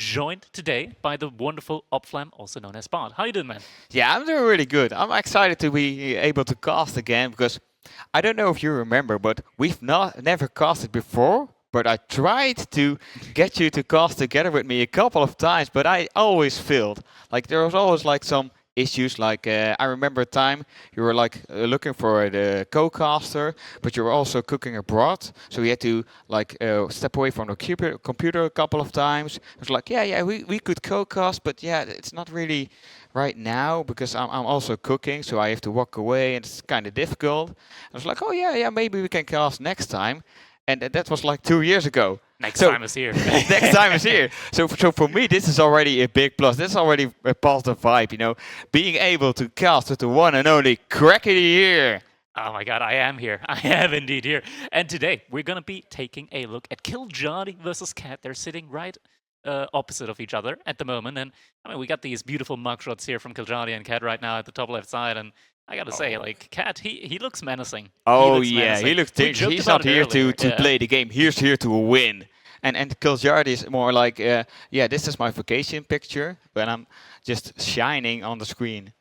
joined today by the wonderful Opflam, also known as Bart. How you doing, man? Yeah, I'm doing really good. I'm excited to be able to cast again because I don't know if you remember, but we've not never casted before. But I tried to get you to cast together with me a couple of times, but I always failed. Like there was always like some issues. Like I remember a time you were like looking for the co-caster, but you were also cooking abroad, so you had to like step away from the computer a couple of times. It was like, yeah, we could co-cast, but yeah, it's not really right now because I'm also cooking, so I have to walk away, and it's kind of difficult. I was like, oh yeah, maybe we can cast next time. And that was like 2 years ago. Next So- time is here. Next time is here. So for me, this is already a big plus. This is already a positive vibe, you know. Being able to cast with the one and only crack of the year. Oh my god, I am here. I am indeed here. And today, we're going to be taking a look at kiljardi versus Cat. They're sitting right opposite of each other at the moment. And I mean, we got these beautiful mugshots here from kiljardi and Cat right now at the top left side. And I got to say, like, Cat, he looks menacing. Oh looks yeah, menacing. he looks We dangerous. joked He's about not it here earlier, to yeah. play the game. He's here to win. And kiljardi is more like, yeah, this is my vacation picture, but I'm just shining on the screen.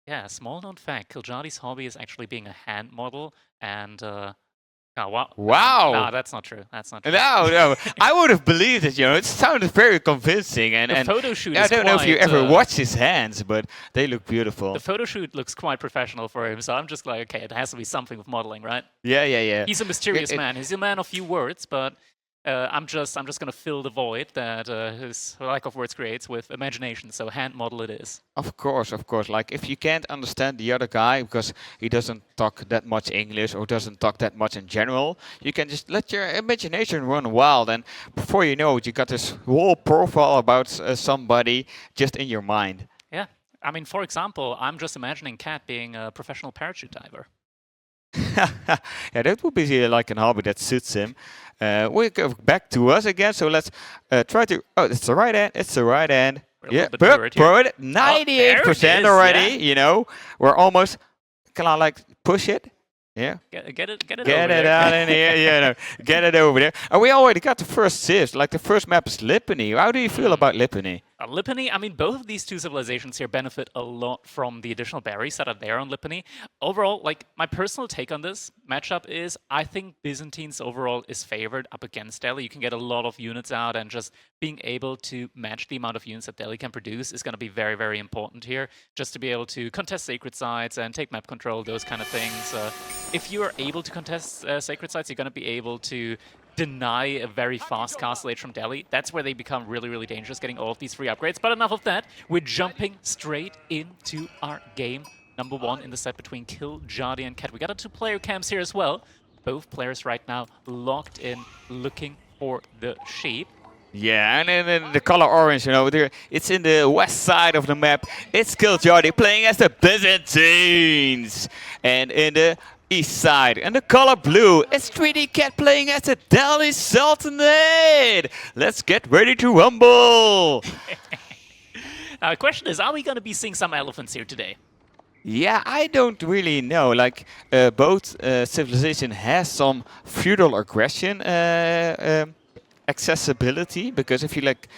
Yeah, small known fact, kiljardi's hobby is actually being a hand model. And, oh, wow. Wow. No, that's not true. That's not true. No, I would have believed it. You know, it sounded very convincing. And The photo shoot I is don't know if you quite, ever watched his hands, but they look beautiful. The photo shoot looks quite professional for him, so I'm just like, okay, it has to be something with modeling, right? Yeah. He's a mysterious it- man. He's a man of few words, but I'm just gonna fill the void that his lack of words creates with imagination. So hand model it is. Of course. Like if you can't understand the other guy because he doesn't talk that much English or doesn't talk that much in general, you can just let your imagination run wild, and before you know it, you got this whole profile about somebody just in your mind. Yeah. I mean, for example, I'm just imagining Cat being a professional parachute diver. Yeah, that would be like an hobby that suits him. We go back to us again, so let's try to. Oh, it's the right hand. It's the right hand. We're a Yeah, little bit worried here. but 98% is, already. yeah. You know, we're almost. Can I like push it? Yeah. Get it Get over it there. out in here. Yeah, no, get it over there. And we already got the first civs. Like the first map is Lipany. How do you feel about Lipany? Lipany, I mean, both of these two civilizations here benefit a lot from the additional berries that are there on Lipany. Overall, like, my personal take on this matchup is I think Byzantines overall is favored up against Delhi. You can get a lot of units out, and just being able to match the amount of units that Delhi can produce is going to be very, very important here, just to be able to contest sacred sites and take map control, those kind of things. If you are able to contest sacred sites, you're going to be able to deny a very fast castle age from Delhi. That's where they become really, really dangerous, getting all of these free upgrades. But enough of that. We're jumping straight into our game number one in the set between kiljardi and Cat. We got a two-player camps here as well. Both players right now locked in, looking for the sheep. Yeah, and then the color orange, you know, it's in the west side of the map. It's kiljardi playing as the Byzantines. And in the east side, and the color blue, it's 3D Cat playing as the Delhi Sultanate. Let's get ready to rumble. Now, the question is, are we going to be seeing some elephants here today? Yeah, I don't really know. Like both civilization has some feudal aggression accessibility, because if you like,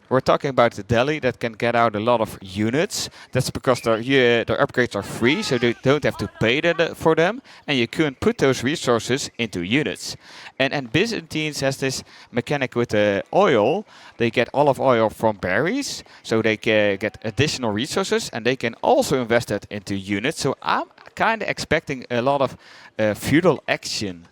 we're talking about the Delhi that can get out a lot of units. That's because their upgrades are free, so they don't have to pay for them, and you can put those resources into units. And Byzantines has this mechanic with the oil. They get olive oil from berries, so they can get additional resources, and they can also invest that into units. So I'm kind of expecting a lot of feudal action.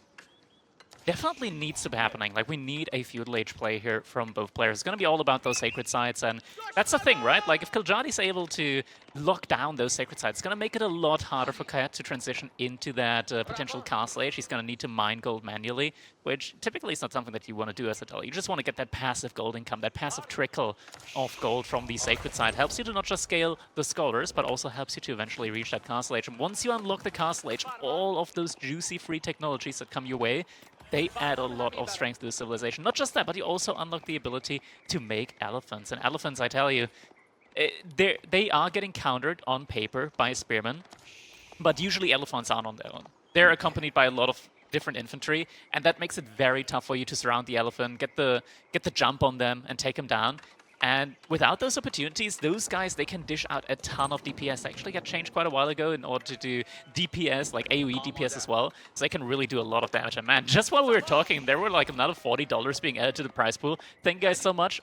Definitely needs to be happening. Like, we need a feudal age play here from both players. It's going to be all about those sacred sites, and that's the thing, right? Like, if kiljardi's able to lock down those sacred sites, it's going to make it a lot harder for Cat to transition into that potential castle age. He's going to need to mine gold manually, which typically is not something that you want to do as a Delhi. You just want to get that passive gold income, that passive trickle of gold from the sacred site. Helps you to not just scale the scholars, but also helps you to eventually reach that castle age. And once you unlock the castle age, all of those juicy free technologies that come your way, they add a lot of strength to the civilization. Not just that, but you also unlock the ability to make elephants. And elephants, I tell you, they are getting countered on paper by spearmen, but usually elephants aren't on their own. They're accompanied by a lot of different infantry, and that makes it very tough for you to surround the elephant, get the jump on them, and take them down. And without those opportunities, those guys, they can dish out a ton of DPS. They actually got changed quite a while ago in order to do DPS, like AoE DPS as well. So they can really do a lot of damage. And man, just while we were talking, there were like another $40 being added to the prize pool. Thank you guys so much.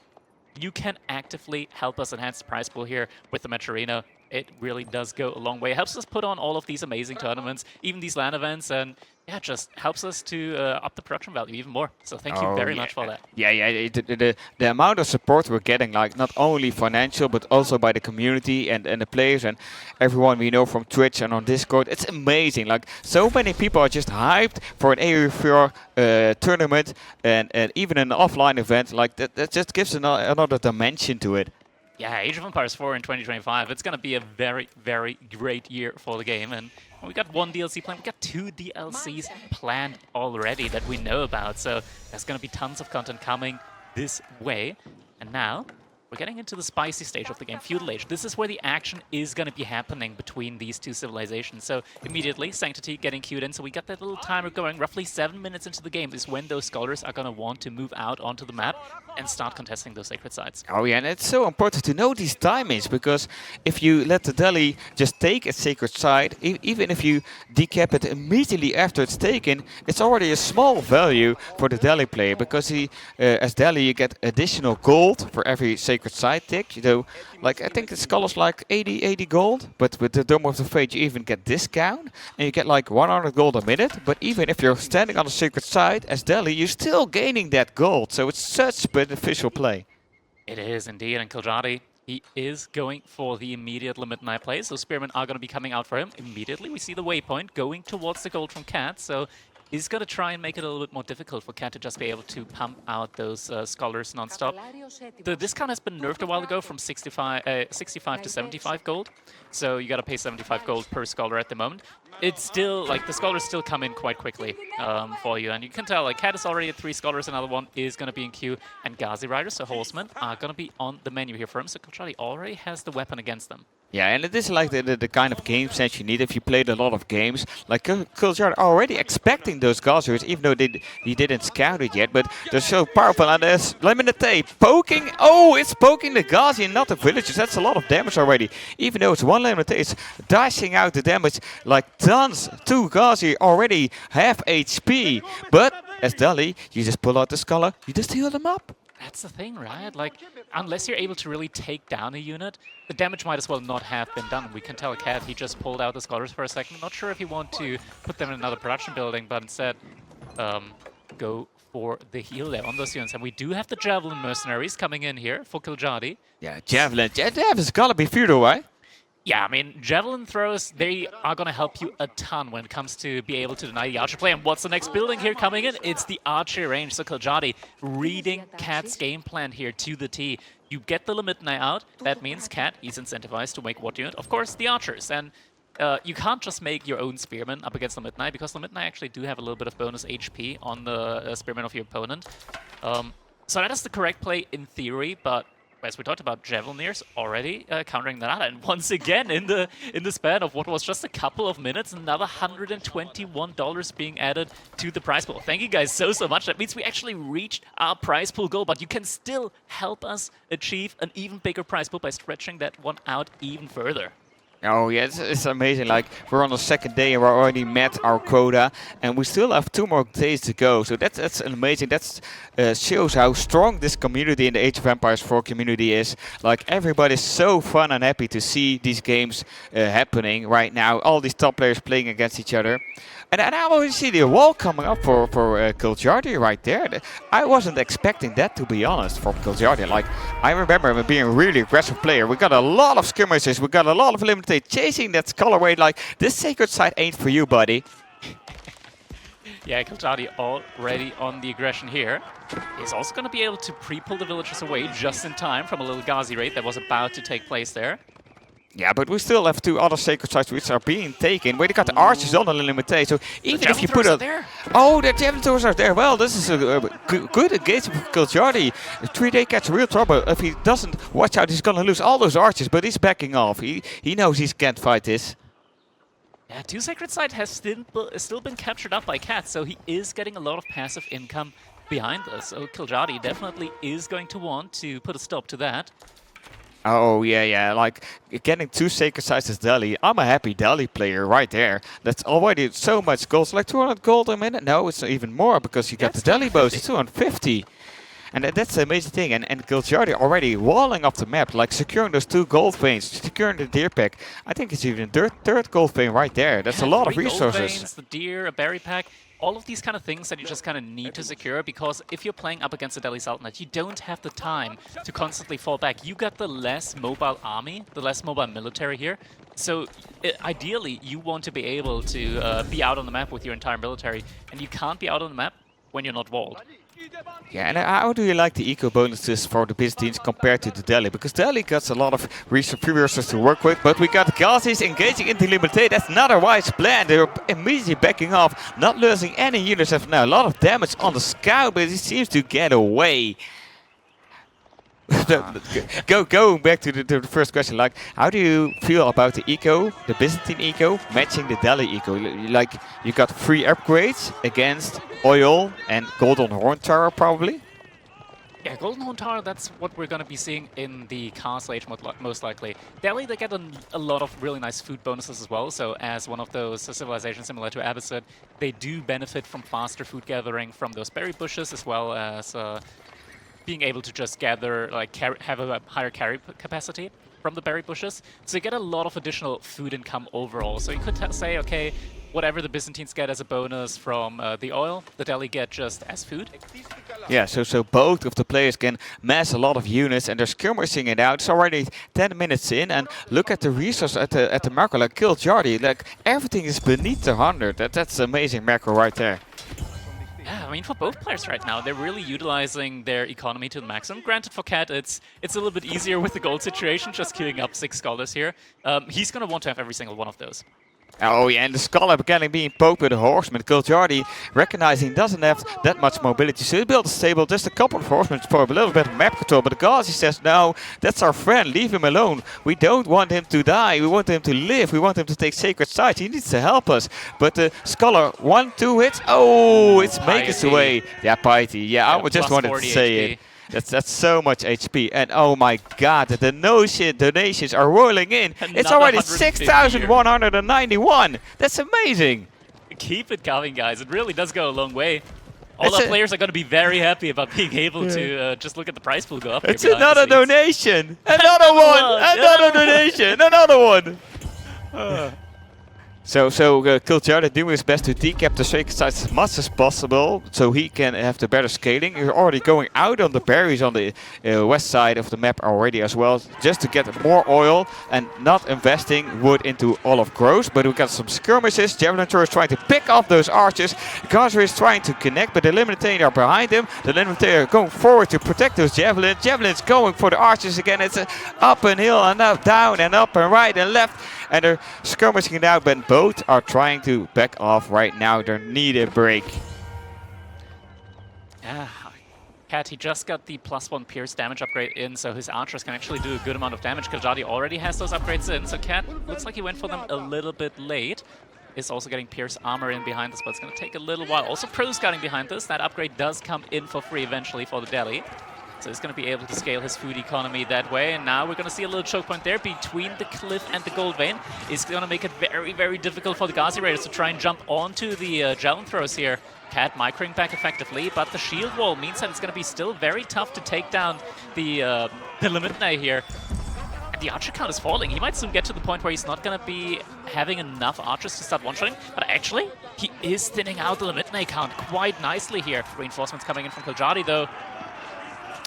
You can actively help us enhance the prize pool here with the Match Arena. It really does go a long way. It helps us put on all of these amazing tournaments, even these LAN events, and yeah, just helps us to up the production value even more. So thank you very much for that. Yeah. The amount of support we're getting, like not only financial, but also by the community and the players and everyone we know from Twitch and on Discord. It's amazing. Like so many people are just hyped for an AoE tournament and even an offline event. Like that just gives another dimension to it. Yeah, Age of Empires 4 in 2025. It's going to be a very, very great year for the game. And we got one DLC planned. We got 2 DLCs planned already that we know about. So there's going to be tons of content coming this way. And now we're getting into the spicy stage of the game, Feudal Age. This is where the action is going to be happening between these two civilizations. So immediately, Sanctity getting queued in. So we got that little timer going. Roughly 7 minutes into the game is when those scholars are going to want to move out onto the map and start contesting those sacred sites. Oh yeah, and it's so important to know these timings, because if you let the Delhi just take a sacred site, even if you decap it immediately after it's taken, it's already a small value for the Delhi player, because as Delhi you get additional gold for every sacred site tick. You know, like I think the scholars like 80 gold, but with the Dome of the Fate you even get discount, and you get like 100 gold a minute. But even if you're standing on a sacred site as Delhi, you're still gaining that gold, so it's such beneficial play. It is indeed, and kiljardi, he is going for the immediate limit night play, so Spearmen are going to be coming out for him immediately. We see the waypoint going towards the gold from Cat, so he's going to try and make it a little bit more difficult for Cat to just be able to pump out those scholars non-stop. The discount has been nerfed a while ago from 65 to 75 gold, so you got to pay 75 gold per scholar at the moment. It's still, like, the scholars still come in quite quickly for you, and you can tell, like, Cat is already at 3 scholars, another one is going to be in queue, and Ghazi Riders, so horsemen, are going to be on the menu here for him, so kiljardi already has the weapon against them. Yeah, and it is like the kind of game sense you need if you played a lot of games. Like kiljardi already expecting those Ghazi's, even though he didn't scout it yet, but they're so powerful. And there's Lemonade poking. Oh, it's poking the Ghazi and not the villagers. That's a lot of damage already. Even though it's one Lemonade, it's dashing out the damage like tons. 2 Ghazi already half HP. But as Delhi, you just pull out the scholar, you just heal them up. That's the thing, right? Like, unless you're able to really take down a unit, the damage might as well not have been done. We can tell Cat, he just pulled out the scholars for a second. Not sure if he want to put them in another production building, but instead go for the heal there on those units. And we do have the Javelin mercenaries coming in here for kiljardi. Yeah, Javelin. Javelin's gotta be feudal, right? Yeah, I mean, Javelin throws, they are going to help you a ton when it comes to be able to deny the Archer play. And what's the next building here coming in? It's the Archer range. So kiljardi reading Cat's game plan here to the T. You get the Limit Night out. That means Cat is incentivized to make what unit? Of course, the Archers. And you can't just make your own Spearmen up against the Midnight, because the Midnight actually do have a little bit of bonus HP on the Spearmen of your opponent. So that is the correct play in theory, but as we talked about, Javelineers already countering that out, and once again in the span of what was just a couple of minutes, another $121 being added to the prize pool. Thank you guys so much. That means we actually reached our prize pool goal, but you can still help us achieve an even bigger prize pool by stretching that one out even further. Oh yeah, it's amazing. Like, we're on the 2nd day and we're already met our quota, and we still have 2 more days to go. So that's amazing. That shows how strong this community in the Age of Empires 4 community is. Like, everybody's so fun and happy to see these games happening right now. All these top players playing against each other. And I always see the wall coming up for kiljardi right there. I wasn't expecting that, to be honest, from kiljardi. Like, I remember him being a really aggressive player. We got a lot of skirmishes, we got a lot of limited chasing that scholar weight. Like, this sacred site ain't for you, buddy. Yeah, kiljardi already on the aggression here. He's also going to be able to pre-pull the villagers away just in time from a little Ghazi raid that was about to take place there. Yeah, but we still have 2 other sacred sites which are being taken. Where they got the archers on the limite, so even if you put a... Oh, the javelin throwers are there. Well, this is a good engagement for kiljardi. 3-day Cat's real trouble. If he doesn't watch out, he's gonna lose all those archers, but he's backing off. He knows he can't fight this. Yeah, Two Sacred Site has still been captured up by Cat, so he is getting a lot of passive income behind this. So kiljardi definitely is going to want to put a stop to that. Oh, yeah, yeah. Like, getting 2 sacred sites as Delhi. I'm a happy Delhi player right there. That's already so much gold. It's like 200 gold a minute. No, it's even more because you got the Delhi bows. It's 250. And that's the amazing thing. And kiljardi already walling off the map, like securing those 2 gold veins, securing the deer pack. I think it's even third gold vein right there. That's a lot of 3 gold resources. veins, the deer, a berry pack. All of these kind of things that you just kind of need to secure, because if you're playing up against the Delhi Sultanate, you don't have the time to constantly fall back. You got the less mobile army, the less mobile military here. So ideally, you want to be able to be out on the map with your entire military, and you can't be out on the map when you're not walled. Yeah, and how do you like the eco bonuses for the Byzantines compared to the Delhi? Because Delhi got a lot of resources to work with, but we got Ghazis engaging into Liberté. That's not a wise plan. They're immediately backing off, not losing any units of now. A lot of damage on the scout, but he seems to get away. Going back to the first question, like, how do you feel about the eco, the Byzantine eco, matching the Delhi eco? Like, you got free upgrades against oil and golden horn tower, probably. Yeah, golden horn tower, that's what we're going to be seeing in the castle age most likely. Delhi, they get a lot of really nice food bonuses as well, so as one of those civilizations similar to Abbasid, they do benefit from faster food gathering from those berry bushes, as well as being able to just gather, like, have a higher carry capacity from the berry bushes. So you get a lot of additional food income overall. So you could say, okay, whatever the Byzantines get as a bonus from the oil, the Delhi get just as food. Yeah, so both of the players can mass a lot of units, and they're skirmishing it out. It's already 10 minutes in, and look at the resource at the macro, like kiljardi, like everything is beneath the 100. That's amazing macro right there. Yeah, I mean, for both players right now, they're really utilizing their economy to the maximum. Granted, for Cat, it's a little bit easier with the gold situation, just queuing up 6 scholars here. He's going to want to have every single one of those. Oh yeah, and the scholar beginning being poked with a horseman. kiljardi recognizing doesn't have that much mobility, so he built a stable, just a couple of horsemen for a little bit of map control. But the Ghazi says, no, that's our friend, leave him alone. We don't want him to die, we want him to live, we want him to take sacred sites. He needs to help us. But the scholar, 1-2 hits. Oh, it's making its way. Yeah, piety. Yeah, I just wanted to say it. That's so much HP, and oh my god, the donations are rolling in. It's already 6,191. That's amazing. Keep it coming, guys. It really does go a long way. All our players are going to be very happy about being able to just look at the prize pool go up. It's another donation. Another one. Another donation. Another one. So kiljardi doing his best to decap the sacred sites as much as possible, so he can have the better scaling. He's already going out on the berries on the west side of the map already as well, just to get more oil and not investing wood into all of growth. But we got some skirmishes. Javelin is trying to pick off those archers. Gaza is trying to connect, but the Eliminator are behind him. The Eliminator are going forward to protect those javelins. Javelin's going for the archers again. It's up and hill and up, down and up and right and left. And they're skirmishing it out, but both are trying to back off right now. They need a break. Yeah, Cat, he just got the +1 pierce damage upgrade in, so his archers can actually do a good amount of damage. kiljardi already has those upgrades in, so Cat looks like he went for them a little bit late. Is also getting pierce armor in behind this, but it's going to take a little while. Also pro scouting behind this. That upgrade does come in for free eventually for the Delhi. So he's going to be able to scale his food economy that way. And now we're going to see a little choke point there between the cliff and the gold vein. It's going to make it very, very difficult for the Ghazi Raiders to try and jump onto the javelin throws here. Cat microing back effectively, but the shield wall means that it's going to be still very tough to take down the Limitne here. And the archer count is falling. He might soon get to the point where he's not going to be having enough archers to start one-shotting. But actually, he is thinning out the Limitne count quite nicely here. Reinforcements coming in from kiljardi, though.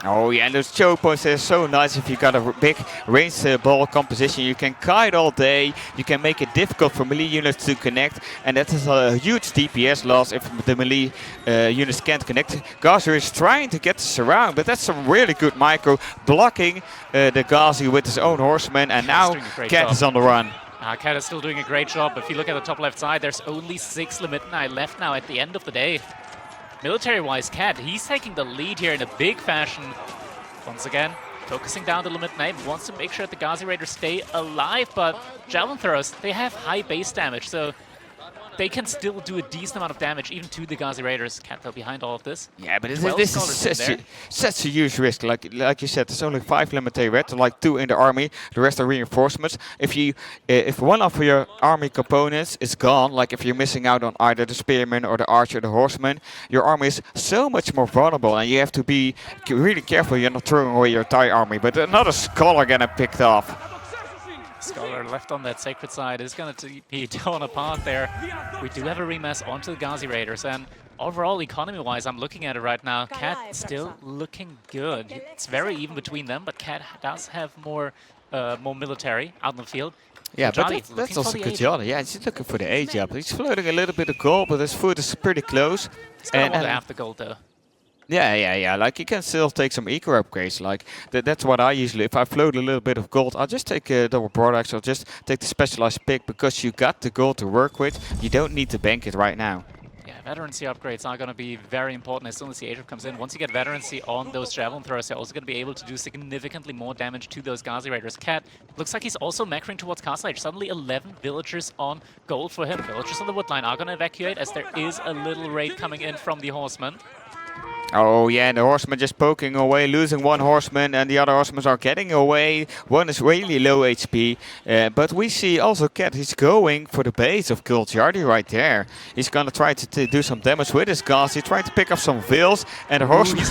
Oh yeah, and those choke points are so nice if you got a big ranged ball composition. You can kite all day, you can make it difficult for melee units to connect, and that is a huge DPS loss if the melee units can't connect. Gaza is trying to get the surround, but that's some really good micro, blocking the Ghazi with his own horsemen, and now Cat is on the run. Cat is still doing a great job. If you look at the top left side, there's only 6 Limitni left now at the end of the day. Military-wise, Cat, he's taking the lead here in a big fashion. Once again, focusing down the limit name, wants to make sure the Ghazi Raiders stay alive, but Javelin Throwers, they have high base damage, so they can still do a decent amount of damage even to the Ghazi Raiders. Cat though behind all of this. Yeah, but this 12 is scholars in such a huge risk. Like you said, there's only 5 limited red, like 2 in the army. The rest are reinforcements. If one of your army components is gone, like if you're missing out on either the spearman or the archer or the horseman, your army is so much more vulnerable, and you have to be really careful you're not throwing away your entire army. But another scholar getting picked off. Scholar left on that sacred side is going to be torn apart there. We do have a remass onto the Ghazi Raiders, and overall, economy-wise, I'm looking at it right now. Cat still looking good. It's very even between them, but Cat does have more military out in the field. Yeah, Kiljardi but that's also good. Kiljardi. Yeah, he's looking for the age up. He's floating a little bit of gold, but his foot is pretty close. He's going to want to have the gold, though. Yeah. Like, you can still take some eco upgrades. Like, that's what I usually, if I float a little bit of gold, I'll just take double products. I'll just take the specialized pick because you got the gold to work with. You don't need to bank it right now. Yeah, veterancy upgrades are going to be very important as soon as the age comes in. Once you get veterancy on those Javelin Throwers, you're also going to be able to do significantly more damage to those Ghazi Raiders. Cat looks like he's also macroing towards Castle Age. Suddenly 11 villagers on gold for him. Villagers on the woodline are going to evacuate as there is a little raid coming in from the horsemen. Oh yeah, and the horsemen just poking away, losing one horseman, and the other horsemen are getting away. One is really low HP, but we see also Cat, he's going for the base of Kiljardi right there. He's gonna try to do some damage with his guns. He's trying to pick up some vills, and the horsemen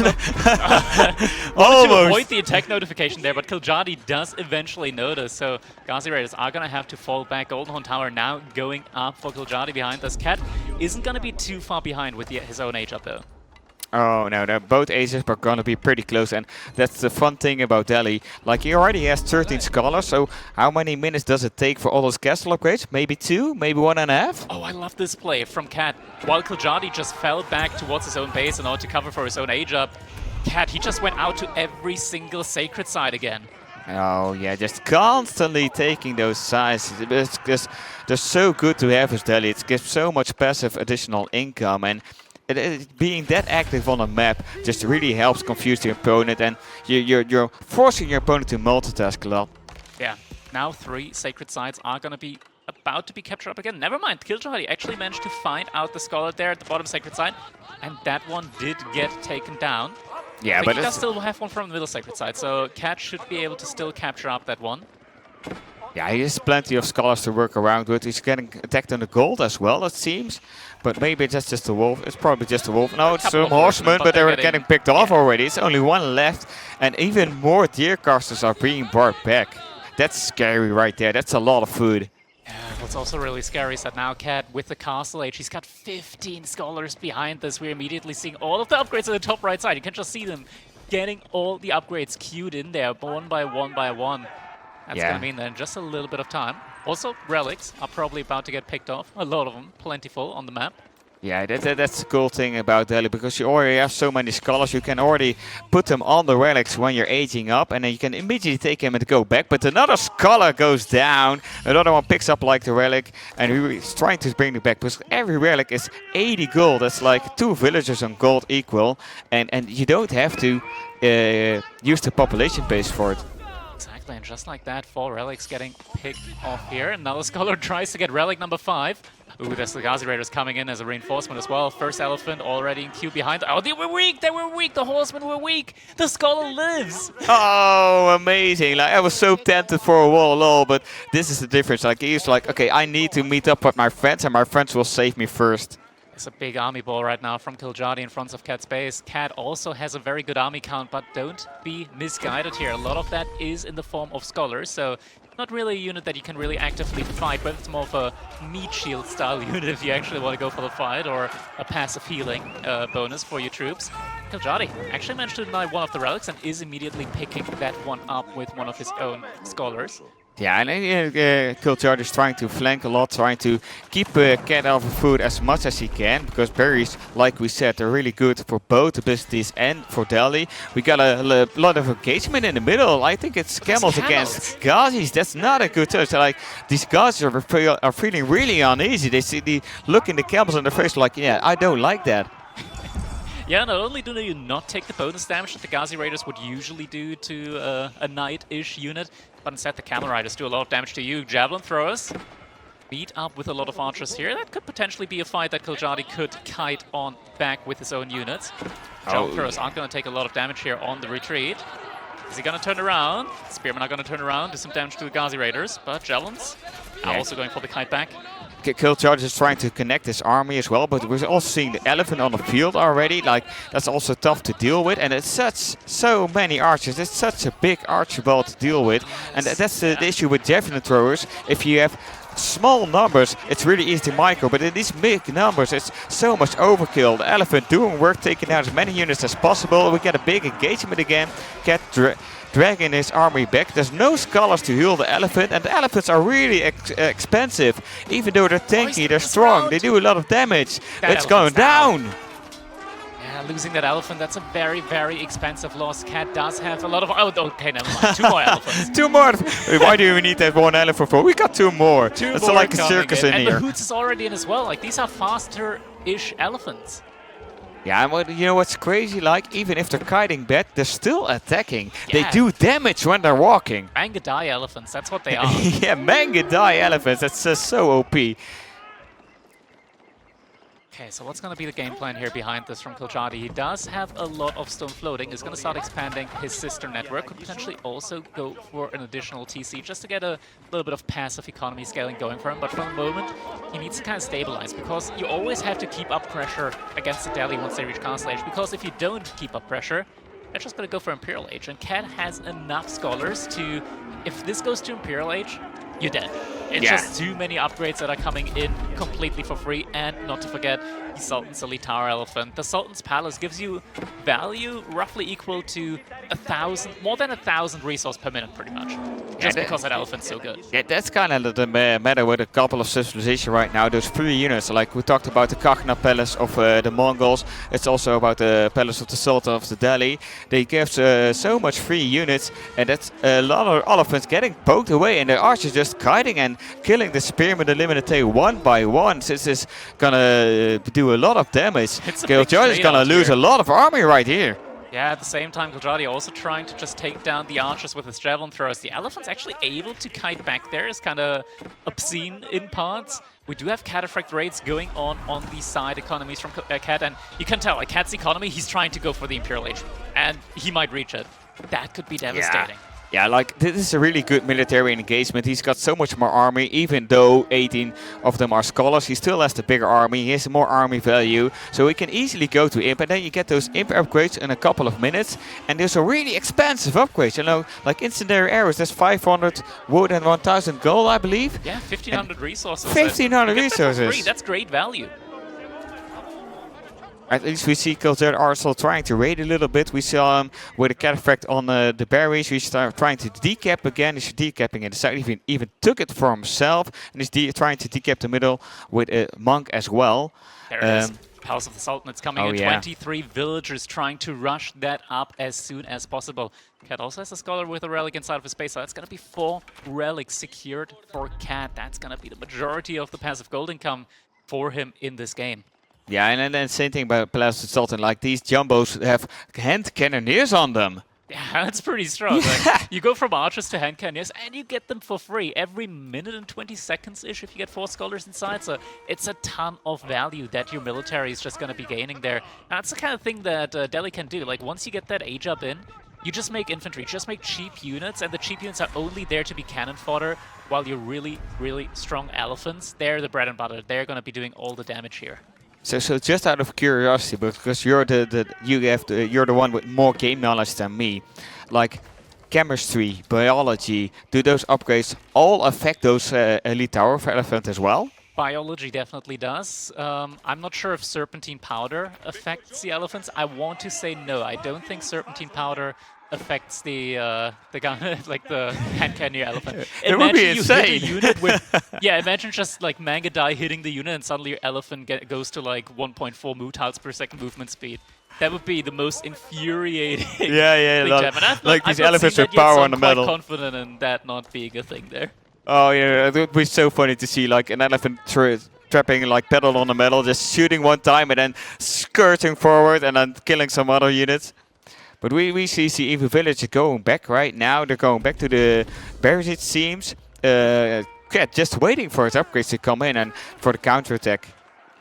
almost to avoid the attack notification there, but Kiljardi does eventually notice, so Ghazi Raiders are gonna have to fall back. Goldenhorn Tower now going up for Kiljardi behind us. Cat isn't gonna be too far behind with his own age up though. Oh no, both aces are gonna be pretty close, and that's the fun thing about Delhi. Like, he already has 13 scholars, so how many minutes does it take for all those castle upgrades? Maybe 2, maybe 1.5? Oh, I love this play from Cat. While Kiljardi just fell back towards his own base in order to cover for his own age up, Cat, he just went out to every single sacred side again. Oh yeah, just constantly taking those sides. They're so good to have as Delhi. It gives so much passive additional income, and being that active on a map just really helps confuse the opponent, and you're forcing your opponent to multitask a lot. Yeah, now 3 sacred sites are going to be about to be captured up again. Never mind, Kiljardi actually managed to find out the scholar there at the bottom sacred site, and that one did get taken down. Yeah, but he does still have one from the middle sacred site, so Cat should be able to still capture up that one. Yeah, he has plenty of scholars to work around with. He's getting attacked on the gold as well, it seems. But maybe that's just a wolf. It's probably just a wolf. No, it's some horsemen, but they're getting picked off already. It's only 1 left, and even more deer casters are being brought back. That's scary right there. That's a lot of food. Yeah, what's also really scary is that now Cat, with the Castle Age, he's got 15 scholars behind this. We're immediately seeing all of the upgrades on the top right side. You can just see them getting all the upgrades queued in there, one by one. That's going to mean that in just a little bit of time. Also, relics are probably about to get picked off. A lot of them, plentiful on the map. Yeah, that's the cool thing about Delhi, because you already have so many scholars. You can already put them on the relics when you're aging up, and then you can immediately take them and go back. But another scholar goes down. Another one picks up like the relic, and he's trying to bring it back, because every relic is 80 gold. That's like 2 villagers on gold equal, and you don't have to use the population base for it. Exactly, and just like that, 4 relics getting picked off here. And now the scholar tries to get relic number 5. Ooh, there's the Ghazi Raiders coming in as a reinforcement as well. First elephant already in queue behind. Oh, they were weak! The horsemen were weak! The scholar lives! Oh, amazing. Like, I was so tempted for a wall lol, but this is the difference. Like, he's like, okay, I need to meet up with my friends, and my friends will save me first. It's a big army ball right now from Kiljardi in front of Cat's base. Cat also has a very good army count, but don't be misguided here. A lot of that is in the form of scholars, so not really a unit that you can really actively fight, but it's more of a meat shield style unit if you actually want to go for the fight, or a passive healing bonus for your troops. Kiljardi actually managed to deny one of the relics and is immediately picking that one up with one of his own scholars. Yeah, and Kiljardi is trying to flank a lot, trying to keep Cat out of food as much as he can, because berries, like we said, they're really good for both the Byzantines and for Delhi. We got a lot of engagement in the middle. I think it's camels against Ghazis. That's not a good touch. Like, these Ghazis are feeling really uneasy. They look in the camels in their face like, yeah, I don't like that. Yeah, not only do you not take the bonus damage that the Ghazi Raiders would usually do to a knight-ish unit, but instead the Camel Riders do a lot of damage to you. Javelin throwers meet up with a lot of archers here. That could potentially be a fight that kiljardi could kite on back with his own units. Javelin throwers aren't going to take a lot of damage here on the retreat. Is he going to turn around? Spearmen are going to turn around, do some damage to the Ghazi Raiders, but Javelins are also going for the kite back. kiljardi is trying to connect his army as well, but we're also seeing the elephant on the field already. Like, that's also tough to deal with, and it's so many archers. It's such a big archer ball to deal with, and that's the issue with javelin throwers. If you have small numbers, it's really easy to micro, but in these big numbers, it's so much overkill. The elephant doing work, taking out as many units as possible. We get a big engagement again. Cat dragging his army back. There's no scholars to heal the elephant, and the elephants are really expensive. Even though they're tanky, they're strong, they do a lot of damage. It's going down. Yeah, losing that elephant, that's a very, very expensive loss. Cat does have a lot of... Oh, okay, never mind. 2 more elephants. 2 more. Why do we need that 1 elephant for? We got 2 more. It's like a circus in here. And the Hoots is already in as well. Like, these are faster-ish elephants. Yeah, and you know what's crazy? Like, even if they're kiting back, they're still attacking. Yeah. They do damage when they're walking. Mangadai elephants, that's what they are. Yeah, Mangadai elephants, that's so OP. Okay, so what's going to be the game plan here behind this from kiljardi? He does have a lot of stone floating. He's going to start expanding his sister network. Could potentially also go for an additional TC just to get a little bit of passive economy scaling going for him. But for the moment, he needs to kind of stabilize, because you always have to keep up pressure against the Delhi once they reach Castle Age. Because if you don't keep up pressure, they're just going to go for Imperial Age. And Cat has enough scholars to... If this goes to Imperial Age, you're dead. It's just too many upgrades that are coming in completely for free, and not to forget the Sultan's Elite Tower Elephant. The Sultan's Palace gives you value roughly equal to 1,000, more than 1,000 resource per minute, pretty much. Just because that elephant's so good. Yeah, that's kind of the matter with a couple of civilizations right now. Those 3 units, like we talked about the Kakhna Palace of the Mongols. It's also about the Palace of the Sultan of the Delhi. They give so much free units, and that's a lot of elephants getting poked away, and the archers just kiting and killing the spearmen, the limited 1 by 1. This is gonna do a lot of damage. kiljardi is gonna lose a lot of army right here. Yeah, at the same time, kiljardi also trying to just take down the archers with his javelin throwers. The elephant's actually able to kite back there. It's kind of obscene in parts. We do have cataphract raids going on the side economies from Cat, and you can tell, like, Cat's economy, he's trying to go for the Imperial Age, and he might reach it. That could be devastating. Yeah, like, this is a really good military engagement. He's got so much more army, even though 18 of them are scholars. He still has the bigger army. He has more army value, so he can easily go to Imp. And then you get those Imp upgrades in a couple of minutes. And there's a really expensive upgrades, you know, like incendiary arrows. There's 500 wood and 1,000 gold, I believe. Yeah, 1,500 resources. 1,500 resources. That's great value. At least we see kiljardi are still trying to raid a little bit. We saw him with a cataphract on the berries. We start trying to decap again. He's decapping in the side. Even took it for himself. And he's trying to decap the middle with a monk as well. There it is. Palace of the Sultanate's coming in. 23 villagers trying to rush that up as soon as possible. Cat also has a scholar with a relic inside of his base, so that's going to be 4 relics secured for Cat. That's going to be the majority of the passive gold income for him in this game. Yeah, and then same thing about Palace of the Sultan. Like, these jumbos have hand cannoneers on them. Yeah, that's pretty strong. Like, you go from archers to hand cannoneers, and you get them for free every minute and 20 seconds-ish if you get 4 scholars inside. So it's a ton of value that your military is just going to be gaining there. And that's the kind of thing that Delhi can do. Like, once you get that age up in, you just make infantry, just make cheap units, and the cheap units are only there to be cannon fodder, while your really, really strong elephants, they're the bread and butter. They're going to be doing all the damage here. So just out of curiosity, because you're you're the one with more game knowledge than me, like chemistry, biology, do those upgrades all affect those elite tower of elephant as well? Biology definitely does. I'm not sure if serpentine powder affects the elephants. I want to say no. I don't think serpentine powder affects the like the hand cannoneer elephant. It would be insane. Hit a unit with, yeah, imagine just like Mangadai hitting the unit and suddenly your elephant goes to like 1.4 tiles per second movement speed. That would be the most infuriating thing like these elephants with power on the metal. I'm quite confident in that not being a thing there. Oh yeah, it would be so funny to see like an elephant trapping like pedal on the metal, just shooting one time and then skirting forward and then killing some other units. But we see the evil village going back right now. They're going back to the barracks, it seems. Yeah, just waiting for his upgrades to come in and for the counterattack.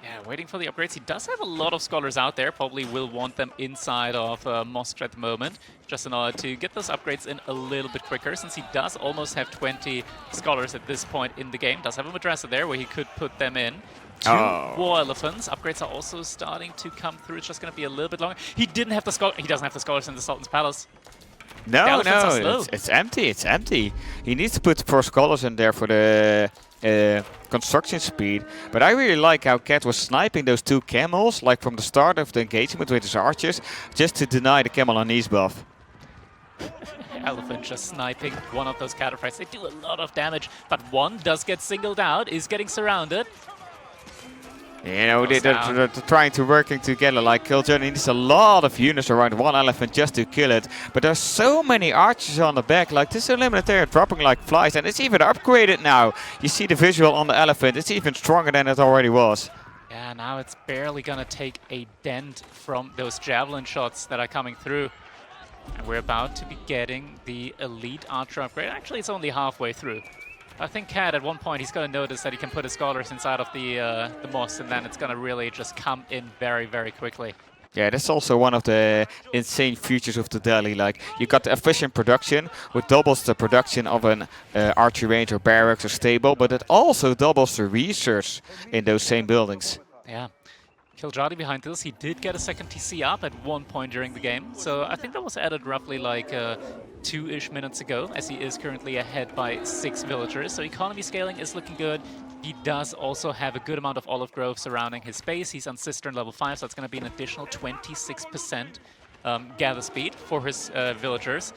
Yeah, waiting for the upgrades. He does have a lot of scholars out there. Probably will want them inside of Moscow at the moment, just in order to get those upgrades in a little bit quicker, since he does almost have 20 scholars at this point in the game. Does have a madrasa there where he could put them in. 2 war elephants. Upgrades are also starting to come through. It's just going to be a little bit longer. He didn't have the he doesn't have the scholars in the Sultan's palace. No, it's empty. It's empty. He needs to put 4 scholars in there for the construction speed. But I really like how Cat was sniping those 2 camels, like from the start of the engagement with his archers, just to deny the camel on ease buff. Elephant just sniping one of those cataphracts. They do a lot of damage, but one does get singled out, is getting surrounded. You know, they're trying to working together. Like kiljardi needs a lot of units around one elephant just to kill it. But there's so many archers on the back. Like this eliminator dropping like flies, and it's even upgraded now. You see the visual on the elephant. It's even stronger than it already was. Yeah, now it's barely gonna take a dent from those javelin shots that are coming through. And we're about to be getting the elite archer upgrade. Actually, it's only halfway through. I think Cat at one point he's going to notice that he can put his scholars inside of the mosque, and then it's going to really just come in very, very quickly. Yeah, that's also one of the insane features of the Delhi. Like, you got the efficient production, which doubles the production of an archery range or barracks or stable, but it also doubles the research in those same buildings. Yeah. kiljardi behind this, he did get a second TC up at one point during the game, so I think that was added roughly like 2-ish minutes ago, as he is currently ahead by 6 villagers, so economy scaling is looking good. He does also have a good amount of olive grove surrounding his base. He's on cistern level 5, so it's going to be an additional 26% gather speed for his villagers.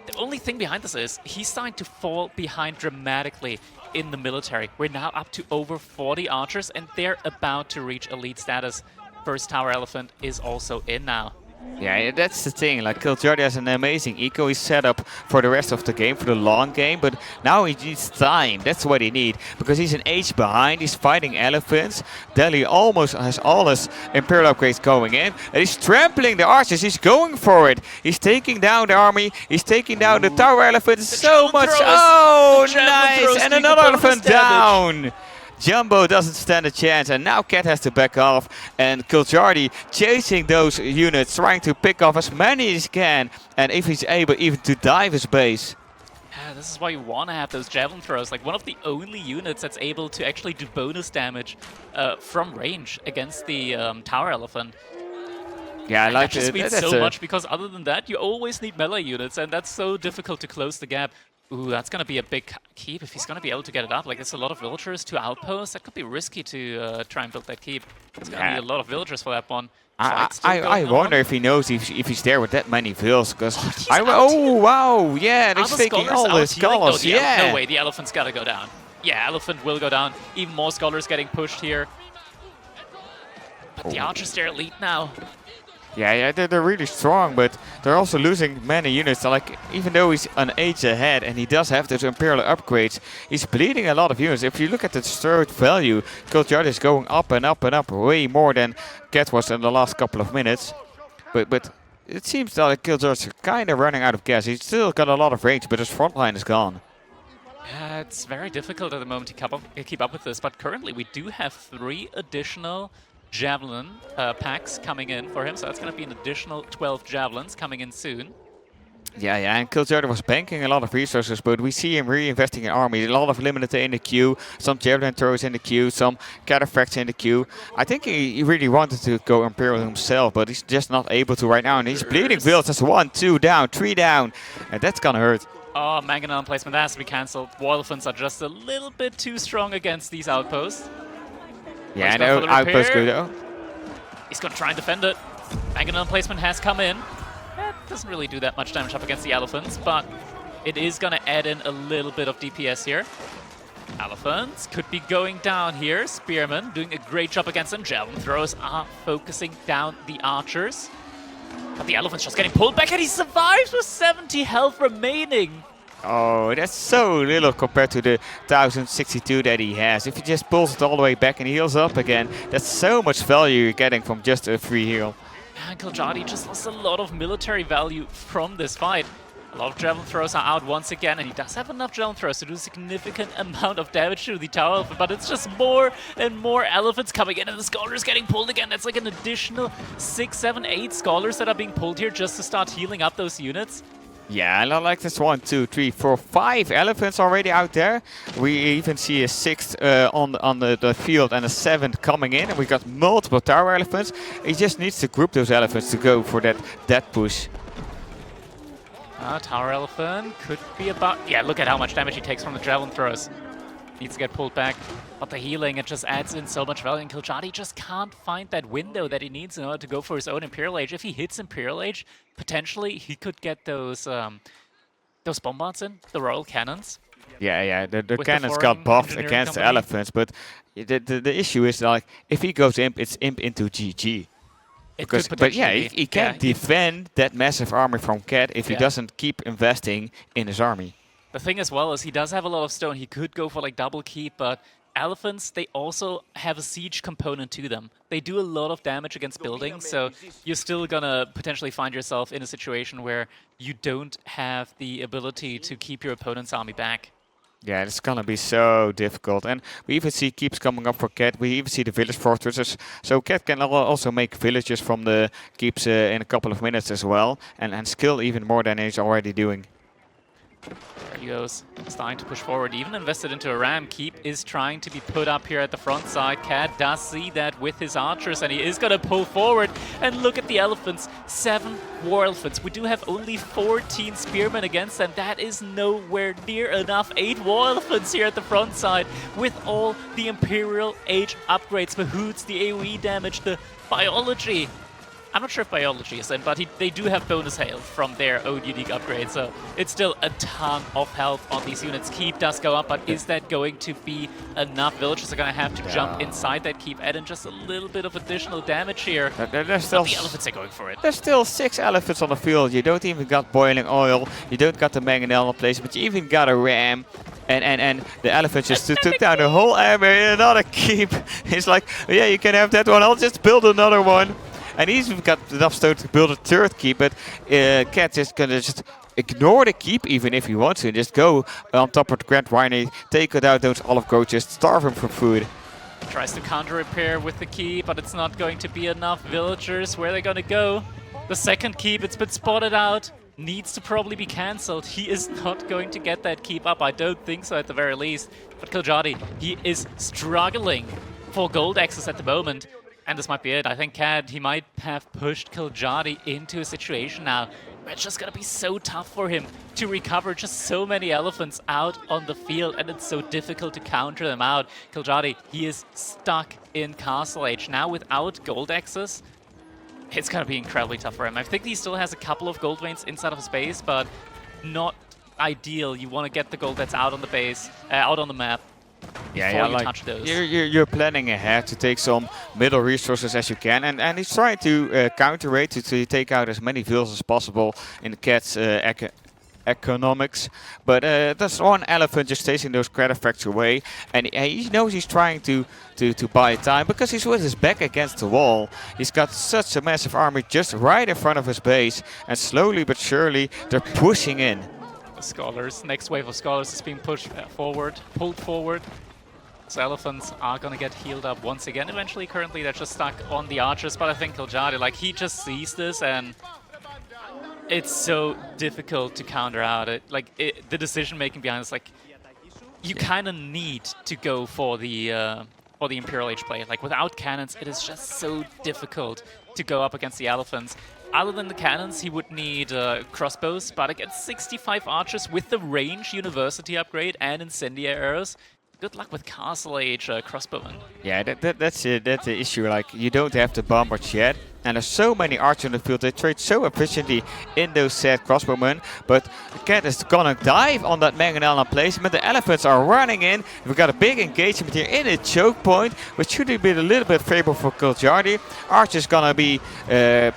The only thing behind this is he's starting to fall behind dramatically in the military. We're now up to over 40 archers, and they're about to reach elite status. First tower elephant is also in now. Yeah, that's the thing. Like, kiljardi has an amazing eco. He's set up for the rest of the game, for the long game, but now he needs time. That's what he needs, because he's an age behind. He's fighting elephants. Delhi almost has all his imperial upgrades going in, and he's trampling the archers. He's going for it. He's taking down the army. He's taking down the tower elephants. So much. Oh, nice! And another elephant down. Jumbo doesn't stand a chance, and now Cat has to back off, and kiljardi chasing those units, trying to pick off as many as he can, and if he's able even to dive his base. Yeah, this is why you want to have those javelin throws. Like, one of the only units that's able to actually do bonus damage from range against the tower elephant. Yeah, I like that just means so much, because other than that, you always need melee units, and that's so difficult to close the gap. Ooh, that's going to be a big keep if he's going to be able to get it up. Like, it's a lot of villagers, 2 outposts. That could be risky to try and build that keep. There's going to be a lot of villagers for that one. I wonder if he knows if he's there with that many vills, because oh wow, yeah, they're taking all the scholars. Yeah, no way, the elephant's got to go down. Yeah, elephant will go down. Even more scholars getting pushed here. But the archers, they're elite now. Yeah, they're really strong, but they're also losing many units. Like, even though he's an age ahead and he does have those imperial upgrades, he's bleeding a lot of units. If you look at the destroyed value, kiljardi is going up and up and up, way more than Cat was in the last couple of minutes. But it seems that kiljardi is kind of running out of gas. He's still got a lot of range, but his front line is gone. Yeah, it's very difficult at the moment to keep up with this, but currently we do have 3 additional javelin packs coming in for him, so that's going to be an additional 12 javelins coming in soon. Yeah, and kiljardi was banking a lot of resources, but we see him reinvesting in army. A lot of eliminator in the queue, some javelin throwers in the queue, some cataphracts in the queue. I think he really wanted to go imperial himself, but he's just not able to right now, and he's bleeding vills. That's 1, 2 down, 3 down, and that's gonna hurt. Oh, mangonel placement has to be cancelled. War elephants are just a little bit too strong against these outposts. Yeah, I know, outpost good though. He's going to try and defend it. Mangonel placement has come in. That doesn't really do that much damage up against the elephants, but it is going to add in a little bit of DPS here. Elephants could be going down here. Spearmen doing a great job against them. Javelin throws are focusing down the archers. But the elephant's just getting pulled back, and he survives with 70 health remaining. Oh, that's so little compared to the 1062 that he has. If he just pulls it all the way back and heals up again, that's so much value you're getting from just a free heal. And kiljardi just lost a lot of military value from this fight. A lot of javelin throws are out once again, and he does have enough javelin throws to do a significant amount of damage to the tower elephant, but it's just more and more elephants coming in, and the scholars getting pulled again. That's like an additional 6, 7, 8 scholars that are being pulled here just to start healing up those units. Yeah, and I like this 1, 2, 3, 4, 5 elephants already out there. We even see a 6th on the field and a 7th coming in, and we got multiple tower elephants. He just needs to group those elephants to go for that push. Tower elephant could be about... Yeah, look at how much damage he takes from the javelin throws. Needs to get pulled back. But the healing, it just adds in so much value. And kiljardi just can't find that window that he needs in order to go for his own Imperial Age. If he hits Imperial Age, potentially he could get those bombards in, the Royal Cannons. Yeah, the cannons got buffed against the elephants, but the issue is, like, if he goes imp, it's imp into GG. But yeah, he can't defend that massive army from Cat if he doesn't keep investing in his army. The thing as well is he does have a lot of stone. He could go for like double keep, but elephants, they also have a siege component to them. They do a lot of damage against buildings, so you're still gonna potentially find yourself in a situation where you don't have the ability to keep your opponent's army back. Yeah, it's gonna be so difficult. And we even see keeps coming up for Cat. We even see the village fortresses. So Cat can also make villages from the keeps in a couple of minutes as well. And skill even more than he's already doing. There he goes, starting to push forward, even invested into a ram. Keep is trying to be put up here at the front side. Cat does see that with his archers, and he is going to pull forward. And look at the elephants, 7 war elephants. We do have only 14 spearmen against them. That is nowhere near enough. 8 war elephants here at the front side with all the Imperial Age upgrades, the hoods, the AoE damage, the biology. I'm not sure if biology is in, but they do have bonus hail from their own unique upgrade, so it's still a ton of health on these units. Keep does go up, but is that going to be enough? Villagers are going to have to jump inside that keep, add in just a little bit of additional damage here. There's still the elephants are going for it. There's still 6 elephants on the field. You don't even got boiling oil. You don't got the mangonel in place, but you even got a ram. And the elephant just took down the whole area. Another keep. He's like, yeah, you can have that one. I'll just build another one. And he's even got enough stone to build a 3rd keep, but Cat's just gonna just ignore the keep even if he wants to, and just go on top of the Grand Winery, take out those olive groves, just starve him for food. Tries to counter repair with the keep, but it's not going to be enough. Villagers, where are they gonna go? The 2nd keep, it's been spotted out, needs to probably be cancelled. He is not going to get that keep up, I don't think so at the very least. But kiljardi, he is struggling for gold access at the moment. And this might be it. I think Cad, he might have pushed kiljardi into a situation now where it's just going to be so tough for him to recover just so many elephants out on the field, and it's so difficult to counter them out. kiljardi, he is stuck in Castle Age. Now without gold access, it's going to be incredibly tough for him. I think he still has a couple of gold veins inside of his base, but not ideal. You want to get the gold that's out on the base, out on the map. Yeah, like you're planning ahead to take some middle resources as you can, and he's trying to counter it to take out as many villas as possible in the Cat's economics. But there's one elephant just chasing those artifacts away, and he knows he's trying to buy time because he's with his back against the wall. He's got such a massive army just right in front of his base, and slowly but surely they're pushing in. Scholars. Next wave of scholars is being pushed forward, pulled forward. So elephants are gonna get healed up once again. Eventually, currently they're just stuck on the archers, but I think kiljardi, like, he just sees this and it's so difficult to counter out. The decision making behind it's like you kind of need to go for the Imperial Age play. Like, without cannons, it is just so difficult to go up against the elephants. Other than the cannons, he would need crossbows, but against 65 archers with the range university upgrade and incendiary arrows, good luck with Castle Age crossbowmen. Yeah, that's the issue. Like, you don't have the bombards yet, And there's so many archers in the field. They trade so efficiently in those set crossbowmen. But Cat is gonna dive on that mangonel placement. The elephants are running in. We've got a big engagement here in a choke point, which should be a little bit favorable for kiljardi. Archer's gonna be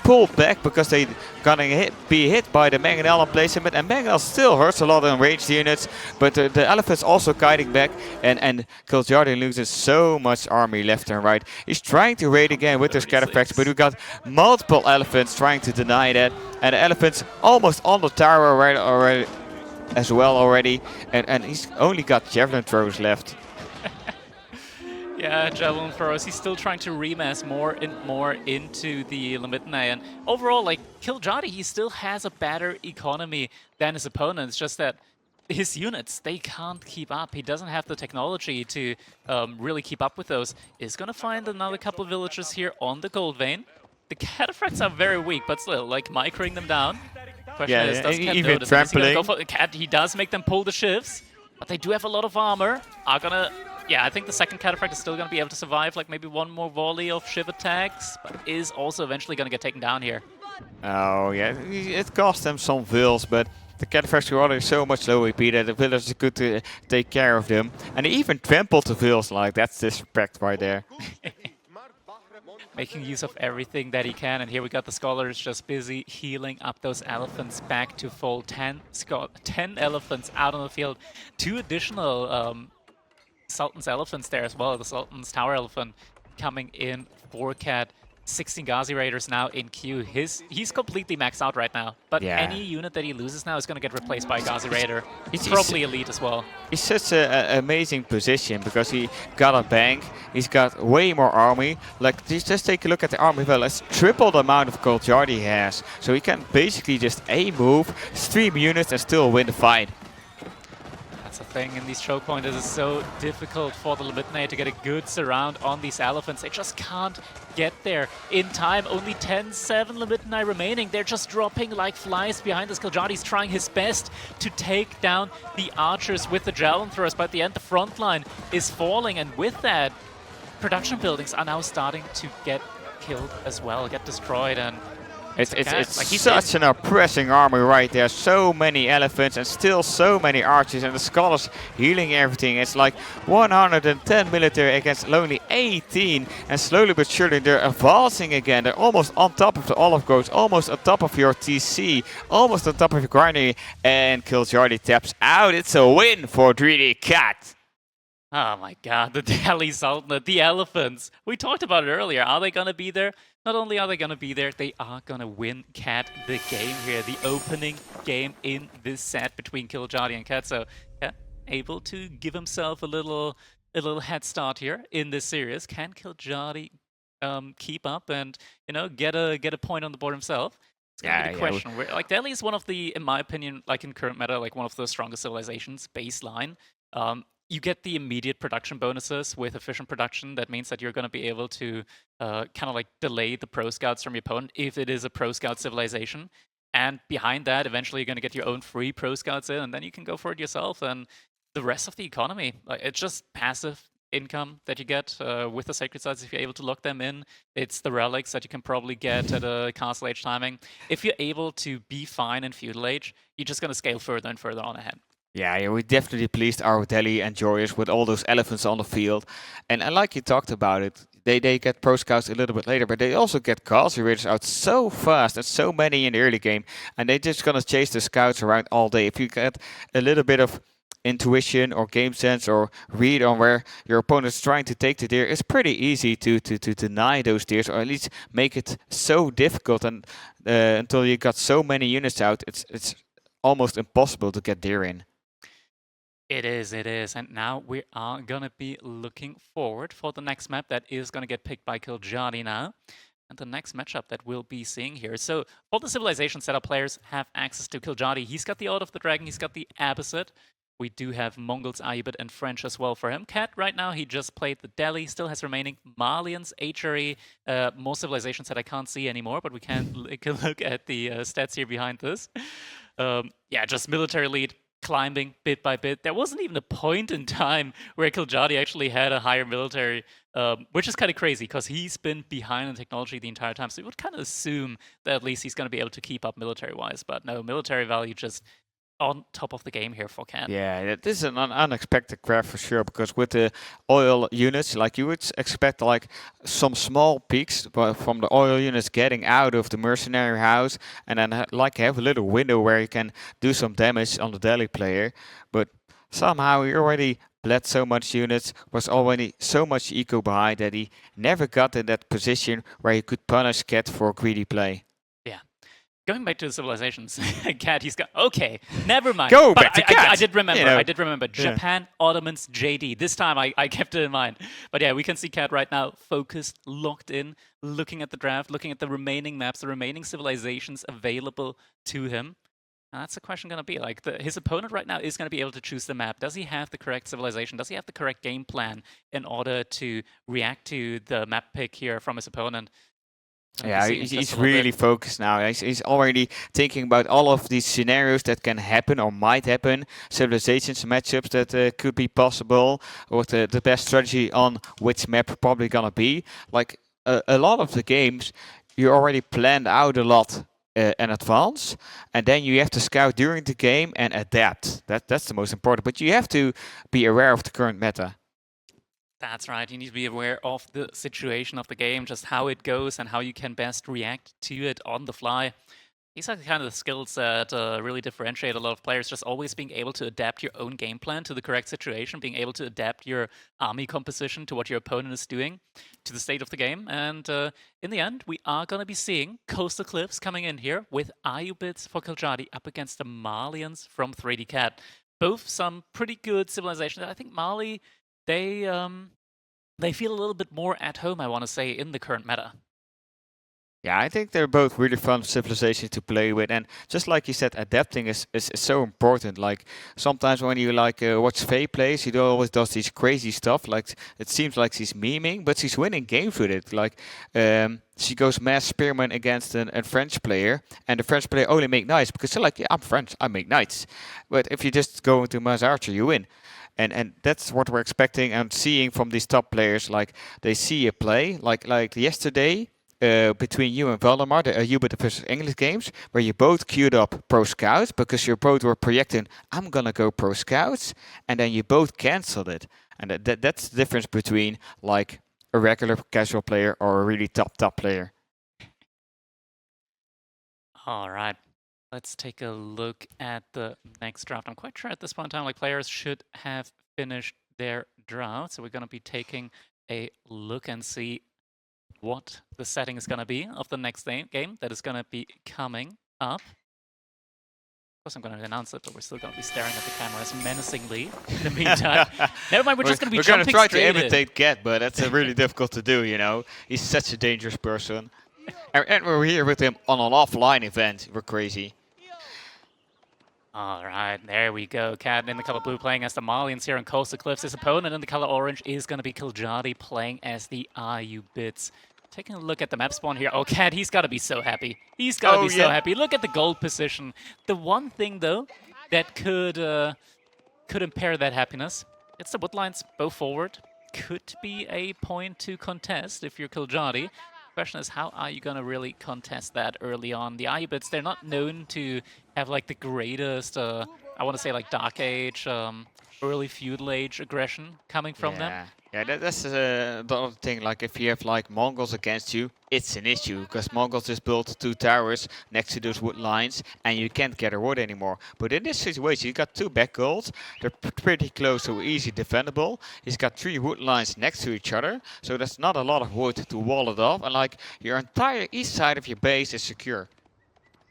pulled back because they gonna be hit by the mangonel placement, and mangonel still hurts a lot on ranged units, but the elephant's also kiting back, and kiljardi loses so much army left and right. He's trying to raid again with his cataphracts, but we got multiple elephants trying to deny that, and the elephant's almost on the tower already as well already, and he's only got javelin throws left. Yeah, javelin throws. He's still trying to remass more and more into the Limitne. And overall, like, kiljardi, he still has a better economy than his opponents. Just that his units, they can't keep up. He doesn't have the technology to really keep up with those. Is going to find another couple of villages here on the gold vein. The cataphracts are very weak, but still, like, microing them down. Question is, does Cat even notice? trampling. Is he gonna go for Cat? He does make them pull the shifts, but they do have a lot of armor. Are gonna... Yeah, I think the second cataphract is still going to be able to survive, like maybe one more volley of shiv attacks, but is also eventually going to get taken down here. Oh yeah, it cost them some vills, but the cataphracts are already so much low AP that the villagers are good to take care of them. And they even trampled the vills, like that's disrespect right there. Making use of everything that he can, and here we got the scholars just busy healing up those elephants back to full. 10 elephants out on the field. 2 additional Sultan's elephants there as well. The Sultan's tower elephant coming in for Cat. 16 Ghazi Raiders now in queue. He's completely maxed out right now, but any unit that he loses now is going to get replaced by a Ghazi Raider. He's probably elite as well. He's such an amazing position because he got a bank, he's got way more army. Like, just take a look at the army. Well, it's triple the amount of kiljardi he has. So he can basically just A-move, stream units and still win the fight. That's the thing in these choke points. It is so difficult for the Limitne to get a good surround on these elephants. They just can't get there in time. Only 10-7 Limitne remaining. They're just dropping like flies behind this. kiljardi's trying his best to take down the archers with the javelin throwers, but at the end the front line is falling, and with that, production buildings are now starting to get killed as well, get destroyed, and it's like such an oppressing army right there. So many elephants and still so many archers, and the scholars healing everything. It's like 110 military against only 18, and slowly but surely they're advancing again. They're almost on top of the olive groves, almost on top of your TC, almost on top of your granary, and kiljardi taps out. It's a win for 3D Cat. Oh my god, the Delhi Sultanate, the elephants. We talked about it earlier. Are they going to be there? Not only are they going to be there, they are going to win Cat the game here. The opening game in this set between kiljardi and Cat. So, yeah, able to give himself a little head start here in this series. Can kiljardi keep up and, you know, get a point on the board himself? It's going to be the question. Like, Delhi is one of the, in my opinion, like in current meta, like one of the strongest civilizations baseline. You get the immediate production bonuses with efficient production. That means that you're going to be able to kind of like delay the pro scouts from your opponent if it is a pro scout civilization. And behind that, eventually you're going to get your own free pro scouts in, and then you can go for it yourself. And the rest of the economy, it's just passive income that you get with the sacred sites if you're able to lock them in. It's the relics that you can probably get at a castle age timing. If you're able to be fine in feudal age, you're just going to scale further and further on ahead. Yeah, we definitely pleased our Delhi enjoyers with all those elephants on the field. And like you talked about it, they get pro scouts a little bit later, but they also get Ghazi Raiders out so fast and so many in the early game. And they're just going to chase the scouts around all day. If you get a little bit of intuition or game sense or read on where your opponent is trying to take the deer, it's pretty easy to deny those deers, or at least make it so difficult. And until you got so many units out, it's almost impossible to get deer in. It is. And now we are going to be looking forward for the next map that is going to get picked by kiljardi now. And the next matchup that we'll be seeing here. So all the civilization setup players have access to kiljardi. He's got the Order of the Dragon. He's got the Abbasid. We do have Mongols, Ayyubid, and French as well for him. Cat, right now, he just played the Delhi. Still has remaining Malians, HRE, more civilizations that I can't see anymore, but we can look at the stats here behind this. Yeah, just military lead. climbing bit by bit. There wasn't even a point in time where kiljardi actually had a higher military, which is kind of crazy because he's been behind in technology the entire time. So you would kind of assume that at least he's going to be able to keep up military-wise. But no, military value just on top of the game here for Cat. Yeah, this is an unexpected graph for sure, because with the oil units, like you would expect like some small peaks from the oil units getting out of the mercenary house, and then like have a little window where you can do some damage on the daily player. But somehow he already bled so much units, was already so much eco behind that he never got in that position where he could punish Cat for greedy play. Going back to the civilizations, Cat, he's got... Okay, never mind. Go but back to Cat. I did remember. You know. I did remember. Japan, Ottomans, JD. This time I kept it in mind. But yeah, we can see Cat right now focused, locked in, looking at the draft, looking at the remaining maps, the remaining civilizations available to him. And that's the question going to be. Like, his opponent right now is going to be able to choose the map. Does he have the correct civilization? Does he have the correct game plan in order to react to the map pick here from his opponent? Yeah, he's really focused now. He's already thinking about all of these scenarios that can happen or might happen, civilizations matchups that could be possible, what the best strategy on which map probably gonna be. Like a lot of the games, you already planned out a lot in advance, and then you have to scout during the game and adapt. That's the most important. But you have to be aware of the current meta. That's right. You need to be aware of the situation of the game, just how it goes and how you can best react to it on the fly. These are the kind of the skills that really differentiate a lot of players, just always being able to adapt your own game plan to the correct situation, being able to adapt your army composition to what your opponent is doing, to the state of the game. And in the end, we are going to be seeing Coastal Cliffs coming in here with Ayyubids for kiljardi up against the Malians from 3D Cat. Both some pretty good civilizations. I think Mali... They feel a little bit more at home, I want to say, in the current meta. Yeah, I think they're both really fun civilizations to play with, and just like you said, adapting is so important. Like sometimes when you watch Faye plays, he always does these crazy stuff. Like it seems like she's memeing, but she's winning games with it. Like she goes mass spearman against a French player, and the French player only make knights because they're like, yeah, I'm French, I make knights. But if you just go into mass archer, you win. And that's what we're expecting and seeing from these top players. Like they see a play, like yesterday between you and Valdemar, the Ayyubid versus English games, where you both queued up pro scouts because you both were projecting, I'm gonna go pro scouts, and then you both cancelled it. And that's the difference between like a regular casual player or a really top player. All right. Let's take a look at the next draft. I'm quite sure at this point in time, like players should have finished their draft. So we're going to be taking a look and see what the setting is going to be of the next game that is going to be coming up. Of course, I'm going to announce it, but we're still going to be staring at the cameras menacingly in the meantime. Never mind, we're just going to be jumping straight in. We're going to try to imitate Cat, but that's really difficult to do, you know. He's such a dangerous person. And we're here with him on an offline event. We're crazy. All right, there we go. Cat in the color blue playing as the Malians here on Coastal Cliffs. His opponent in the color orange is going to be kiljardi playing as the Ayyubids. Taking a look at the map spawn here. Oh, Cat, he's got to be so happy. He's got to be so happy. Look at the gold position. The one thing, though, that could impair that happiness, it's the woodlines bow forward. Could be a point to contest if you're kiljardi. Question is, how are you going to really contest that early on? The Ayyubids, they're not known to have like the greatest, I want to say like Dark Age, early Feudal Age aggression coming from them. Yeah, that's the other thing. Like if you have like Mongols against you, it's an issue because Mongols just built 2 towers next to those wood lines, and you can't get a wood anymore. But in this situation, you got 2 back goals. They're pretty close, so easy defendable. He's got 3 wood lines next to each other, so there's not a lot of wood to wall it off, and like your entire east side of your base is secure.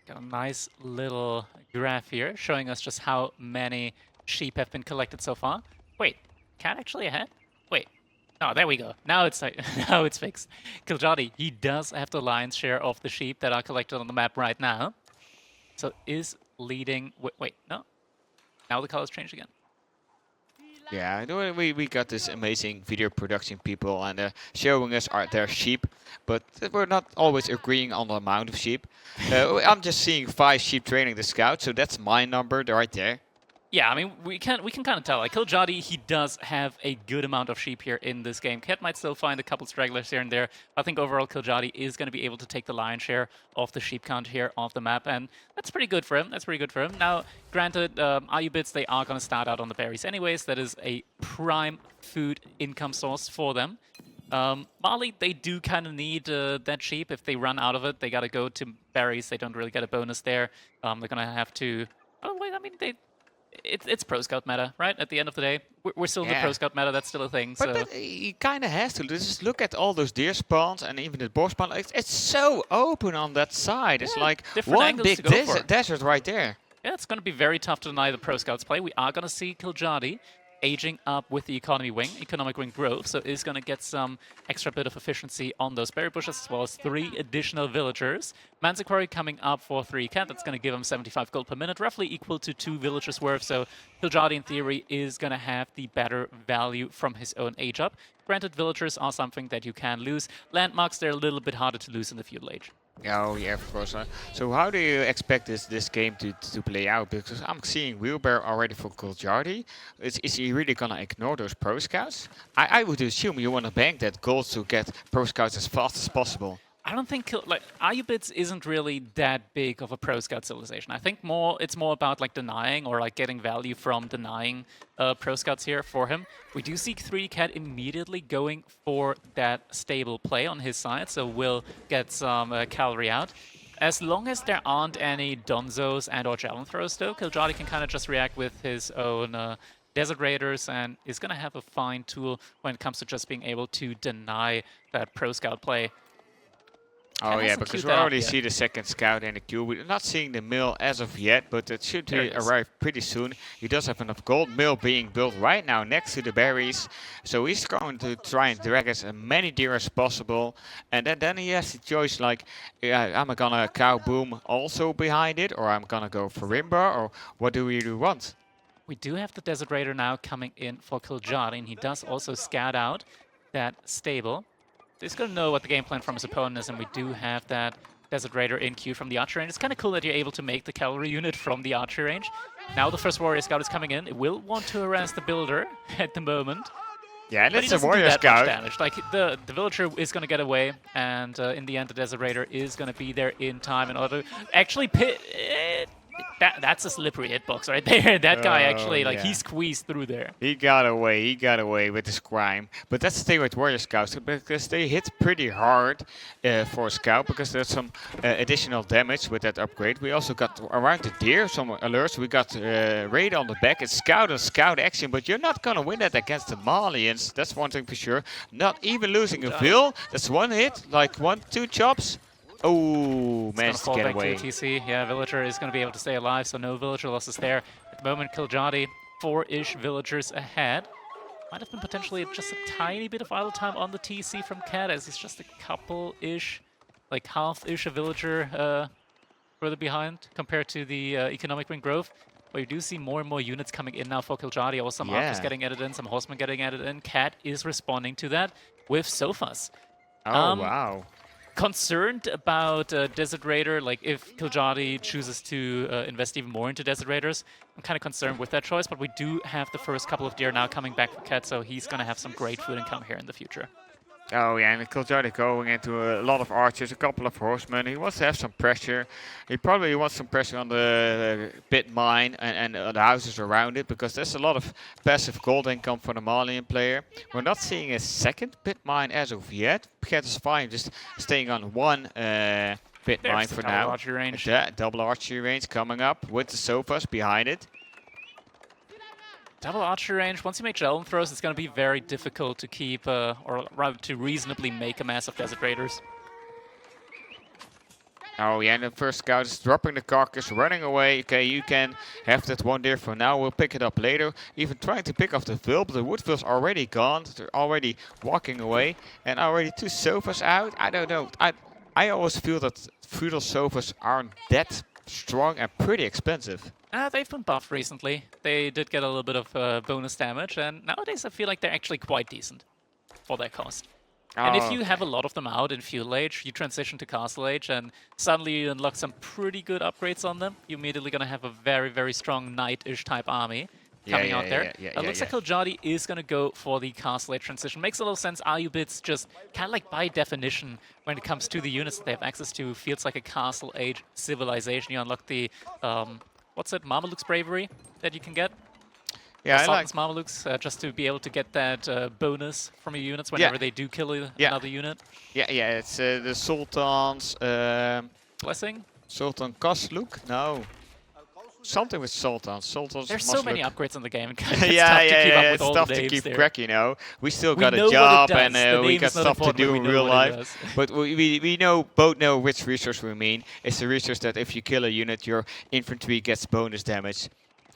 Got a nice little graph here showing us just how many sheep have been collected so far. Wait, Cat actually ahead? Wait. Oh, there we go. Now it's now it's fixed. kiljardi, he does have the lion's share of the sheep that are collected on the map right now. So is leading... Wait, no. Now the colors changed again. Yeah, we got this amazing video production people and showing us their sheep, but we're not always agreeing on the amount of sheep. I'm just seeing 5 sheep training the scout, so that's my number right there. Yeah, I mean, we can kind of tell. Like, kiljardi, he does have a good amount of sheep here in this game. Cat might still find a couple stragglers here and there. I think overall kiljardi is going to be able to take the lion's share of the sheep count here off the map, and that's pretty good for him. That's pretty good for him. Now, granted, Ayyubids, they are going to start out on the berries anyways. That is a prime food income source for them. Mali, they do kind of need that sheep. If they run out of it, they got to go to berries. They don't really get a bonus there. They're going to have to... Oh, wait, I mean, it's Pro Scout meta, right? At the end of the day, we're still in the Pro Scout meta. That's still a thing. But So he kind of has to. Just look at all those deer spawns and even the boar spawn. It's so open on that side. It's like different one angles big to go for. desert right there. yeah, it's going to be very tough to deny the Pro Scouts play. We are going to see kiljardi aging up with the economic wing growth, so is going to get some extra bit of efficiency on those berry bushes, as well as 3 additional villagers. Manticore coming up for 3 cat, that's going to give him 75 gold per minute, roughly equal to 2 villagers worth, so kiljardi in theory is going to have the better value from his own age up. Granted, villagers are something that you can lose. Landmarks, they're a little bit harder to lose in the feudal age. Oh yeah, of course. So how do you expect this game to play out? Because I'm seeing wheelbarrow already for kiljardi. Is he really gonna ignore those pro scouts? I would assume you want to bank that gold to get pro scouts as fast as possible. I don't think like Ayyubids isn't really that big of a pro scout civilization. I think it's more about like denying or like getting value from denying pro scouts here for him. We do see 3 cat immediately going for that stable play on his side, so we'll get some cavalry out. As long as there aren't any donzos and or javelin throws though, kiljardi can kind of just react with his own Desert Raiders and is going to have a fine tool when it comes to just being able to deny that pro scout play. Oh yeah, because we already see the second scout in the queue. We're not seeing the mill as of yet, but it should arrive pretty soon. He does have enough gold. Mill being built right now next to the berries. So he's going to try and drag as many deer as possible. And then he has the choice like, am I gonna cow boom also behind it? Or I'm gonna go for Rimba? Or what do we really want? We do have the Desert Raider now coming in for kiljardi, and he does also scout out that stable. He's going to know what the game plan from his opponent is, and we do have that Desert Raider in queue from the archer range. It's kind of cool that you're able to make the cavalry unit from the archer range. Now the first warrior scout is coming in. It will want to harass the builder at the moment. Yeah, that's a warrior scout. Damage. Like the villager is going to get away, and in the end the Desert Raider is going to be there in time in order to actually that's a slippery hitbox right there. That guy actually, like, he squeezed through there. He got away with his crime. But that's the thing with warrior scouts, because they hit pretty hard for a scout, because there's some additional damage with that upgrade. We also got around the deer some alerts. We got raid on the back. It's scout and scout action, but you're not gonna win that against the Malians. That's one thing for sure. Not even losing a Vil. That's one hit, like 1-2 chops. Oh, managed to get away. To TC. Yeah, villager is going to be able to stay alive, so no villager losses there. At the moment, kiljardi, 4-ish villagers ahead. Might have been potentially just a tiny bit of idle time on the TC from Cat, as he's just a couple-ish, like half-ish a villager further behind compared to the economic wing growth. But you do see more and more units coming in now for kiljardi. Also, some archers getting added in, some horsemen getting added in. Cat is responding to that with sofas. Oh, wow. Concerned about Desert Raider, like if kiljardi chooses to invest even more into Desert Raiders. I'm kind of concerned with that choice, but we do have the first couple of deer now coming back for Cat, so he's going to have some great food income here in the future. Oh yeah, and kiljardi going into a lot of archers, a couple of horsemen. He wants to have some pressure. He probably wants some pressure on the pit mine and the houses around it, because there's a lot of passive gold income for the Malian player. We're not seeing a second pit mine as of yet. Cat is fine, just staying on one pit mine for now. Archery range. Double archery range coming up with the sofas behind it. Double archery range, once you make javelin throws, it's going to be very difficult to keep, or rather to reasonably make a mass of Desert Raiders. Oh yeah, and the first scout is dropping the carcass, running away. Okay, you can have that one there for now. We'll pick it up later. Even trying to pick off the Vil, but the wood Vil's already gone. They're already walking away. And already 2 sofas out. I don't know. I always feel that feudal sofas aren't that strong and pretty expensive. They've been buffed recently. They did get a little bit of bonus damage, and nowadays I feel like they're actually quite decent for their cost. And if Oh, you have a okay. lot of them out in Feudal Age, you transition to Castle Age, and suddenly you unlock some pretty good upgrades on them. You're immediately going to have a very, very strong knight-ish type army Yeah, coming yeah, out there. yeah, yeah, yeah, Looks like yeah. kiljardi is going to go for the Castle Age transition. Makes a little sense. Ayyubids just kind of like by definition, when it comes to the units that they have access to, feels like a Castle Age civilization. You unlock the, what's it, Mameluke's Bravery that you can get? Or Yeah, I like. Sultan's Mamelukes, just to be able to get that bonus from your units Yeah, whenever they do kill yeah, another unit. yeah. It's the Sultan's Blessing. Sultan Kasluk. No, something with Sultan. Sultan's There's so many Masluk. upgrades in the game. It gets Yeah, tough to keep up yeah. with It's all tough the to names keep there. track, you know. We still We got a know what it job does. and The we name got is not stuff to important, but do we in know real what it life. does. But we know both know which resource we mean. It's the resource that if you kill a unit, your infantry gets bonus damage.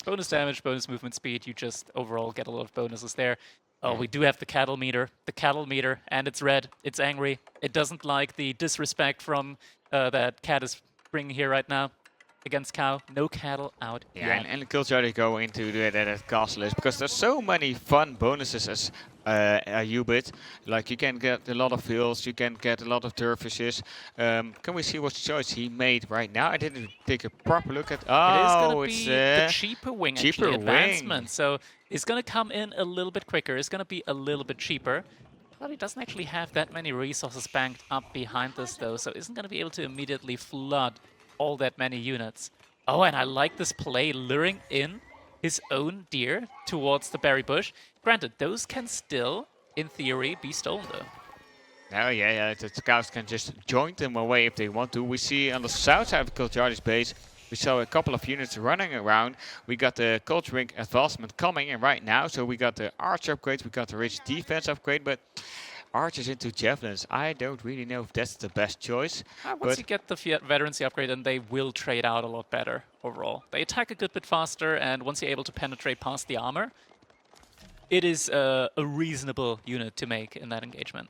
Bonus damage, bonus movement speed. You just overall get a lot of bonuses there. Oh, Yeah. we do have the cattle meter. The cattle meter, and it's red. It's angry. It doesn't like the disrespect from that cat is bringing here right now against cow. No cattle out Yeah, yet. and the kiljardi go into that castle list because there's so many fun bonuses as Ayyubid. Like you can get a lot of hills, you can get a lot of dervishes. Can we see what choice he made right now? I didn't take a proper look at. It is going to Oh, it's be the cheaper wing, cheaper actually, wing. advancement. So it's going to come in a little bit quicker. It's going to be a little bit cheaper. But he doesn't actually have that many resources banked up behind this, though, so isn't going to be able to immediately flood all that many units. Oh, and I like this play, luring in his own deer towards the berry bush. Granted, those can still, in theory, be stolen, though. Oh yeah, the scouts can just join them away if they want to. We see on the south side of Kiljardi's base, we saw a couple of units running around. We got the culture wing advancement coming in right now, so we got the arch upgrade, we got the rich defense upgrade, but archers into javelins, I don't really know if that's the best choice. Once But you get the veterancy upgrade, then they will trade out a lot better overall. They attack a good bit faster, and once you're able to penetrate past the armor, it is a reasonable unit to make in that engagement.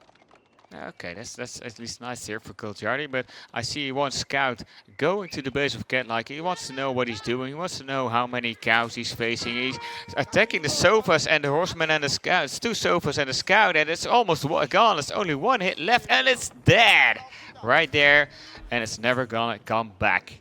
okay, that's at least nice here for Kiljardi, but I see one scout going to the base of Cat, like he wants to know what he's doing, he wants to know how many cows he's facing. He's attacking the sofas and the horsemen and the scouts, two sofas and a scout, and it's almost gone. There's only one hit left, and it's dead right there, and it's never gonna come back.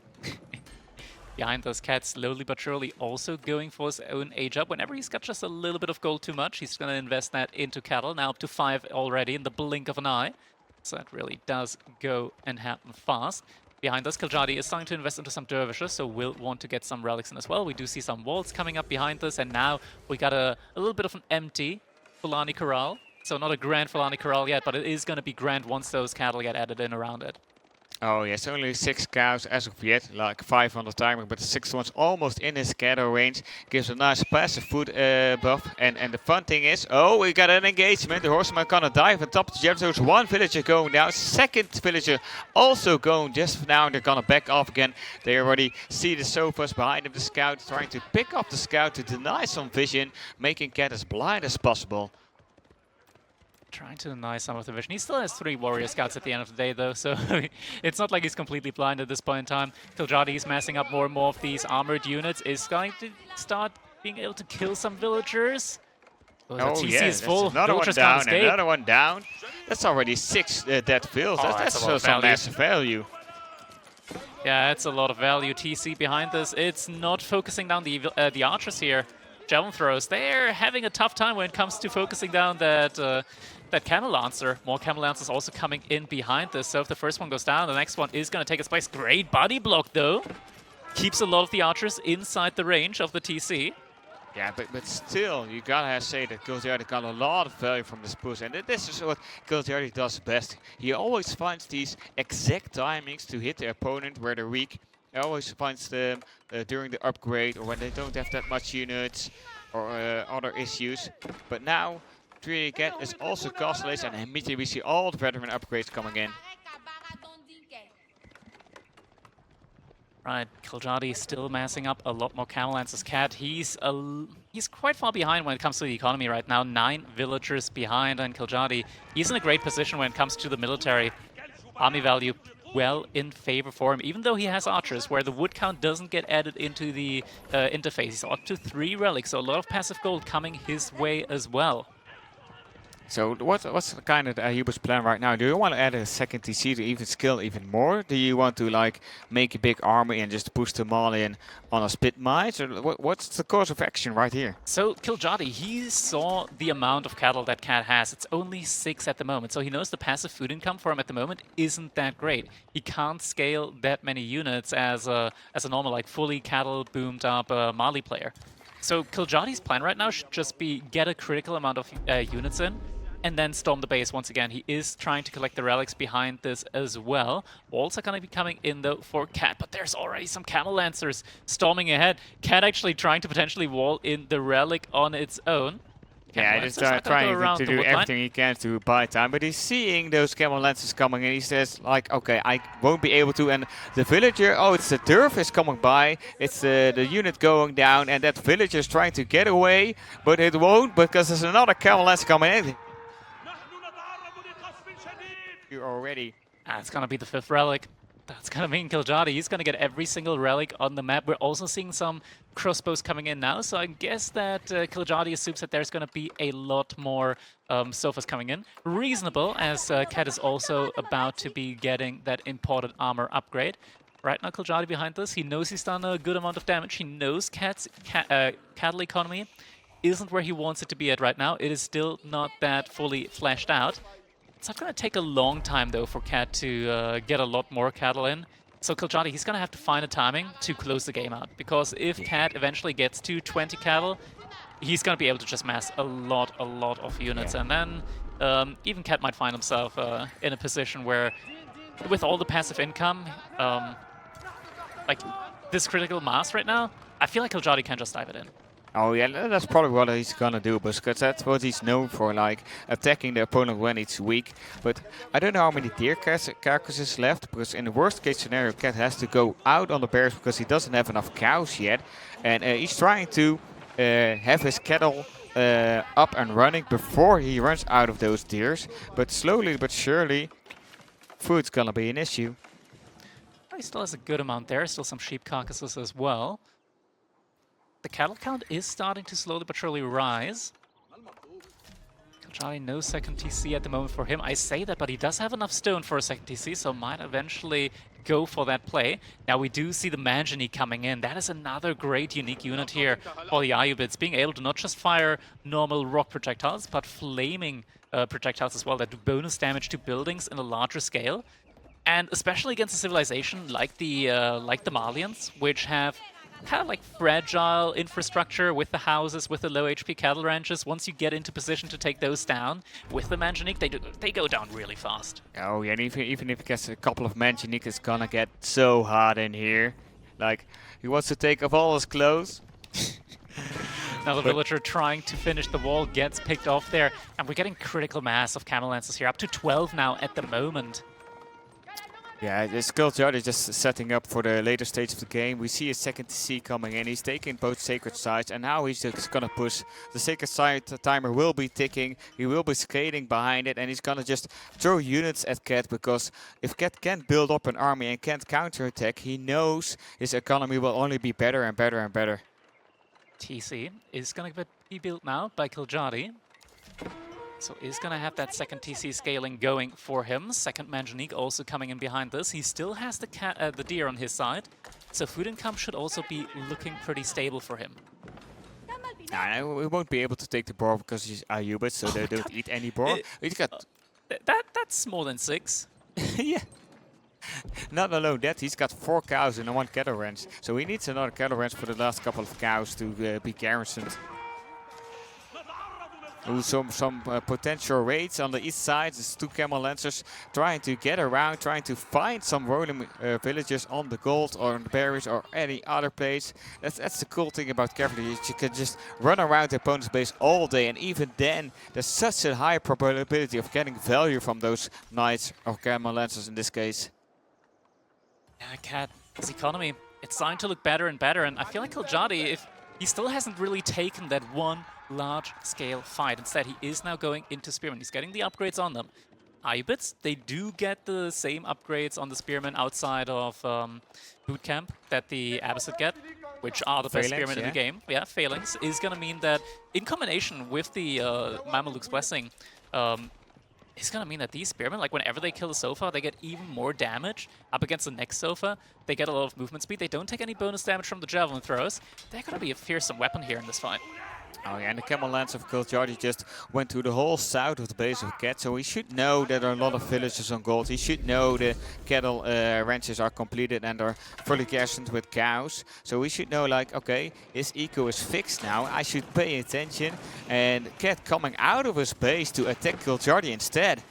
Behind those cats, slowly but surely also going for his own age up. Whenever he's got just a little bit of gold too much, he's going to invest that into cattle. Now up to 5 already in the blink of an eye. So that really does go and happen fast. Behind us, kiljardi is starting to invest into some dervishes, so we'll want to get some relics in as well. We do see some walls coming up behind us, and now we got a little bit of an empty Fulani Corral. So not a grand Fulani Corral yet, but it is going to be grand once those cattle get added in around it. Oh yes, only 6 cows as of yet, like 5 on the timer, but the 6th one's almost in his scatter range. Gives a nice passive food buff, and the fun thing is, oh, we got an engagement. The horseman gonna dive on top of the jab. There's one villager going down, second villager also going just now. They're gonna back off again. They already see the sofas behind him. The scout trying to pick up the scout to deny some vision, making Cat as blind as possible. Trying to deny some of the vision. He still has 3 warrior scouts at the end of the day, though, so it's not like he's completely blind at this point in time. kiljardi is massing up more and more of these armored units. Is going to start being able to kill some villagers. Oh, the TC yeah, is full. that's another one Villagers can't down, escape. another one down. That's already 6 dead fills. Oh, That's that's a lot of some value. massive value. Yeah, it's a lot of value. TC behind this. It's not focusing down the archers here. Javelin throws. They're having a tough time when it comes to focusing down that Camel Lancer. More Camel Lancers also coming in behind this. So if the first one goes down, the next one is going to take its place. Great body block, though. Keeps a lot of the archers inside the range of the TC. Yeah, but still, you gotta say that kiljardi got a lot of value from this push, and this is what kiljardi does best. He always finds these exact timings to hit the opponent where they're weak. He always finds them during the upgrade or when they don't have that much units or other issues. But now, Trinity Cat is also costless, and immediately we see all the veteran upgrades coming in. Right, kiljardi still massing up a lot more Camel Lancers. Cat, he's quite far behind when it comes to the economy right now. 9 villagers behind, and kiljardi, he's in a great position when it comes to the military. Army value well in favor for him, even though he has archers, where the wood count doesn't get added into the interface. He's up to 3 relics, so a lot of passive gold coming his way as well. So what's the kind of Ayyubids plan right now? Do you want to add a second TC to even scale even more? Do you want to like make a big army and just push the Malian on a spit mines? Or what's the course of action right here? So kiljardi, he saw the amount of cattle that Cat has. It's only 6 at the moment, so he knows the passive food income for him at the moment isn't that great. He can't scale that many units as a normal, like fully cattle boomed up Mali player. So kiljardi's plan right now should just be get a critical amount of units in, and then storm the base once again. He is trying to collect the relics behind this as well. Walls are going to be coming in though for Cat, but there's already some Camel Lancers storming ahead. Cat actually trying to potentially wall in the relic on its own. Yeah, just trying to do everything he can to buy time, but he's seeing those Camel Lancers coming and he says like, okay, I won't be able to. And the villager, oh, it's the turf is coming by, it's the unit going down, and that villager is trying to get away, but it won't because there's another Camel Lancer coming in. You're already. It's going to be the 5th relic. That's going to mean kiljardi. He's going to get every single relic on the map. We're also seeing some crossbows coming in now, so I guess that kiljardi assumes that there's going to be a lot more sofas coming in. Reasonable, as Cat is also about to be getting that imported armor upgrade. Right now, kiljardi behind this. He knows he's done a good amount of damage. He knows Cat's cattle economy isn't where he wants it to be at right now. It is still not that fully fleshed out. It's not going to take a long time, though, for Cat to get a lot more cattle in. So kiljardi, he's going to have to find a timing to close the game out. Because if Cat eventually gets to 20 cattle, he's going to be able to just mass a lot of units. And then even Cat might find himself in a position where, with all the passive income, like this critical mass right now, I feel like kiljardi can just dive it in. Oh yeah, that's probably what he's gonna do, because that's what he's known for, like attacking the opponent when it's weak. But I don't know how many deer carcasses left, because in the worst case scenario, Cat has to go out on the bears because he doesn't have enough cows yet, and he's trying to have his cattle up and running before he runs out of those deers. But slowly but surely, food's gonna be an issue. He still has a good amount there, still some sheep carcasses as well. The cattle count is starting to slowly but surely rise. kiljardi, no second TC at the moment for him. I say that, but he does have enough stone for a second TC, so might eventually go for that play. Now we do see the Manjani coming in. That is another great unique unit here for the Ayyubids, being able to not just fire normal rock projectiles, but flaming projectiles as well that do bonus damage to buildings in a larger scale. And especially against a civilization like the Malians, which have kind of like fragile infrastructure with the houses, with the low HP cattle ranches. Once you get into position to take those down with the Manjanique, they go down really fast. Oh yeah, and even if he gets a couple of Manjanique, it's gonna get so hot in here. Like, he wants to take off all his clothes. Now the villager trying to finish the wall gets picked off there, and we're getting critical mass of Camel Lancers here, up to 12 now at the moment. Yeah, this kiljardi is just setting up for the later stage of the game. We see a second TC coming in. He's taking both sacred sites, and now he's just gonna push. The sacred site timer will be ticking. He will be skating behind it, and he's gonna just throw units at Cat, because if Cat can't build up an army and can't counterattack, he knows his economy will only be better and better and better. TC is gonna be built now by kiljardi. So is going to have that second TC scaling going for him. Second Manjanique also coming in behind this. He still has the deer on his side. So food income should also be looking pretty stable for him. Nah, we won't be able to take the boar because he's Ayyubids, so they don't eat any boar. He's got... That's more than 6. Yeah. Not alone that, he's got 4 cows and 1 cattle ranch. So he needs another cattle ranch for the last couple of cows to be garrisoned. Ooh, some potential raids on the east side. There's 2 Camel Lancers trying to get around, trying to find some rolling villagers on the gold or on the berries or any other place. That's the cool thing about cavalry. You can just run around the opponent's base all day, and even then there's such a high probability of getting value from those knights or Camel Lancers in this case. Yeah, Cat, his economy, it's starting to look better and better, and I feel like kiljardi, if he still hasn't really taken that one large-scale fight. Instead, he is now going into Spearmen. He's getting the upgrades on them. Ayyubids, they do get the same upgrades on the Spearmen outside of boot camp that the Abbasid get, which are the best Spearmen in the game. Yeah, Phalanx is going to mean that in combination with the Mameluke's Blessing, It's gonna mean that these spearmen, like whenever they kill a sofa, they get even more damage up against the next sofa. They get a lot of movement speed. They don't take any bonus damage from the javelin throws. They're gonna be a fearsome weapon here in this fight. Oh yeah, and the camel lance of kiljardi just went to the whole south of the base of Cat, so he should know that there are a lot of villages on gold. He should know the cattle ranches are completed and are fully garrisoned with cows. So we should know, like, okay, his eco is fixed now. I should pay attention. And Cat coming out of his base to attack kiljardi instead.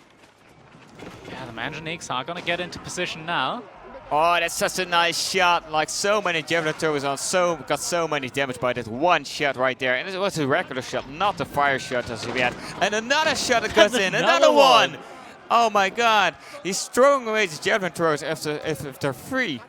Yeah, the Manjaniques are gonna get into position now. Oh, that's such a nice shot. Like, so many javelin throwers on, got so many damage by that one shot right there. And it was a regular shot, not the fire shot as we had. And another shot that goes in, another one. Oh my god, he's throwing away his javelin throwers if they're free.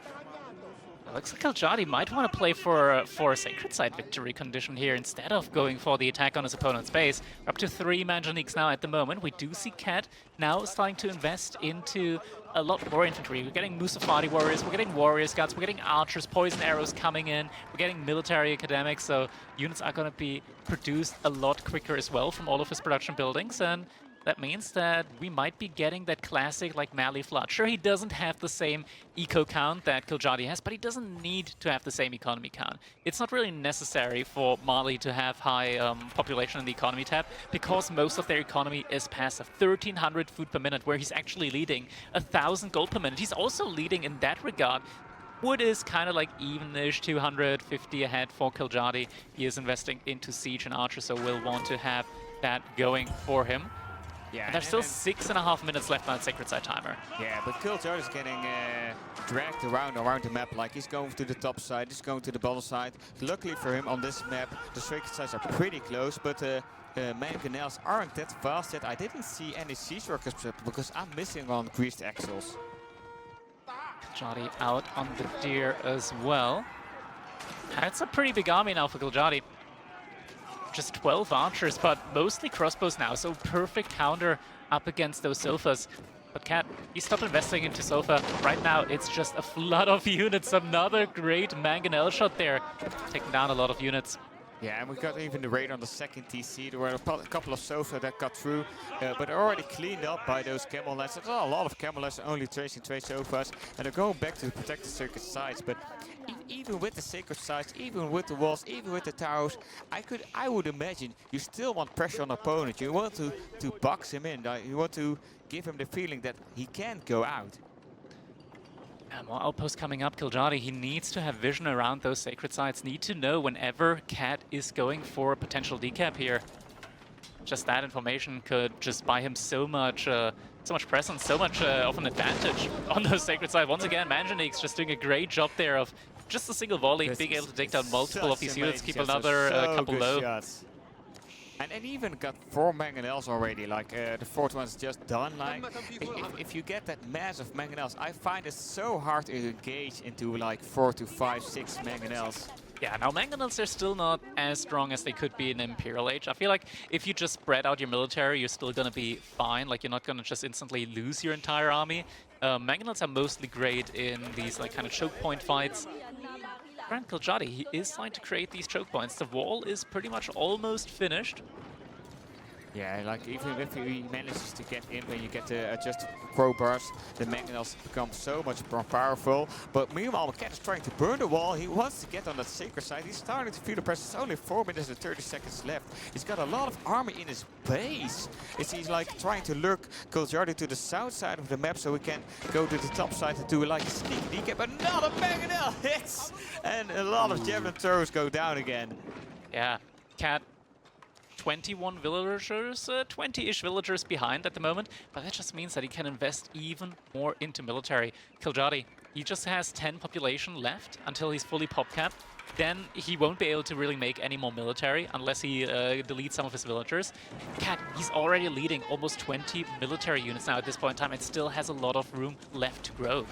Looks like kiljardi might want to play for a Sacred Side victory condition here instead of going for the attack on his opponent's base. We're up to 3 Manjaniques now at the moment. We do see Cat now starting to invest into a lot more infantry. We're getting Musafati warriors, we're getting warrior scouts, we're getting archers, poison arrows coming in, we're getting military academics, so units are going to be produced a lot quicker as well from all of his production buildings, and that means that we might be getting that classic like Mali flood. Sure, he doesn't have the same eco count that kiljardi has, but he doesn't need to have the same economy count. It's not really necessary for Mali to have high population in the economy tab, because most of their economy is passive. 1,300 food per minute, where he's actually leading 1,000 gold per minute. He's also leading in that regard. Wood is kind of like even-ish, 250 ahead for kiljardi. He is investing into siege and archer, so we'll want to have that going for him. Yeah, and there's still 6.5 minutes left on Sacred Side timer. Yeah, but kiljardi is getting dragged around the map. Like, he's going to the top side, he's going to the bottom side. Luckily for him on this map, the Sacred Sides are pretty close, but mangonels aren't that fast yet. I didn't see any siege workers because I'm missing on greased axles. kiljardi out on the deer as well. That's a pretty big army now for kiljardi. Just 12 archers, but mostly crossbows now, so perfect counter up against those sofas. But Cat, he stopped investing into sofa. Right now, it's just a flood of units. Another great mangonel shot there, taking down a lot of units. Yeah, and we got even the raid on the second TC. There were a couple of sofa that got through, but they're already cleaned up by those camel lances. There's a lot of camel lances only tracing 2 sofas, and they're going back to protect the sacred sites. But even with the sacred sites, even with the walls, even with the towers, I would imagine you still want pressure on the opponent. You want to box him in. You want to give him the feeling that he can't go out. More outposts coming up. kiljardi, he needs to have vision around those sacred sites. Need to know whenever Cat is going for a potential decap here. Just that information could just buy him so much presence, so much of an advantage on those sacred sites. Once again, Manjaniques just doing a great job there of just a single volley, being able to take down multiple of these units, keep another couple low. Shots. And even got 4 mangonels already, like the 4th one's just done. Like, if you get that mass of mangonels, I find it so hard to engage into like 4 to 5, 6 mangonels. Yeah, now mangonels are still not as strong as they could be in Imperial Age. I feel like if you just spread out your military, you're still gonna be fine. Like, you're not gonna just instantly lose your entire army. Mangonels are mostly great in these like kind of choke point fights. Grand kiljardi, he is trying to create these choke points. The wall is pretty much almost finished. Yeah, like even if he manages to get in when you get to adjust crowbars, the mangonels become so much more powerful. But meanwhile, Cat is trying to burn the wall. He wants to get on that sacred side. He's starting to feel the pressure. It's only 4 minutes and 30 seconds left. He's got a lot of army in his base. He's like trying to lurk kiljardi to the south side of the map so we can go to the top side and do like a sneak decap. Another mangonel hits! And a lot of javelin throws go down again. Yeah, Cat. 21 villagers, 20-ish villagers behind at the moment, but that just means that he can invest even more into military. kiljardi, he just has 10 population left until he's fully pop capped. Then he won't be able to really make any more military unless he deletes some of his villagers. Cat, he's already leading almost 20 military units now at this point in time and still has a lot of room left to grow.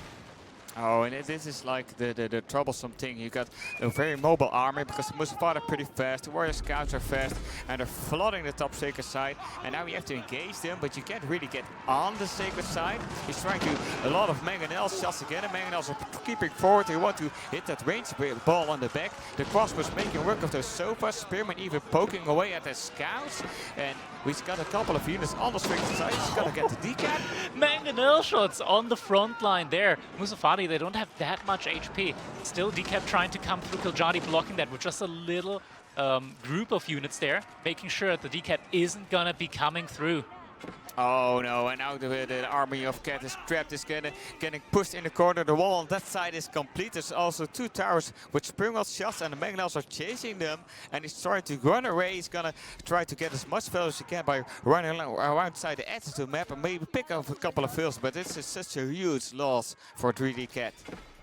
Oh, and this is like the troublesome thing. You got a very mobile army because the Mustafa are pretty fast, the warrior scouts are fast, and they're flooding the top sacred side. And now you have to engage them, but you can't really get on the sacred side. He's trying to a lot of mangonel shots again, and mangonels are keeping forward. They want to hit that range ball on the back. The crossbows making work of those sofas, spearmen even poking away at the scouts. And we've got a couple of units on the sacred side. He's gonna get the decap. Mangonel shots on the front line there. Musafadi, they don't have that much HP. Still, Decap trying to come through. kiljardi blocking that with just a little group of units there, making sure that the Decap isn't gonna be coming through. Oh no, and now the army of Cat is trapped, is getting pushed in the corner. The wall on that side is complete. There's also 2 towers with Springwell shots, and the Mangonels are chasing them. And he's trying to run away. He's gonna try to get as much fill as he can by running around side the edge of the map and maybe pick up a couple of fills. But this is such a huge loss for 3D Cat.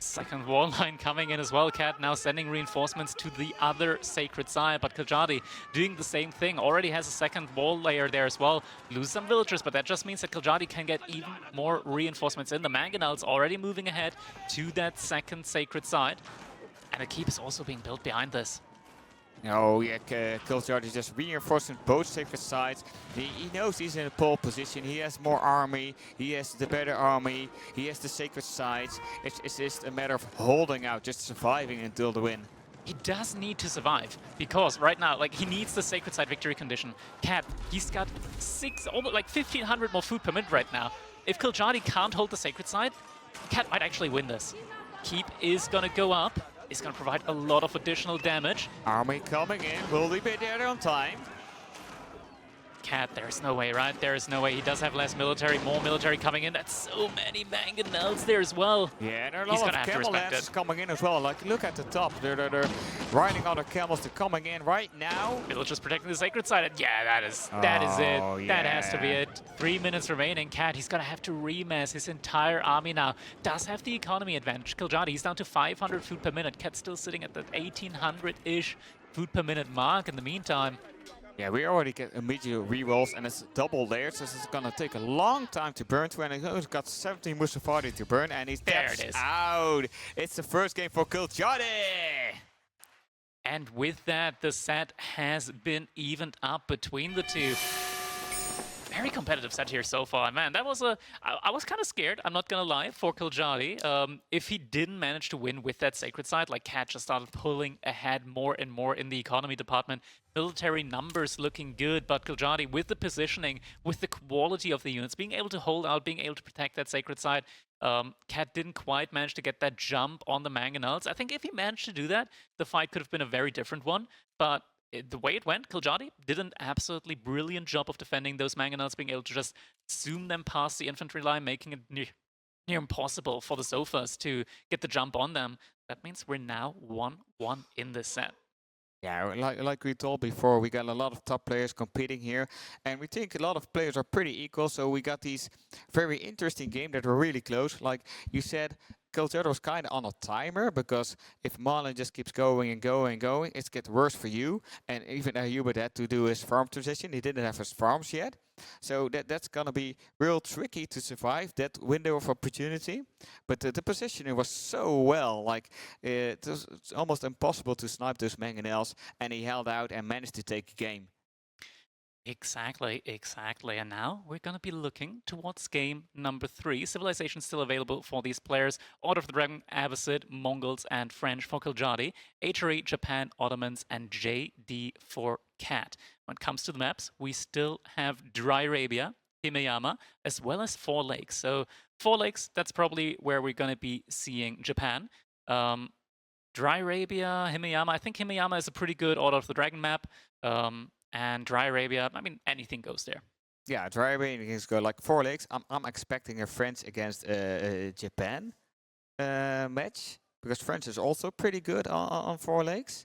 Second wall line coming in as well. Cat now sending reinforcements to the other sacred side, but kiljardi doing the same thing. Already has a second wall layer there as well. Lose some villagers, but that just means that kiljardi can get even more reinforcements in. The Mangonels already moving ahead to that second sacred side. And a keep is also being built behind this. Oh yeah, kiljardi is just reinforcing both sacred sides. He knows he's in a pole position. He has more army. He has the better army. He has the sacred sides. It's just a matter of holding out, just surviving until the win. He does need to survive, because right now, like, he needs the sacred side victory condition. Cat, he's got 1,500 more food per minute right now. If kiljardi can't hold the sacred side, Cat might actually win this. Keep is gonna go up. Is going to provide a lot of additional damage. Army coming in. Will he be there on time? Cat, there's no way, right? There is no way. He does have less military, more military coming in. That's so many mangonels there as well. Yeah, and there are a lot of camel lances coming in as well. Like, look at the top. They're riding on the camels. They're coming in right now. Villagers protecting the sacred side. And yeah, that is it. Yeah. That has to be it. 3 minutes remaining. Cat, he's going to have to remass his entire army now. Does have the economy advantage. kiljardi, he's down to 500 food per minute. Cat's still sitting at the 1,800-ish food per minute mark in the meantime. Yeah, we already get immediate rerolls, and it's double layered, so it's gonna take a long time to burn through. And he's got 17 Mustafadi to burn, and he's out. It's the first game for kiljardi. And with that, the set has been evened up between the two. Very competitive set here so far. Man, that was I was kind of scared, I'm not gonna lie, for kiljardi. If he didn't manage to win with that sacred side, like Cat just started pulling ahead more and more in the economy department. Military numbers looking good, but kiljardi with the positioning, with the quality of the units, being able to hold out, being able to protect that sacred side, Cat didn't quite manage to get that jump on the mangonels. I think if he managed to do that, the fight could have been a very different one, but the way it went, kiljardi did an absolutely brilliant job of defending those mangonels, being able to just zoom them past the infantry line, making it near impossible for the sofas to get the jump on them. That means we're now 1-1 in this set. Yeah, like we told before, we got a lot of top players competing here, and we think a lot of players are pretty equal, so we got these very interesting games that were really close. Like you said, kiljardi was kind of on a timer, because if Malian just keeps going and going and going, it gets worse for you. And even Ayyubid had to do his farm transition. He didn't have his farms yet. So that's going to be real tricky to survive that window of opportunity. But the positioning was so well, like it's almost impossible to snipe those mangonels, and he held out and managed to take a game. Exactly. And now we're going to be looking towards game number 3. Civilization still available for these players. Order of the Dragon, Abbasid, Mongols, and French for kiljardi. HRE, Japan, Ottomans, and JD for Cat. When it comes to the maps, we still have Dry Arabia, Himeyama, as well as Four Lakes. So Four Lakes, that's probably where we're going to be seeing Japan. Dry Arabia, Himeyama. I think Himeyama is a pretty good Order of the Dragon map. And Dry Arabia, I mean, anything goes there. Yeah, Dry Arabia can go like 4 Lakes. I'm expecting a France against Japan match, because France is also pretty good on 4 Lakes.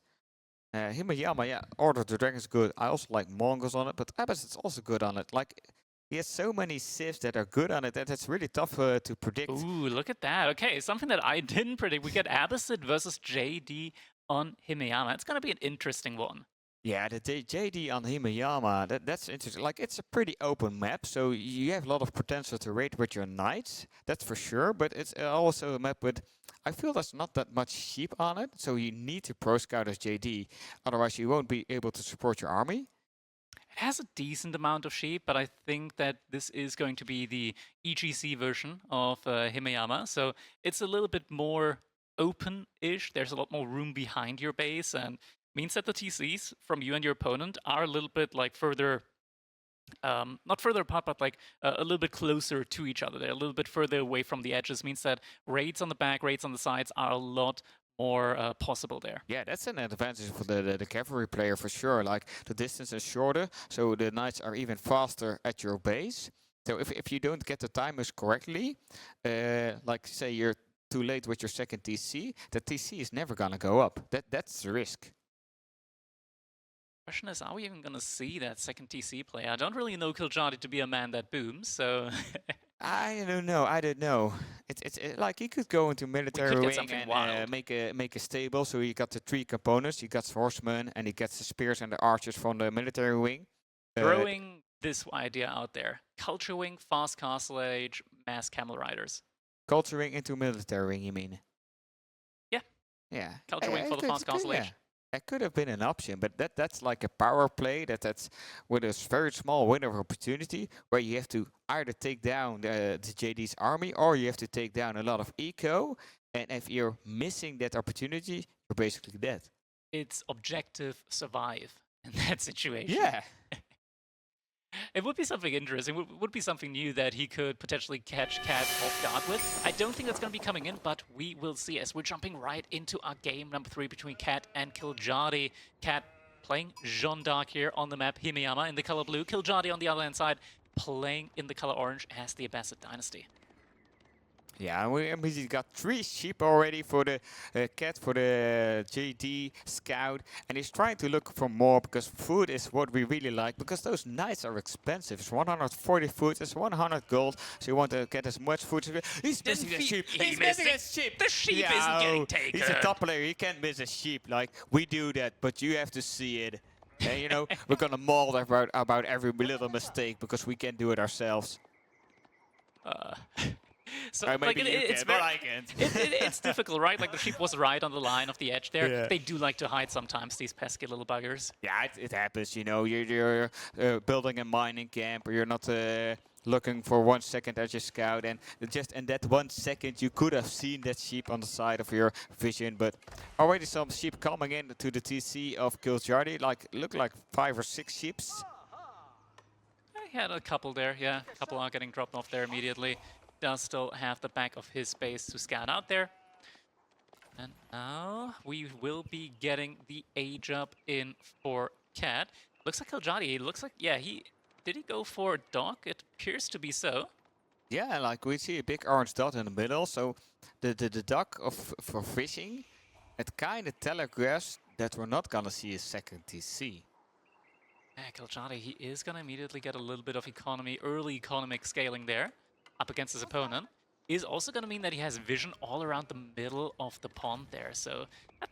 Himeyama, yeah, Order of the Dragon is good. I also like Mongols on it, but Abbasid's also good on it. Like, he has so many civs that are good on it that it's really tough to predict. Ooh, look at that. Okay, something that I didn't predict. We get Abbasid versus JD on Himeyama. It's going to be an interesting one. Yeah, the JD on Himayama, that's interesting. Like, it's a pretty open map, so you have a lot of potential to raid with your knights, that's for sure, but it's also a map with, I feel there's not that much sheep on it, so you need to pro scout as JD, otherwise you won't be able to support your army. It has a decent amount of sheep, but I think that this is going to be the EGC version of Himayama. So it's a little bit more open-ish. There's a lot more room behind your base, and means that the TCs from you and your opponent are a little bit like further, not further apart, but like a little bit closer to each other. They're a little bit further away from the edges. Means that raids on the back, raids on the sides are a lot more possible there. Yeah, that's an advantage for the cavalry player for sure. Like, the distance is shorter, so the knights are even faster at your base. So if you don't get the timers correctly, like say you're too late with your second TC, the TC is never gonna go up. That's the risk. Question is, are we even going to see that second TC play? I don't really know kiljardi to be a man that booms, so... I don't know. It's like he could go into military get wing something and wild. make a stable. So you got the three components. You got horsemen and he gets the spears and the archers from the military wing. Throwing this idea out there: culture wing, fast castle age, mass camel riders. Culture wing into military wing, you mean? Yeah. Yeah. Culture wing for the fast castle age. That could have been an option, but that's like a power play. That's with a very small window of opportunity where you have to either take down the JD's army or you have to take down a lot of eco. And if you're missing that opportunity, you're basically dead. It's objective survive in that situation. Yeah. It would be something interesting. It would be something new that he could potentially catch Cat off guard with. I don't think that's going to be coming in, but we will see as we're jumping right into our game number 3 between Cat and kiljardi. Cat playing Jeanne D'Arc here on the map, Himayama in the color blue, kiljardi on the other hand side playing in the color orange as the Abbasid Dynasty. Yeah, we got 3 sheep already for the cat, for the JD scout, and he's trying to look for more because food is what we really like, because those knights are expensive. It's 140 food, it's 100 gold, so you want to get as much food as... He's missing a sheep! He's missing a sheep! The sheep isn't getting taken! He's a top player, he can't miss a sheep. Like, we do that, but you have to see it. And, you know, we're gonna maul about every little mistake because we can't do it ourselves. So maybe like, you can, but I can't. It's difficult, right? Like the sheep was right on the line of the edge there. Yeah. They do like to hide sometimes, these pesky little buggers. Yeah, it happens, you know. You're building a mining camp, or you're not looking for 1 second as your scout, and just in that 1 second you could have seen that sheep on the side of your vision, but already some sheep coming in to the TC of kiljardi, look like 5 or 6 sheeps. I had a couple there, yeah. A couple are getting dropped off there immediately. Does still have the back of his base to scout out there. And now we will be getting the age up in for Cat. Looks like kiljardi, looks like, yeah, did he go for a dock? It appears to be so. Yeah, like we see a big orange dot in the middle, so the dock for fishing, it kind of telegraphs that we're not gonna see a second TC. Yeah, kiljardi, he is gonna immediately get a little bit of economy, early economic scaling there, up against his opponent, is also going to mean that he has vision all around the middle of the pond there. So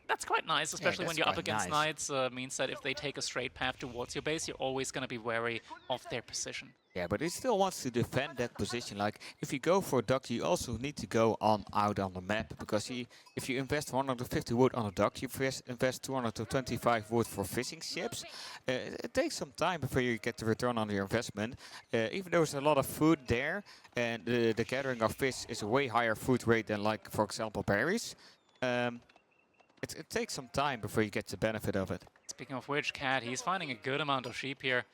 that's quite nice, especially when you're up against knights. Means that if they take a straight path towards your base, you're always going to be wary of their position. Yeah, but he still wants to defend that position. Like, if you go for a dock, you also need to go out on the map, because if you invest 150 wood on a dock, you invest 225 wood for fishing ships. It takes some time before you get the return on your investment. Even though there's a lot of food there, and the gathering of fish is a way higher food rate than, like, for example, berries. It takes some time before you get the benefit of it. Speaking of which, Cat, he's finding a good amount of sheep here.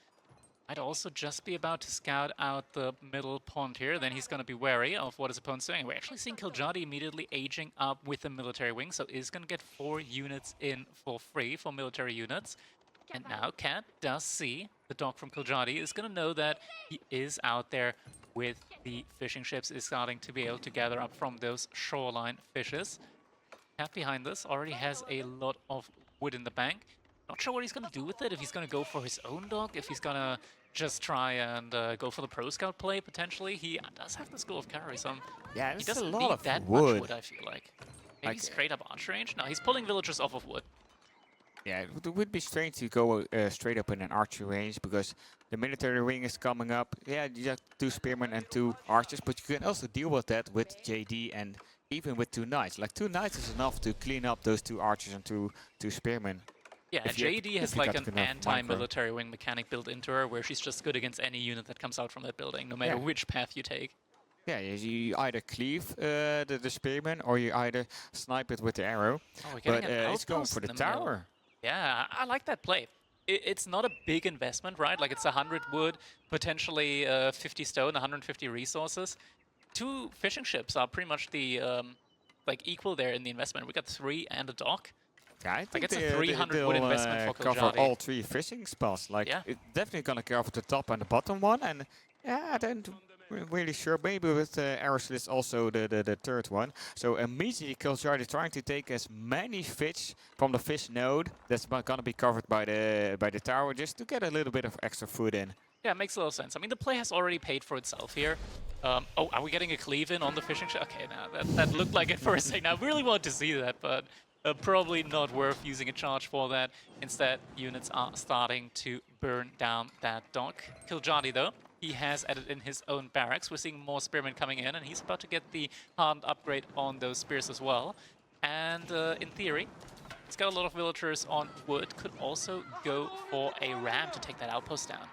Might also just be about to scout out the middle pond here. Then he's going to be wary of what his opponent's doing. We're actually seeing kiljardi immediately aging up with the military wing, so is going to get 4 units in for free for military units. And now Cat does see the dock from kiljardi, is going to know that he is out there with the fishing ships, is starting to be able to gather up from those shoreline fishes. Cat behind this already has a lot of wood in the bank. Not sure what he's going to do with it, if he's going to go for his own dock, if he's going to just try and go for the pro scout play, potentially. He does have the School of Carry, so yeah, he doesn't a lot need of that wood. much wood, I feel like. Maybe straight up arch range? No, he's pulling villagers off of wood. Yeah, it would be strange to go straight up in an archer range because the military wing is coming up. Yeah, you have 2 spearmen and 2 archers, but you can also deal with that with JD and even with 2 knights. Like 2 knights is enough to clean up those 2 archers and 2 spearmen. Yeah, JD If has you like got an enough micro. anti-military wing mechanic built into her, where she's just good against any unit that comes out from that building, no matter Yeah. which path you take. Yeah, you either cleave the spearman or you either snipe it with the arrow. Oh, we're getting But an it's going outpost for the in the middle. tower. Yeah, I like that play. It's not a big investment, right? Like it's 100 wood, potentially 50 stone, 150 resources. 2 fishing ships are pretty much the like equal there in the investment. We got 3 and a dock. Yeah, I think it's a 300 wood investment for cover kiljardi. all 3 fishing spots. Like, Yeah. it's definitely gonna cover the top and the bottom one. And yeah, I don't really sure. Maybe with Aeroslits also the third one. So immediately kiljardi trying to take as many fish from the fish node that's gonna be covered by the tower, just to get a little bit of extra food in. Yeah, it makes a lot of sense. I mean, the play has already paid for itself here. Oh, are we getting a cleave in on the fishing ship? Okay, now that looked like it for a second. I really wanted to see that, but probably not worth using a charge for that. Instead, units are starting to burn down that dock. kiljardi, though, he has added in his own barracks. We're seeing more spearmen coming in, and he's about to get the hardened upgrade on those spears as well. And in theory, he's got a lot of villagers on wood. Could also go for a ram to take that outpost down.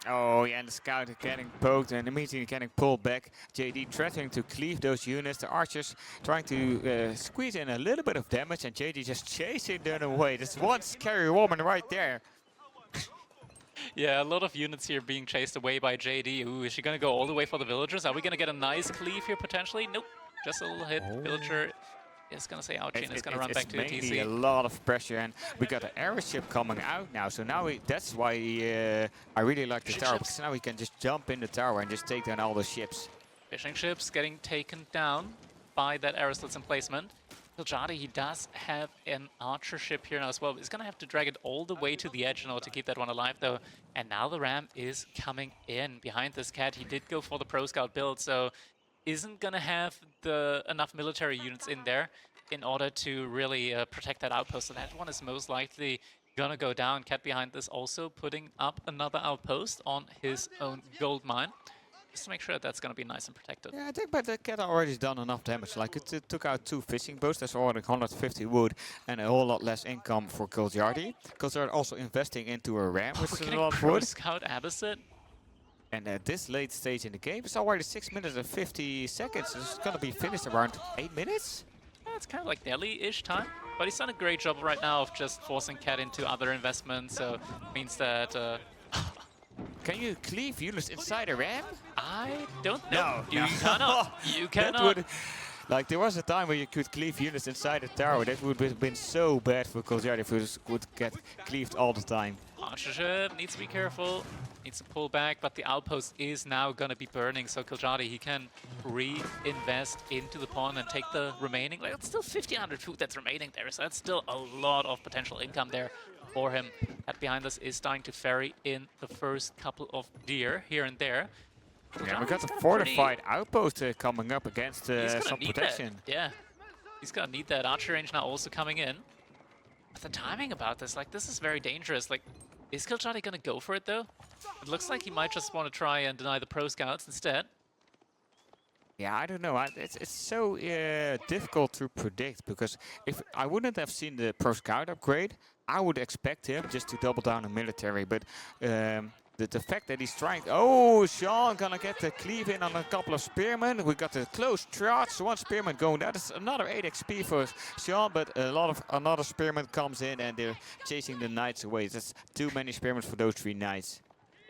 Oh, yeah, and the scout is getting poked and immediately getting pulled back. JD threatening to cleave those units. The archers trying to squeeze in a little bit of damage, and JD just chasing them away. There's one scary woman right there. Yeah, a lot of units here being chased away by JD. Ooh, is she going to go all the way for the villagers? Are we going to get a nice cleave here potentially? Nope, just a little hit. Villager is going to say ouchie and is going to run back to the It's TC. mainly a lot of pressure, and we got an airship coming out now. So now that's why I really like the tower, because now we can just jump in the tower and just take down all the ships. Fishing ships getting taken down by that Aeroslits emplacement. kiljardi, he does have an archer ship here now as well. He's going to have to drag it all the way to the edge in order to keep that one alive, though. And now the ram is coming in behind this cat. He did go for the Pro Scout build, so isn't going to have enough military units in there in order to really protect that outpost. So that one is most likely going to go down. Cat behind this also putting up another outpost on his own gold mine, just to make sure that that's going to be nice and protected. Yeah, I think but the cat already done enough damage. Like it took out 2 fishing boats. That's already 150 wood and a whole lot less income for kiljardi. kiljardi also investing into a ram, which is a lot of Pro wood. Scout Abbasid. And at this late stage in the game, it's already 6 minutes and 50 seconds. It's gonna be finished around 8 minutes. Yeah, it's kind of like Nelly-ish time, but he's done a great job right now of just forcing Cat into other investments, so it means that... Can you cleave units inside a ram? I don't know. No, You no. cannot. You That cannot. would, like there was a time where you could cleave units inside the tower. That would have been so bad for kiljardi if it would get cleaved all the time. Archer ship needs to be careful. Needs to pull back, but the outpost is now going to be burning, so kiljardi, he can reinvest into the pawn and take the remaining... Like, it's still 1,500 food that's remaining there, so that's still a lot of potential income there for him. That behind us is starting to ferry in the first couple of deer here and there. Yeah, we got He's a got fortified outpost coming up against He's gonna some need protection. that. Yeah, he's gonna need that. Archer range now also coming in. But the timing about this, like, this is very dangerous. Like, is kiljardi gonna go for it though? It looks like he might just want to try and deny the Pro Scouts instead. Yeah, I don't know. It's so difficult to predict, because if I wouldn't have seen the Pro Scout upgrade, I would expect him just to double down on military. But the fact that he's trying... Oh, Jeanne gonna get the cleave in on a couple of spearmen. We got the close charge. One spearman going down. That's another 8 XP for Jeanne, but another spearman comes in and they're chasing the knights away. That's too many spearmen for those 3 knights.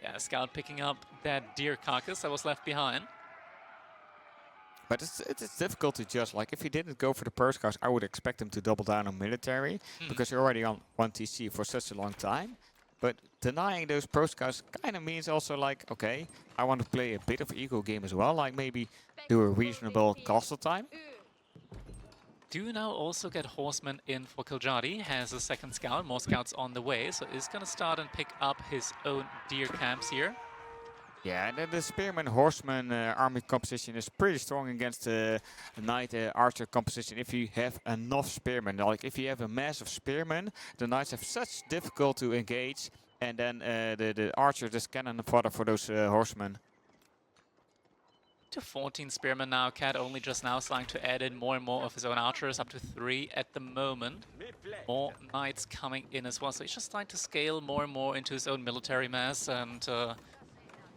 Yeah, Scout picking up that deer carcass that was left behind. But it's difficult to judge. Like, if he didn't go for the Pro Scouts, I would expect him to double down on military, because you're already on 1 TC for such a long time. But denying those Pro Scouts kind of means also, like, okay, I want to play a bit of eco game as well, like maybe do a reasonable castle time. Do now also get horsemen in for kiljardi. Has a second scout, more scouts on the way, so is going to start and pick up his own deer camps here. Yeah, the spearman horseman army composition is pretty strong against the knight archer composition if you have enough spearmen. Like if you have a mass of spearmen, the knights have such difficult to engage, and then the archer just cannon fodder for those horsemen. To 14 spearmen now. Cat only just now starting to add in more and more of his own archers, up to 3 at the moment. More knights coming in as well, so he's just starting to scale more and more into his own military mass. And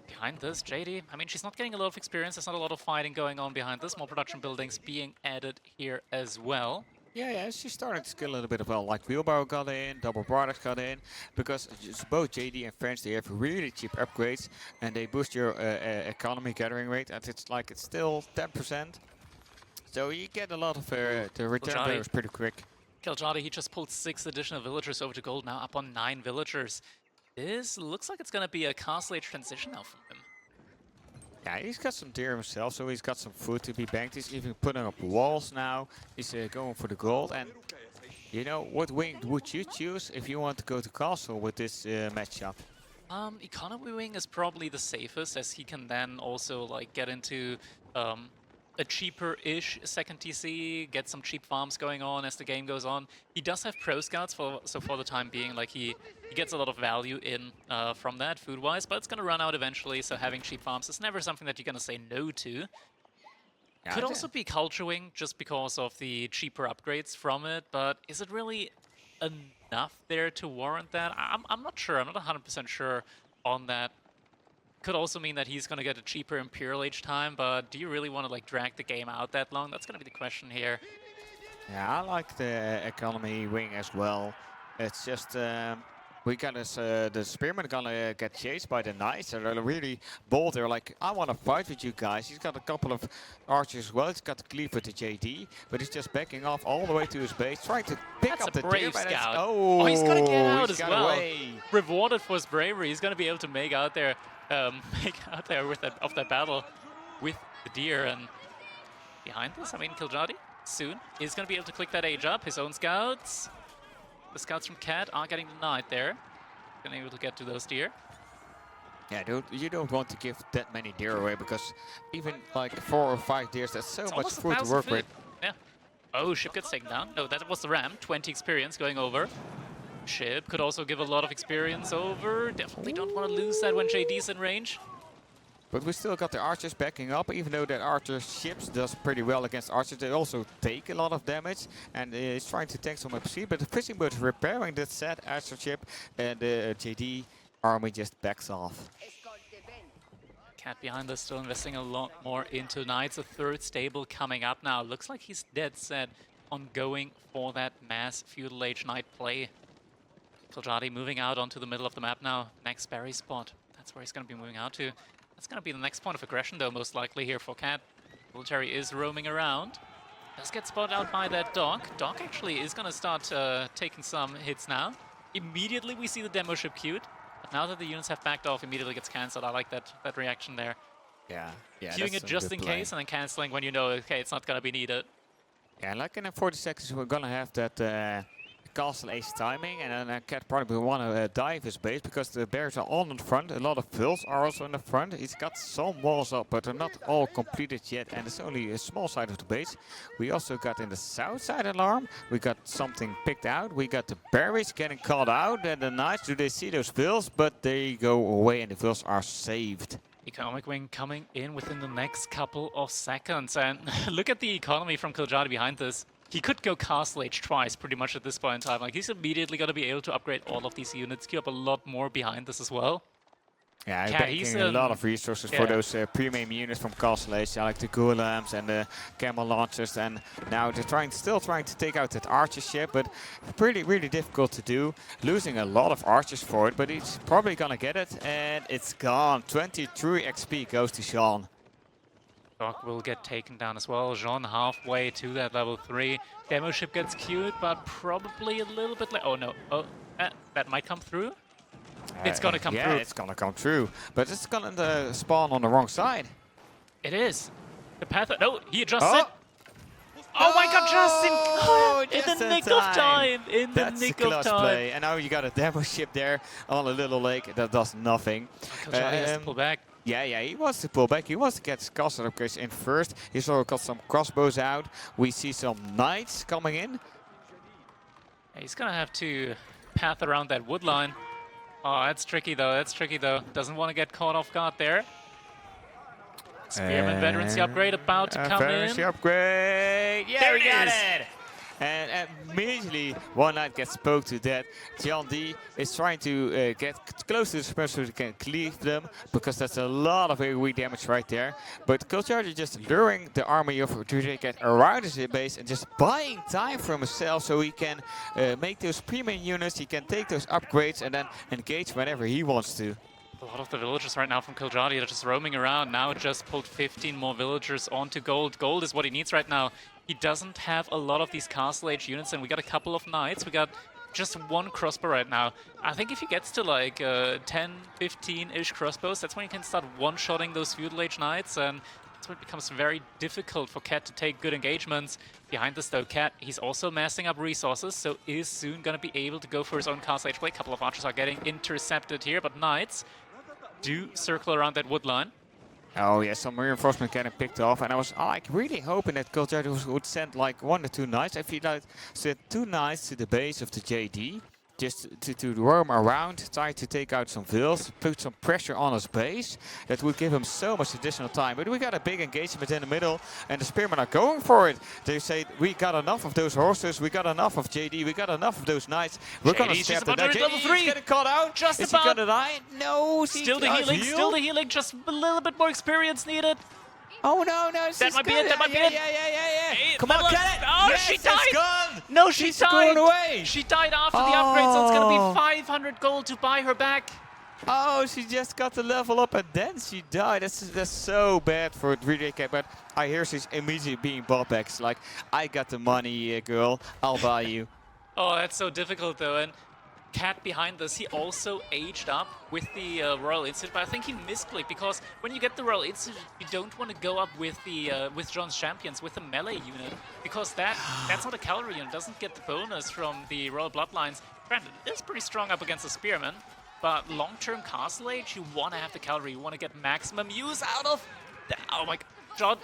behind this, JD, I mean, she's not getting a lot of experience. There's not a lot of fighting going on behind this. More production buildings being added here as well. Yeah, she's starting to skill a little bit as well. Like wheelbarrow got in, double brothers got in, because both JD and French, they have really cheap upgrades, and they boost your economy gathering rate, and it's still 10%. So you get a lot of the return there is pretty quick. Kiljardi, he just pulled 6 additional villagers over to gold, now up on 9 villagers. This looks like it's going to be a castle age transition now from him. Yeah, he's got some deer himself, so he's got some food to be banked. He's even putting up walls now. He's going for the gold. And you know, what wing would you choose if you want to go to castle with this matchup? Economy wing is probably the safest, as he can then also like get into a cheaper-ish second TC, get some cheap farms going on as the game goes on. He does have pro scouts, so for the time being, like he gets a lot of value in from that food-wise, but it's gonna run out eventually. So having cheap farms is never something that you're gonna say no to. Yeah, could also be culture wing just because of the cheaper upgrades from it, but is it really enough there to warrant that? I'm not sure. I'm not 100% sure on that. Could also mean that he's going to get a cheaper Imperial Age time, but do you really want to like drag the game out that long? That's going to be the question here. Yeah, I like the economy wing as well. It's just we got this, the spearmen gonna get chased by the knights. They're really bold. They're like, I want to fight with you guys. He's got a couple of archers as well. He's got to cleave with the JD, but he's just backing off all the way to his base, trying to pick up the brave deer. Scout. Oh, he's gonna get out as well. Away. Rewarded for his bravery. He's gonna be able to make out there with that battle with the deer. And behind this, I mean, Kiljardi soon is gonna be able to click that age up. His own scouts. The scouts from Cat are getting denied there. Gonna be able to get to those deer. Yeah, you don't want to give that many deer away, because even like 4 or 5 deer, that's so much food to work with. Yeah. Oh, ship gets taken down. No, that was the ram. 20 experience going over. Ship could also give a lot of experience over. Definitely don't want to lose that when JD's in range. But we still got the archers backing up, even though that archer ships does pretty well against archers. They also take a lot of damage, and he's trying to tank some Abbasid, but the fishing boat is repairing that said archer ship, and the JD army just backs off. Cat behind us still investing a lot more into knights. A third stable coming up now. Looks like he's dead set on going for that mass feudal age knight play. Kiljardi moving out onto the middle of the map now. Next Barry spot. That's where he's going to be moving out to. That's going to be the next point of aggression, though, most likely here for Cat. Military is roaming around. Does get spotted out by that Doc. Doc actually is going to start taking some hits now. Immediately we see the demo ship queued. But now that the units have backed off, immediately gets cancelled. I like that reaction there. Yeah. Queuing it just in case and then cancelling when you know, okay, it's not going to be needed. Yeah, like in 40 seconds we're going to have that castle ace timing, and then Cat probably will want to dive his base, because the bears are all in the front. A lot of vills are also in the front. He's got some walls up, but they're not all completed yet, and it's only a small side of the base. We also got in the south side alarm, we got something picked out. We got the berries getting called out, and the knights, do they see those vills? But they go away, and the vills are saved. Economic wing coming in within the next couple of seconds, and look at the economy from Kiljardi behind this. He could go Castle Age twice pretty much at this point in time. Like, he's immediately going to be able to upgrade all of these units, queue up a lot more behind this as well. Yeah, he's banking a lot of resources for those premium units from Castle Age, like the Golems and the Camel Launchers, and now they're still trying to take out that archer ship, but really difficult to do. Losing a lot of archers for it, but he's probably gonna get it, and it's gone. 23 XP goes to Jeanne. Doc will get taken down as well. Jeanne halfway to that level 3. Demo ship gets queued, but probably a little bit late. Oh no, that might come through. It's gonna come through. Yeah, it's gonna come through, but it's gonna spawn on the wrong side. It is. The path. No, he adjusts it. Oh my God, Justin! In the nick of time! In the nick of time! Play. And now you got a demo ship there on a little lake that does nothing. Kiljardi has to pull back. Yeah, he wants to pull back. He wants to get his castle upgrades in first. He's already got some crossbows out. We see some knights coming in. Yeah, he's gonna have to path around that wood line. Oh, that's tricky though. That's tricky though. Doesn't want to get caught off guard there. Spearman Veterancy upgrade about to come in. Veterancy upgrade. Yeah, There we it got is. it. And immediately one knight gets spoke to that. Jeanne D is trying to get close to the spear so he can cleave them, because that's a lot of AoE damage right there. But kiljardi just luring the army of Druidic around his base and just buying time from himself so he can make those premium units, he can take those upgrades and then engage whenever he wants to. A lot of the villagers right now from kiljardi are just roaming around. Now it just pulled 15 more villagers onto gold. Gold is what he needs right now. He doesn't have a lot of these castle age units, and we got a couple of knights. We got just one crossbow right now. I think if he gets to like 10, 15-ish crossbows, that's when he can start one-shotting those feudal age knights, and that's when it becomes very difficult for Cat to take good engagements. Behind this though, Cat, he's also massing up resources, so is soon going to be able to go for his own castle age play. A couple of archers are getting intercepted here, but knights do circle around that wood line. Oh yeah, some reinforcement getting picked off, and I was like really hoping that kiljardi would send like 1 or 2 knights. If he like sent 2 knights to the base of the JD, just to roam around, try to take out some vills, put some pressure on his base, that would give him so much additional time. But we got a big engagement in the middle, and the spearmen are going for it. They say, we got enough of those horses, we got enough of JD, we got enough of those knights. We're gonna JD's step just about to reach level 3. getting caught out. Just Is about. he gonna die? No, Still the healing, still the healing, just a little bit more experience needed. Oh no, That might be it, that might be it. Yeah. Hey, Come on, Madeline. get it! Oh, Yes, she it's died! gone! No, she She's died! going away! She died after the upgrade, so it's gonna Oh. be 500 gold to buy her back. Oh, she just got the level up and then she died. That's so bad for Druidic, but I hear she's immediately being bought back. It's like, I got the money, girl. I'll buy you. Oh, that's so difficult though, and Cat behind this, he also aged up with the Royal Institute, but I think he misplayed, because when you get the Royal Institute, you don't want to go up with the with John's champions, with the melee unit, because that's not a cavalry unit, doesn't get the bonus from the Royal Bloodlines. Granted, it is pretty strong up against the Spearmen, but long-term castle age, you want to have the cavalry, you want to get maximum use out of. Oh my God.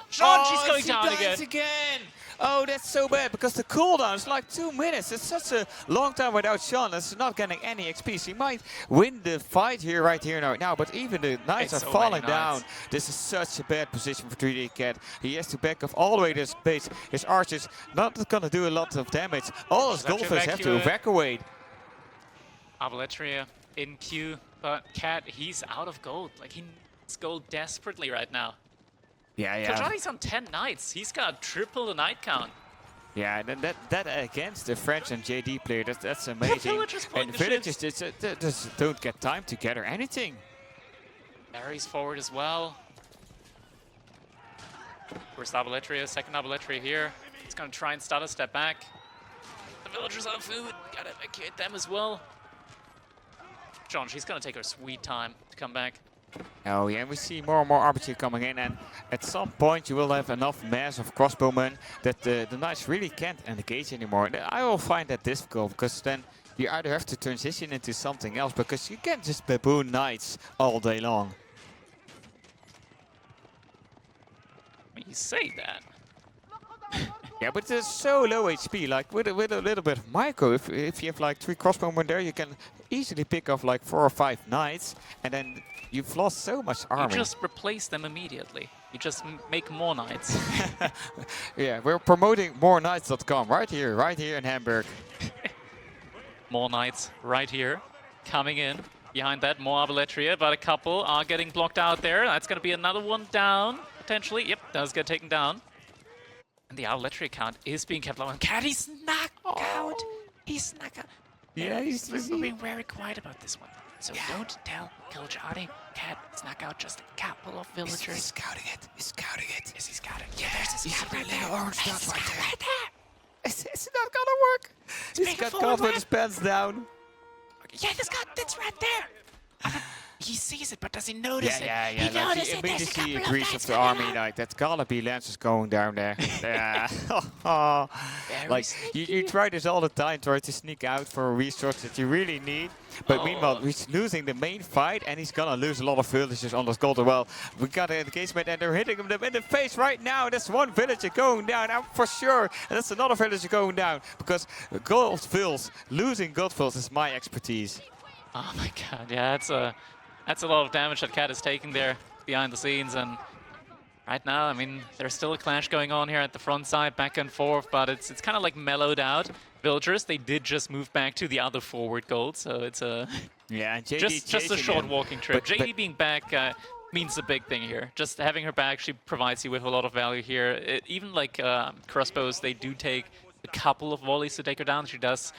John, she's going down again. Oh, that's so bad, because the cooldown is like 2 minutes. It's such a long time without Sean. It's not getting any XP. She might win the fight here, right here, now. But even the knights It's are so falling many down. knights. This is such a bad position for 3D Cat. He has to back off all the way to his base. His archers not gonna do a lot of damage. All his Have to golfers have to evacuate. Arbaletria in queue, but Cat, he's out of gold. Like, he needs gold desperately right now. Yeah. Kiljardi's on 10 knights. He's got triple the knight count. Yeah, and then that against the French and JD player, that's amazing. villagers pulling And the villagers just don't get time to gather anything. Barry's forward as well. First Arbaletria, second Arbaletria here. He's gonna try and start a step back. The villagers on food. Gotta evacuate them as well. John, she's gonna take her sweet time to come back. Oh yeah, we see more and more archers coming in, and at some point you will have enough mass of crossbowmen that the knights really can't engage anymore. And I will find that difficult, because then you either have to transition into something else, because you can't just baboon knights all day long. When you say that. Yeah, but it's so low HP, like with a little bit of micro, if you have like 3 crossbowmen there, you can easily pick off like 4 or 5 knights, and then you've lost so much armor. You just replace them immediately. You just make more knights. Yeah, we're promoting moreknights.com right here in Hamburg. More knights right here. Coming in. Behind that, more Arbaletria, but a couple are getting blocked out there. That's going to be another one down, potentially. Yep, does get taken down. And the Arbaletria count is being kept low. And Cat, he's knocked out. He's knocked out. Yeah, We're being very quiet about this one. So don't tell kiljardi. Cat, it's knock out just a couple of villagers. He's scouting it. He's scouting it. Is he scouting? Yeah, there's a scout right there. Orange There's a dot scout right there. It's not gonna work. He's making got forward caught with left. his pants down. Yeah, the scout, that's right there. he sees it, but does he notice it? Yeah. He Like noticed he it. There's a immediately couple of agrees knights with the coming army. up. Like that's gotta be Lancers going down there. Yeah. Very Like you sneaky. try this all the time, try to sneak out for a resource that you really need. But meanwhile, he's losing the main fight, and he's gonna lose a lot of villagers on this gold as well. We got an engagement, and they're hitting him in the face right now. That's one villager going down, for sure. And that's another villager going down, because gold fills, losing gold fills is my expertise. Oh my god, yeah, that's a lot of damage that Cat is taking there behind the scenes, and right now, I mean, there's still a clash going on here at the front side, back and forth, but it's kind of like mellowed out. Villagers, they did just move back to the other forward gold, so it's a Yeah, and JD just a short him. walking trip. But JD being back means a big thing here. Just having her back, she provides you with a lot of value here. Even like crossbows, they do take a couple of volleys to take her down. She does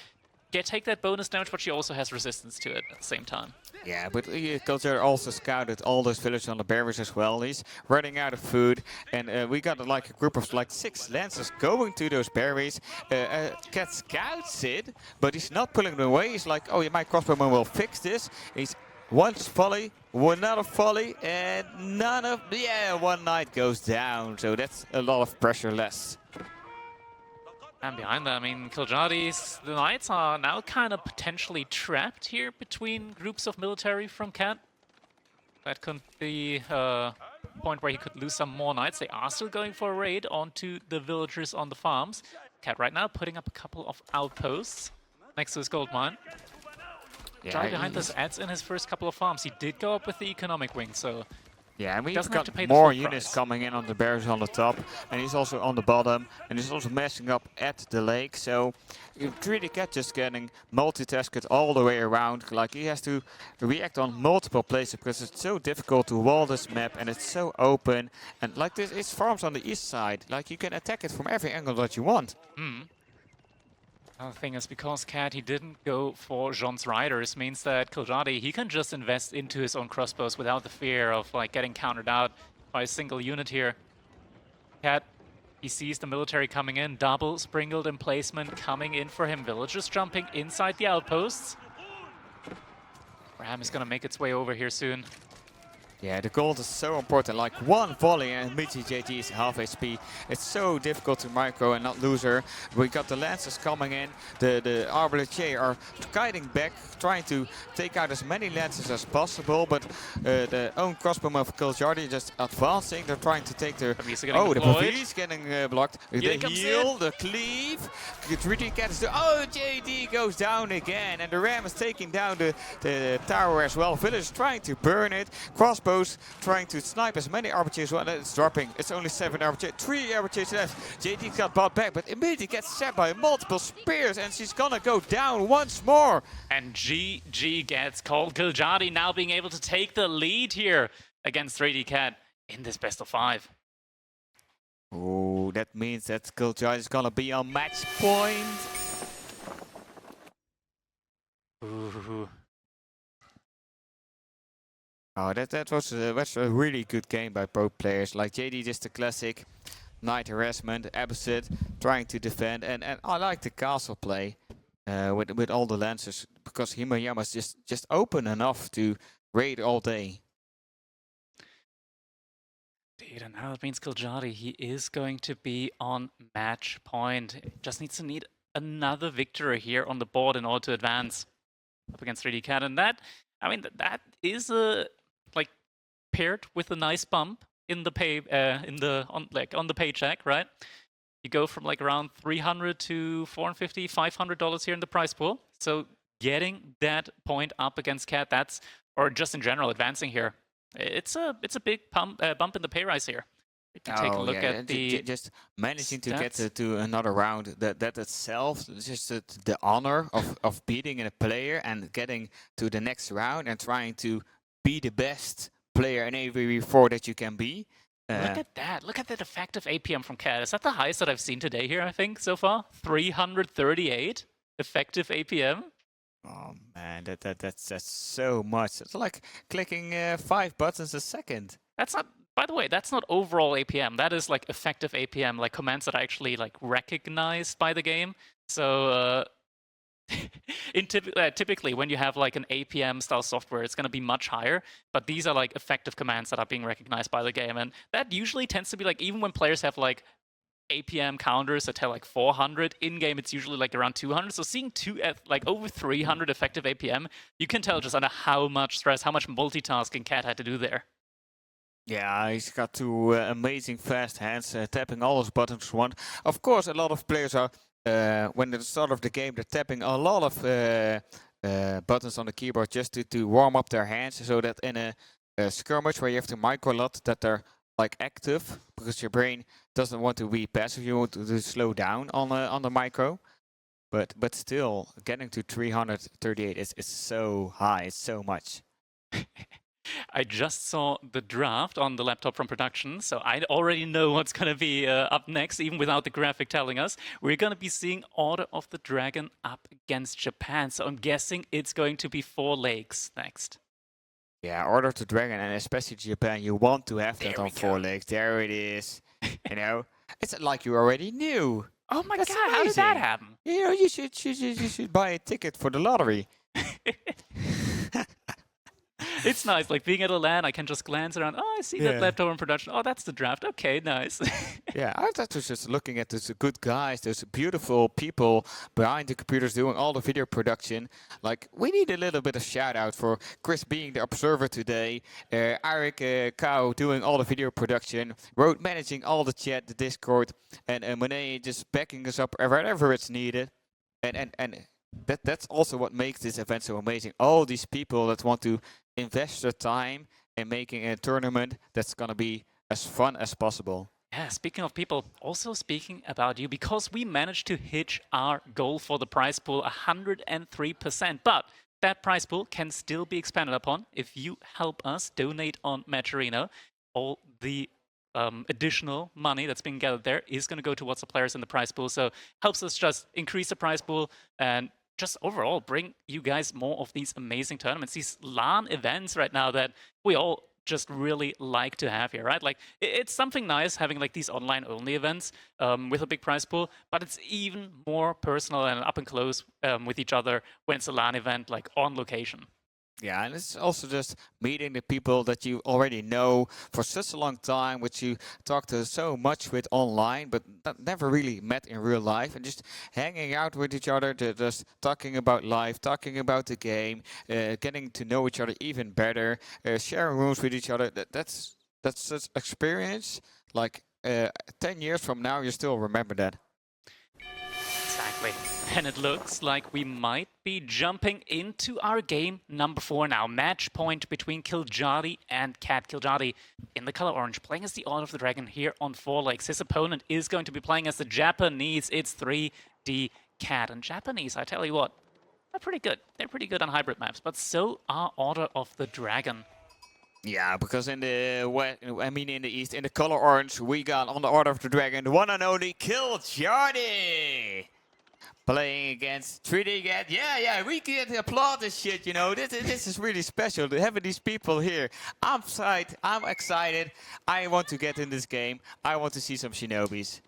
take that bonus damage, but she also has resistance to it at the same time. Yeah, but Culture also scouted all those villagers on the barriers as well. He's running out of food, and we got like a group of like 6 lancers going to those berries. Cat scouts it, but he's not pulling them away. He's like, oh, yeah, my crossbowman will fix this. He's one volley, another volley, and one knight goes down. So that's a lot of pressure less. And behind that, I mean, Kiljardi's, the Knights are now kind of potentially trapped here between groups of military from Cat. That could be a point where he could lose some more Knights. They are still going for a raid onto the villagers on the farms. Cat right now putting up a couple of outposts next to his gold mine. Yeah, Behind this adds in his first couple of farms. He did go up with the economic wing, so yeah, and we've doesn't have to got pay the more full units price. coming in on the barriers on the top, and he's also on the bottom, and he's also messing up at the lake. So you really get just getting multitasked all the way around. Like he has to react on multiple places because it's so difficult to wall this map, and it's so open. And like this, it's farms on the east side. Like you can attack it from every angle that you want. Another thing is because Cat, he didn't go for Jeanne's riders, means that Kiljardi, he can just invest into his own crossbows without the fear of like getting countered out by a single unit here. Cat, he sees the military coming in, double sprinkled emplacement coming in for him. Villagers jumping inside the outposts. Ram is gonna make its way over here soon. Yeah, the gold is so important. Like one volley and immediately JD is half HP. It's so difficult to micro and not lose her. We got the lancers coming in. The Arbaletier are guiding back, trying to take out as many lancers as possible. But the own crossbowman of Kiljardi just advancing. They're trying to take the... Oh, the Pavis getting blocked. The heal, the cleave. It really gets the... Oh, JD goes down again. And the Ram is taking down the tower as well. Village trying to burn it. Crossbow trying to snipe as many archers. Well, it's dropping. It's only 7 archers. 3 archers left. JD got bought back, but immediately gets stabbed by multiple spears, and she's gonna go down once more. And GG gets called. Kiljardi now being able to take the lead here against 3D Cat in this best of 5. Oh, that means that Kiljardi is gonna be on match point. Ooh. Oh, that was a really good game by both players. Like JD just a classic knight harassment, Abbasid trying to defend, and I like the castle play with all the lancers because Himayama's just open enough to raid all day. Indeed, and now it means Kiljardi, he is going to be on match point. Just needs to need another victory here on the board in order to advance up against 3D Cat, and that, I mean, that is a paired with a nice bump in the pay on the paycheck, right? You go from like around $300 to $450, $500 here in the prize pool. So getting that point up against Cat, that's, or just in general advancing here, it's a big bump in the pay rise here. You can take a look at the just managing stats. to get to another round. That itself, just the honor of beating a player and getting to the next round and trying to be the best player in AVV4 that you can be. Look at that. Look at that effective APM from Cat. Is that the highest that I've seen today here, I think, so far? 338 effective APM. Oh man, that's so much. It's like clicking 5 buttons a second. That's not, by the way, that's not overall APM. That is like effective APM, like commands that are actually like recognized by the game. So Typically, when you have like an APM style software, it's going to be much higher. But these are like effective commands that are being recognized by the game, and that usually tends to be like even when players have like APM counters that tell like 400 in game, it's usually like around 200. So seeing like over 300 effective APM, you can tell just under how much stress, how much multitasking Cat had to do there. Yeah, he's got two amazing fast hands, tapping all those buttons for one. Of course, a lot of players are, when at the start of the game, they're tapping a lot of buttons on the keyboard just to warm up their hands, so that in a skirmish where you have to micro a lot, that they're like active, because your brain doesn't want to be passive. You want to slow down on the micro. But still, getting to 338 is so high. It's so much. I just saw the draft on the laptop from production, so I already know what's going to be up next, even without the graphic telling us. We're going to be seeing Order of the Dragon up against Japan, so I'm guessing it's going to be 4 legs next. Yeah, Order of the Dragon, and especially Japan, you want to have that There on we 4 go. legs. There it is. You know, it's like you already knew. Oh my That's god, how did that amazing. happen? You know, you should buy a ticket for the lottery. It's nice, like being at a LAN, I can just glance around. Oh, I see that Yeah. laptop in production. Oh, that's the draft. Okay, nice. Yeah, I was just looking at those good guys, those beautiful people behind the computers doing all the video production. Like, we need a little bit of shout out for Chris being the observer today, Eric Cow doing all the video production, Road managing all the chat, the Discord, and Monet just backing us up wherever it's needed. And that's also what makes this event so amazing. All these people that want to invest their time in making a tournament that's gonna be as fun as possible. Yeah, speaking of people, also speaking about you, because we managed to hit our goal for the prize pool 103%, but that prize pool can still be expanded upon if you help us donate on Matcherino. All the additional money that's being gathered there is going to go towards the players in the prize pool, so helps us just increase the prize pool and just overall bring you guys more of these amazing tournaments, these LAN events right now that we all just really like to have here, right? Like, it's something nice having like these online only events with a big prize pool, but it's even more personal and up and close with each other when it's a LAN event, like on location. Yeah, and it's also just meeting the people that you already know for such a long time, which you talk to so much with online, but never really met in real life, and just hanging out with each other, just talking about life, talking about the game, getting to know each other even better, sharing rooms with each other. That's such experience. Like 10 years from now, you still remember that. Exactly. And it looks like we might be jumping into our game number 4 now. Match point between kiljardi and Cat. Kiljardi in the color orange, playing as the Order of the Dragon here on 4 legs. His opponent is going to be playing as the Japanese. It's 3D Cat. And Japanese, I tell you what, they're pretty good. They're pretty good on hybrid maps, but so are Order of the Dragon. Yeah, because in the in the east, in the color orange, we got on the Order of the Dragon, the one and only kiljardi. Playing against 3D Cat. Yeah, we can applaud this shit, you know. This is really special to having these people here. I'm psyched, I'm excited. I want to get in this game. I want to see some shinobis.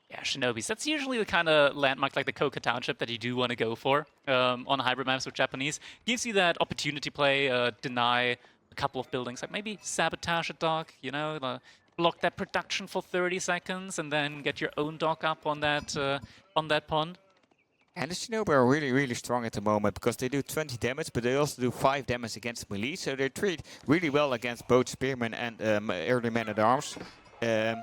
Yeah, shinobis. That's usually the kind of landmark like the Koka Township that you do want to go for on hybrid maps with Japanese. Gives you that opportunity play, deny a couple of buildings, like maybe sabotage a dock, you know, block that production for 30 seconds and then get your own dock up on that pond. And the Shinobi are really, really strong at the moment because they do 20 damage, but they also do 5 damage against melee, so they treat really well against both Spearmen and early men-at-arms. And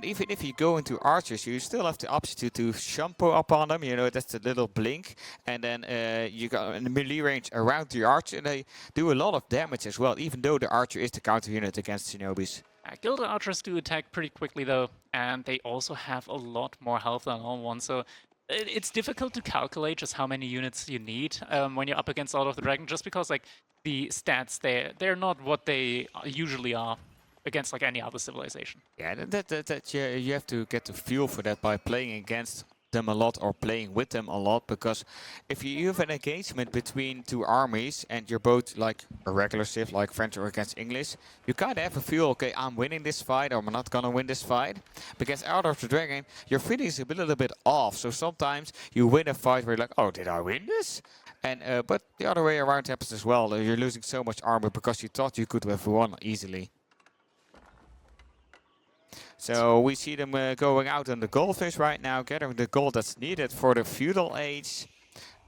even if you go into archers, you still have the option to shampoo upon them, you know, that's the little blink. And then you got a melee range around the archer, and they do a lot of damage as well, even though the archer is the counter unit against Shinobis. Gilded Archers do attack pretty quickly though, and they also have a lot more health than on one, so it's difficult to calculate just how many units you need when you're up against Order of the Dragon, just because like the stats they're not what they usually are against like any other civilization. Yeah, you have to get the feel for that by playing against them a lot or playing with them a lot, because if you have an engagement between two armies and you're both like a regular civ like French or against English, you kind of have a feel, okay, I'm winning this fight or I'm not gonna win this fight, because out of the dragon your feeling is a little bit off. So sometimes you win a fight where you're like, oh, did I win this? And but the other way around happens as well. You're losing so much armor because you thought you could have won easily. So we see them going out on the goldfish right now, getting the gold that's needed for the feudal age.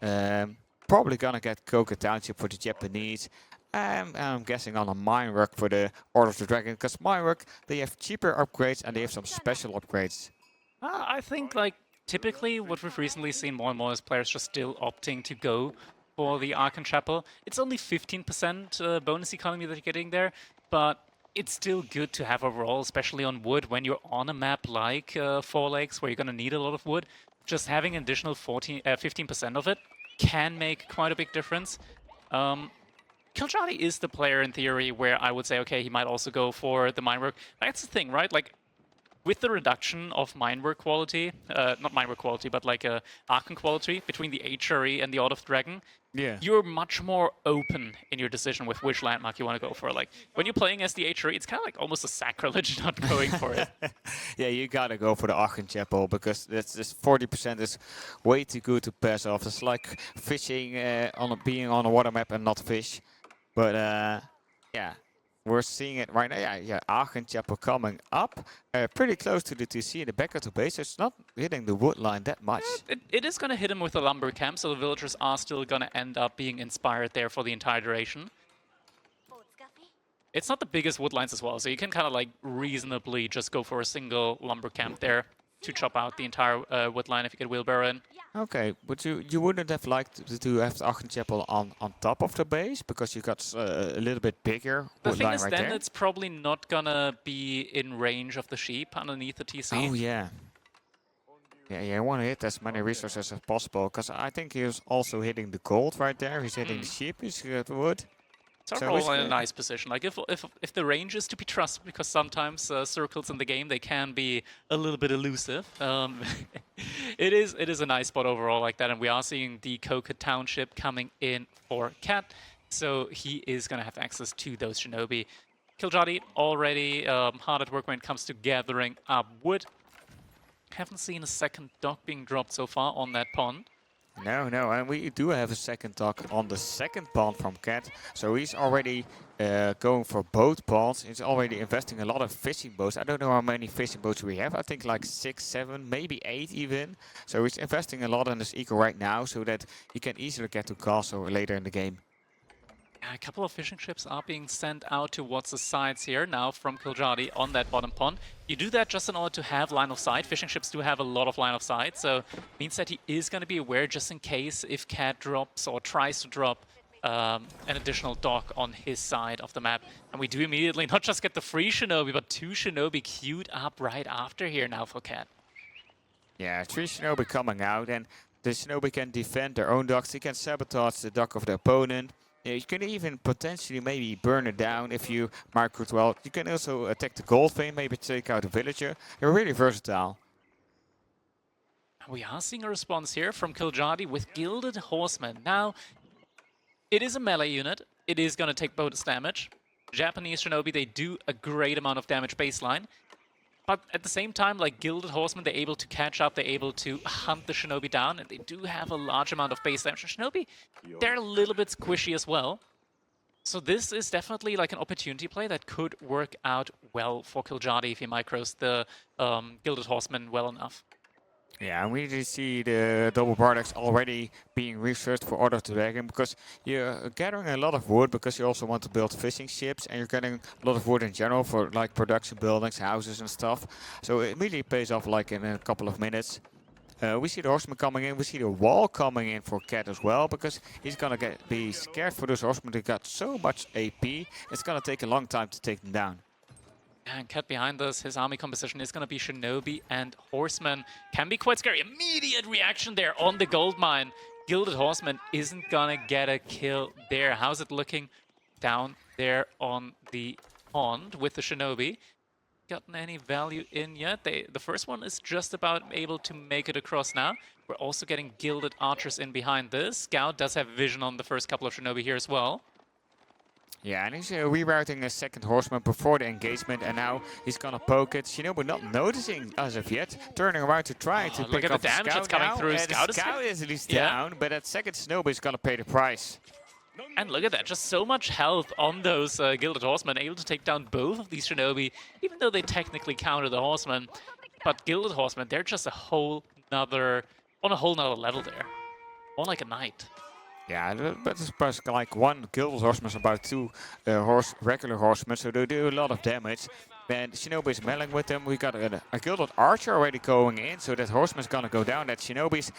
Probably gonna get Coca Township for the Japanese. And I'm guessing on a mine work for the Order of the Dragon, because mine work, they have cheaper upgrades and they have some special upgrades. I think like typically what we've recently seen more and more is players just still opting to go for the Archon Chapel. It's only 15% bonus economy that you're getting there, but it's still good to have overall, especially on wood when you're on a map like Four Lakes where you're going to need a lot of wood. Just having an additional 15% of it can make quite a big difference. Kiljardi is the player in theory where I would say, okay, he might also go for the mine work. That's the thing, right? Like, with the reduction of minework quality, not minework quality, but like Archon quality between the HRE and the Order of the Dragon, you're much more open in your decision with which landmark you want to go for. Like when you're playing as the HRE, it's kind of like almost a sacrilege not going for it. Yeah, you gotta go for the Archon Chapel because that's just 40% is way too good to pass off. It's like fishing being on a water map and not fish. But yeah. We're seeing it right now. Yeah, Archon Chapel coming up. Pretty close to the TC in the back of the base. So it's not hitting the wood line that much. It is going to hit him with a lumber camp, so the villagers are still going to end up being inspired there for the entire duration. It's not the biggest wood lines as well, so you can kind of like reasonably just go for a single lumber camp there to chop out the entire wood line if you get wheelbarrow in. Okay, but you wouldn't have liked to have the Archon Chapel on top of the base because you got a little bit bigger the wood thing line is right then there? it's probably not gonna be in range of the sheep underneath the TC. Oh yeah. Yeah, you want to hit as many resources as possible because I think he was also hitting the gold right there. He's hitting the sheep, he's hitting the wood. It's overall in a nice position. Like if the range is to be trusted, because sometimes circles in the game they can be a little bit elusive. It is a nice spot overall like that, and we are seeing the Coca Township coming in for Cat, so he is gonna have access to those shinobi. Kiljardi already hard at work when it comes to gathering up wood. Haven't seen a second dock being dropped so far on that pond. No, and we do have a second dock on the second pond from Cat. So he's already going for both ponds. He's already investing a lot of fishing boats. I don't know how many fishing boats we have. I think like 6, 7, maybe 8 even. So he's investing a lot in this eco right now so that he can easily get to castle later in the game. A couple of fishing ships are being sent out towards the sides here now from Kiljardi on that bottom pond. You do that just in order to have line of sight. Fishing ships do have a lot of line of sight, so it means that he is going to be aware just in case if Cat drops or tries to drop an additional dock on his side of the map. And we do immediately not just get the free shinobi, but 2 shinobi queued up right after here now for Cat. Yeah, 3 shinobi coming out, and the shinobi can defend their own docks. They can sabotage the dock of the opponent. Yeah, you can even potentially maybe burn it down if you micro it well. You can also attack the gold vein, maybe take out a villager. You're really versatile. We are seeing a response here from Kiljardi with Gilded Horsemen. Now, it is a melee unit. It is going to take bonus damage. Japanese shinobi, they do a great amount of damage baseline. But at the same time, like Gilded Horsemen, they're able to catch up, they're able to hunt the shinobi down, and they do have a large amount of base damage. Shinobi, they're a little bit squishy as well. So this is definitely like an opportunity play that could work out well for Kiljardi if he micros the Gilded Horsemen well enough. Yeah, and we really see the double bardacks already being researched for Order of the Dragon because you're gathering a lot of wood because you also want to build fishing ships and you're getting a lot of wood in general for like production buildings, houses and stuff. So it really pays off like in a couple of minutes. We see the horsemen coming in, we see the wall coming in for Cat as well because he's gonna be scared for those horsemen. They got so much AP, it's gonna take a long time to take them down. And Cat behind us, his army composition is going to be Shinobi and Horsemen. Can be quite scary. Immediate reaction there on the gold mine. Gilded Horseman isn't going to get a kill there. How's it looking down there on the pond with the Shinobi? gotten any value in yet. The first one is just about able to make it across now. We're also getting gilded archers in behind this. Scout does have vision on the first couple of shinobi here as well. Yeah, and he's rerouting a second horseman before the engagement, and now he's gonna poke it. Shinobu not noticing as of yet, turning around to try to look pick at up the damage that's coming now. through. The scout is at least down, but that second shinobi is gonna pay the price. And look at that, just so much health on those Gilded Horsemen, able to take down both of these shinobi, even though they technically counter the Horsemen. But Gilded Horsemen, they're just on a whole nother level there. More like a knight. Yeah, but it's just like one Gilded Horseman is about two regular horsemen, so they do a lot of damage. And Shinobi is meddling with them. We got a Gilded Archer already going in, so that horseman's gonna go down. That Shinobi's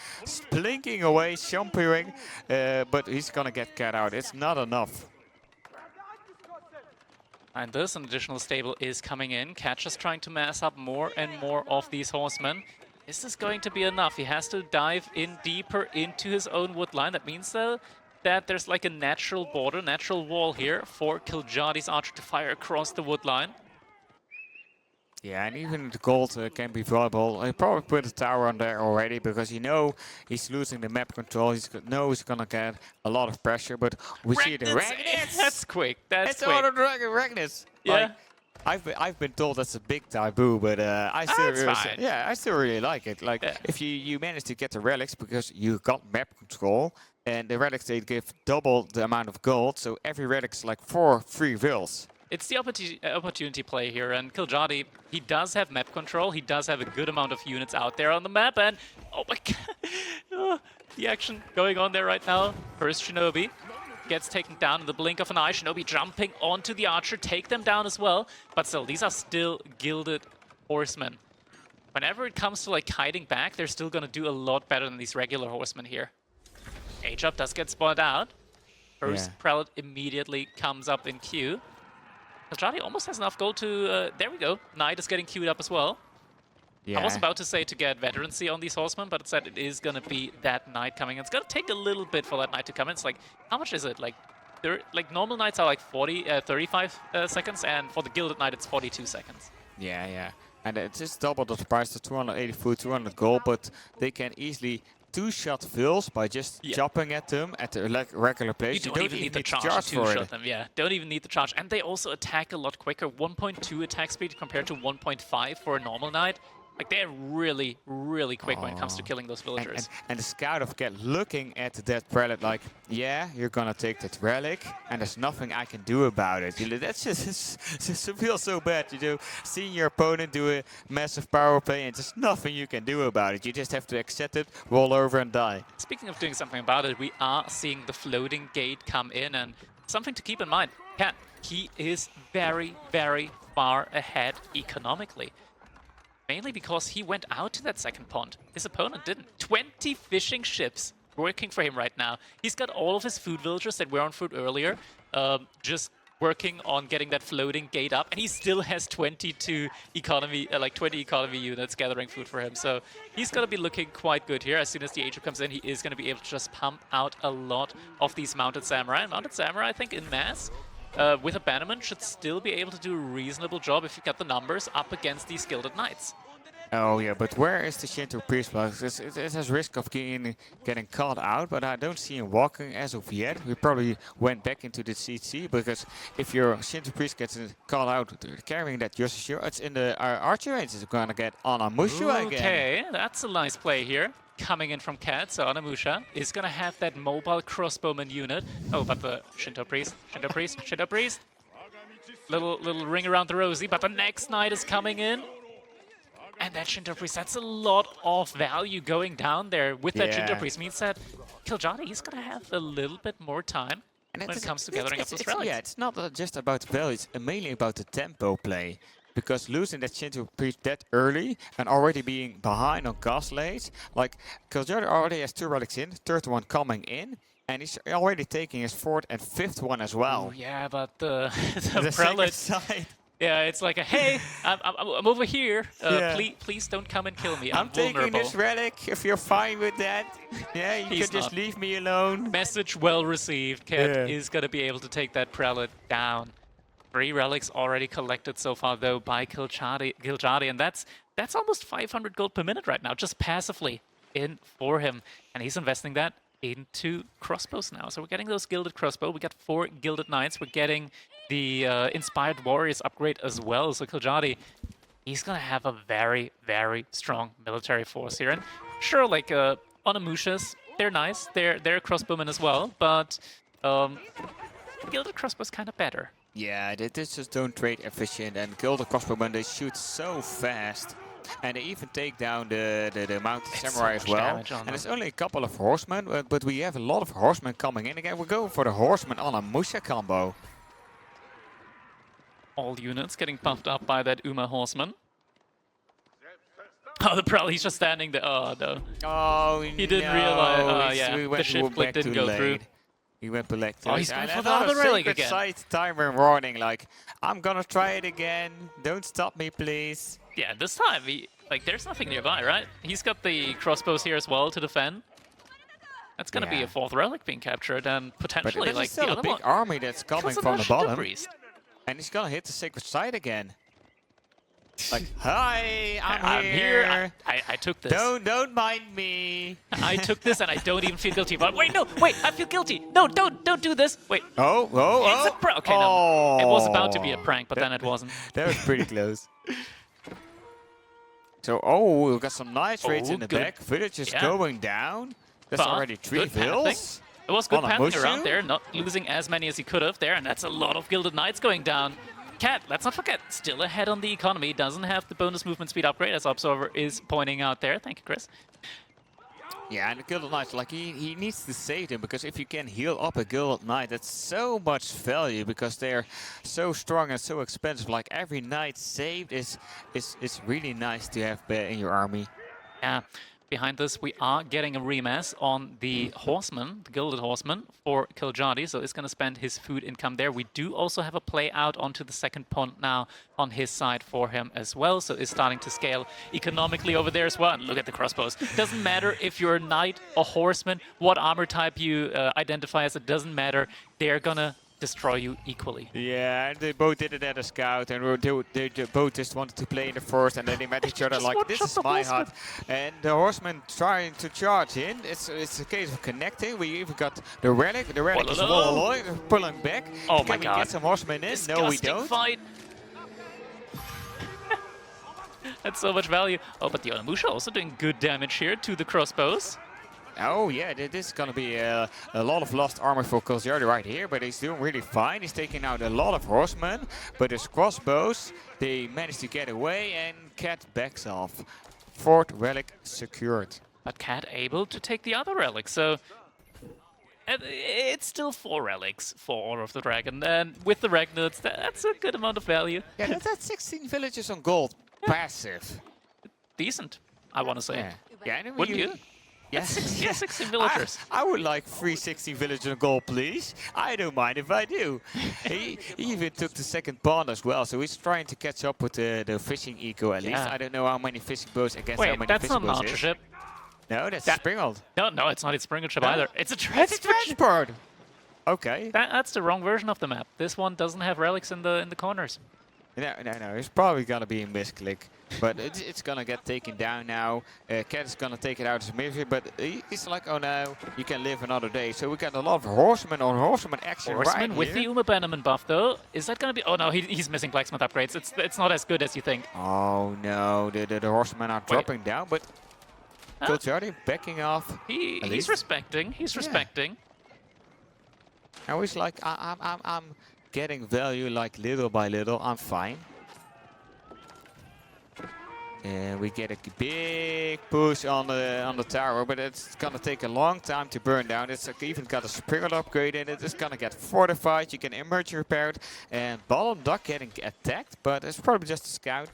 blinking away, jumping, but he's gonna get cat out. It's not enough. And this, an additional stable is coming in. Cat just trying to mass up more and more of these horsemen. Is this going to be enough? He has to dive in deeper into his own wood line. That means, though, that there's like a natural border, natural wall here for Kiljardi's archer to fire across the wood line. Yeah, and even the gold can be valuable. He probably put a tower on there already because you know he's losing the map control. He's gonna get a lot of pressure, but we see the Ragnits. That's quick. That's it's quick. Auto Dragon Ragnits. Yeah. Like, I've been told that's a big taboo, but I still fine. yeah, I still really like it. Like if you manage to get the relics because you got map control, and the relics they give double the amount of gold, so every relic is like 4 free vills. It's the opportunity play here, and Kiljardi, he does have map control. He does have a good amount of units out there on the map, and oh my god, the action going on there right now. First Shinobi gets taken down in the blink of an eye. Shinobi jumping onto the archer, take them down as well. But still, these are still Gilded Horsemen. Whenever it comes to like hiding back, they're still gonna do a lot better than these regular horsemen here. H-up does get spotted out. First prelate immediately comes up in queue. Kiljardi almost has enough gold to... there we go. Knight is getting queued up as well. Yeah. I was about to say to get veterancy on these horsemen, but instead it is going to be that knight coming in. It's going to take a little bit for that knight to come in. It's like, how much is it? Like normal knights are like 35 seconds, and for the Gilded Knight it's 42 seconds. Yeah. And it's just double the price to 280 food, 200 gold, but they can easily two-shot vills by just chopping at them at the regular place. You don't even need the charge to two-shot them, Don't even need the charge. And they also attack a lot quicker. 1.2 attack speed compared to 1.5 for a normal knight. Like, they're really, really quick when it comes to killing those villagers. And the scout of Cat looking at that prelate like, yeah, you're gonna take that relic, and there's nothing I can do about it. You know, that's just feels so bad, you know, seeing your opponent do a massive power play and just nothing you can do about it. You just have to accept it, roll over and die. Speaking of doing something about it, we are seeing the floating gate come in, and something to keep in mind. Cat, he is very, very far ahead economically. Mainly because he went out to that second pond. His opponent didn't. 20 fishing ships working for him right now. He's got all of his food villagers that were on food earlier, just working on getting that floating gate up, and he still has 22 economy, 20 economy units gathering food for him. So he's gonna be looking quite good here. As soon as the Age comes in, he is gonna be able to just pump out a lot of these mounted samurai. And mounted samurai, I think, in mass, with abandonment, should still be able to do a reasonable job if you got the numbers up against these Gilded Knights. Oh yeah, but where is the Shinto priest? It has risk of getting caught out, but I don't see him walking as of yet. We probably went back into the CC, because if your Shinto priest gets caught out carrying that Yoshishiro, it's in the archer range, it's gonna get Anamusha again. Okay, that's a nice play here. Coming in from Cat, so Anamusha is gonna have that mobile crossbowman unit. Oh, but the Shinto priest. Little ring around the rosy, but the next knight is coming in. And that Shinto priest, that's a lot of value going down there with that Shinto priest. Means that Kiljardi, he's going to have a little bit more time when it comes to gathering up those relics. Yeah, it's not just about value, it's mainly about the tempo play. Because losing that Shinto priest that early and already being behind on castle age, like Kiljardi already has 2 relics in, third one coming in. And he's already taking his 4th and 5th one as well. Oh, yeah, but the prelate side. Yeah, it's like a, hey, I'm over here. Please don't come and kill me. I'm vulnerable. Taking this relic, if you're fine with that. Yeah, you can just leave me alone. Message well received. Cat is going to be able to take that prelate down. 3 relics already collected so far, though, by kiljardi, and that's almost 500 gold per minute right now, just passively in for him. And he's investing that into crossbows now. So we're getting those gilded crossbow. We got 4 gilded knights. We're getting the inspired warriors upgrade as well. So kiljardi, he's gonna have a very, very strong military force here. And sure, like Onamushas, they're nice. They're crossbowmen as well, but gilded crossbow's kind of better. Yeah, they just don't trade efficient, and gilded crossbowmen, they shoot so fast. And they even take down the mounted samurai as well. And it's only a couple of horsemen, but we have a lot of horsemen coming in again. We're going for the horseman on a Musha combo. All units getting puffed up by that Uma horseman. Oh, the Prowl, he's just standing there. Oh, no. Oh, he didn't realize. Oh, yeah, the shift click didn't go through. He went too late. Oh, he's going for the other relic again. Side timer warning, like, I'm gonna try it again. Don't stop me, please. Yeah, this time, there's nothing nearby, right? He's got the crossbows here as well to defend. That's gonna be a 4th relic being captured, and potentially, but still a big army that's coming from the bottom. And he's gonna hit the sacred site again. Like, hi, I'm here. I took this. Don't mind me. I took this and I don't even feel guilty. But wait, no, wait, I feel guilty. No, don't do this. Wait. Oh. It's a prank. Okay, no. It was about to be a prank, but then it wasn't. That was pretty close. So, we've got some nice raids in the back. Village is going down. That's already 3 vills. It was good pathing around there, not losing as many as he could have there, and that's a lot of gilded knights going down. Cat, let's not forget, still ahead on the economy, doesn't have the bonus movement speed upgrade, as Observer is pointing out there. Thank you, Chris. Yeah, and the Gilded Knight, like, he needs to save them, because if you can heal up a Gilded Knight, that's so much value, because they're so strong and so expensive. Like, every knight saved is really nice to have in your army. Yeah. Behind this, we are getting a remass on the horseman, the Gilded Horseman, for kiljardi, so he's going to spend his food income there. We do also have a play out onto the second pond now on his side for him as well, so it's starting to scale economically over there as well. And look at the crossbows. Doesn't matter if you're a knight or horseman, what armor type you identify as, it doesn't matter. They're going to destroy you equally. Yeah, and they both did it at a scout, and they both just wanted to play in the forest, and then they met each other like, this is my hut. And the horseman trying to charge in. It's a case of connecting. We even got the relic. The relic is pulling back. Oh my god. Can we get some horsemen in? Disgusting no, we don't. Fight. That's so much value. Oh, but the Onamusha also doing good damage here to the crossbows. Oh yeah, this is gonna be a lot of lost armor for kiljardi right here, but he's doing really fine. He's taking out a lot of horsemen, but his crossbows, they managed to get away, and Cat backs off. 4th relic secured. But Cat able to take the other relic, so it's still 4 relics for Order of the Dragon, and with the Ragnuts, that's a good amount of value. Yeah, that's 16 villages on gold. Passive. Decent, I want to say. Yeah, wouldn't you? Yeah, 16 villagers. I would like 360 villagers on gold, please. I don't mind if I do. He even took the second pond as well, so he's trying to catch up with the fishing eco at least. I don't know how many fishing boats against how many fishing boats. Wait, that's not an archer ship. No, that's a Springald. No, it's not a Springald ship either. It's a transport. Okay. That's the wrong version of the map. This one doesn't have relics in the corners. No, it's probably gonna be a misclick, but it's gonna get taken down now. Cat is gonna take it out as a misery, but he's like, oh no, you can live another day. So we got a lot of horsemen on horseman action right here. With the Uma Bannerman buff though, is that gonna be? Oh no, he's missing blacksmith upgrades. It's not as good as you think. Oh no, the horsemen are dropping down, but kiljardi backing off. He's respecting. He's respecting. Now he's like, I'm getting value like little by little. I'm fine. And we get a big push on the tower, but it's gonna take a long time to burn down. It's even got a Springald upgrade in it. It's gonna get fortified. You can emergency repair it. And Bottom Duck getting attacked, but it's probably just a scout.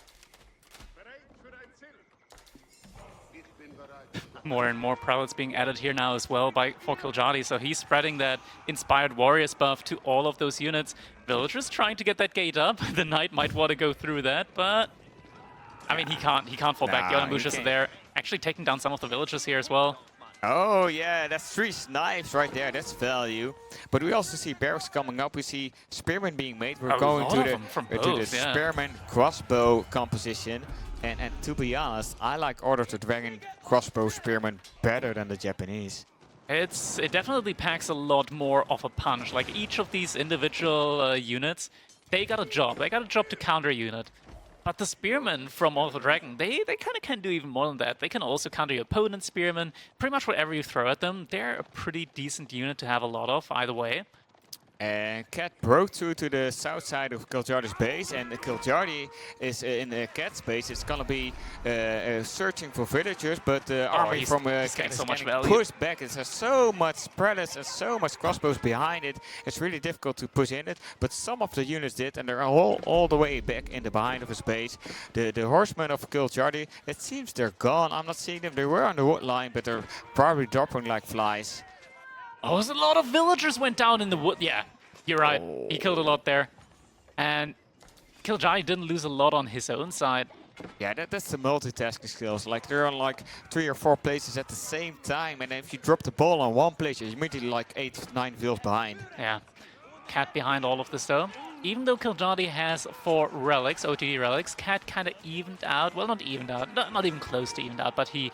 More and more prelates being added here now as well for kiljardi, so he's spreading that inspired warriors buff to all of those units. Villagers trying to get that gate up. The knight might want to go through that, but I mean he can't fall back. The Onamushas are there, actually taking down some of the villagers here as well. Oh yeah, that's 3 snipes right there. That's value. But we also see barracks coming up. We see spearmen being made. We're A going lot to of the them from to the both, yeah. spearman crossbow composition. And to be honest, I like Order of the Dragon crossbow spearmen better than the Japanese. It definitely packs a lot more of a punch. Like each of these individual units, they got a job. They got a job to counter a unit. But the spearmen from All of the Dragon, they kind of can do even more than that. They can also counter your opponent's spearmen. Pretty much whatever you throw at them, they're a pretty decent unit to have a lot of, either way. And Cat broke through to the south side of Kiljardi's base, and the Kiljardi is in the Cat's base. It's gonna be searching for villagers, but the army he's from getting Cat is so much getting value. pushed back. It has so much spreaders and so much crossbows behind it. It's really difficult to push in it, but some of the units did, and they're all the way back in the behind of his base. The horsemen of Kiljardi, it seems they're gone. I'm not seeing them. They were on the wood line, but they're probably dropping like flies. Oh, there's a lot of villagers went down in the wood. Yeah, you're right. He killed a lot there. And Kiljardi didn't lose a lot on his own side. Yeah, that's the multitasking skills. Like they're on like 3 or 4 places at the same time, and if you drop the ball on one place, you're immediately like 8, 9 vills behind. Yeah, Cat behind all of this though. Even though Kiljardi has 4 relics, OTD relics, Cat kind of evened out. Well, not evened out, not even close to evened out, but he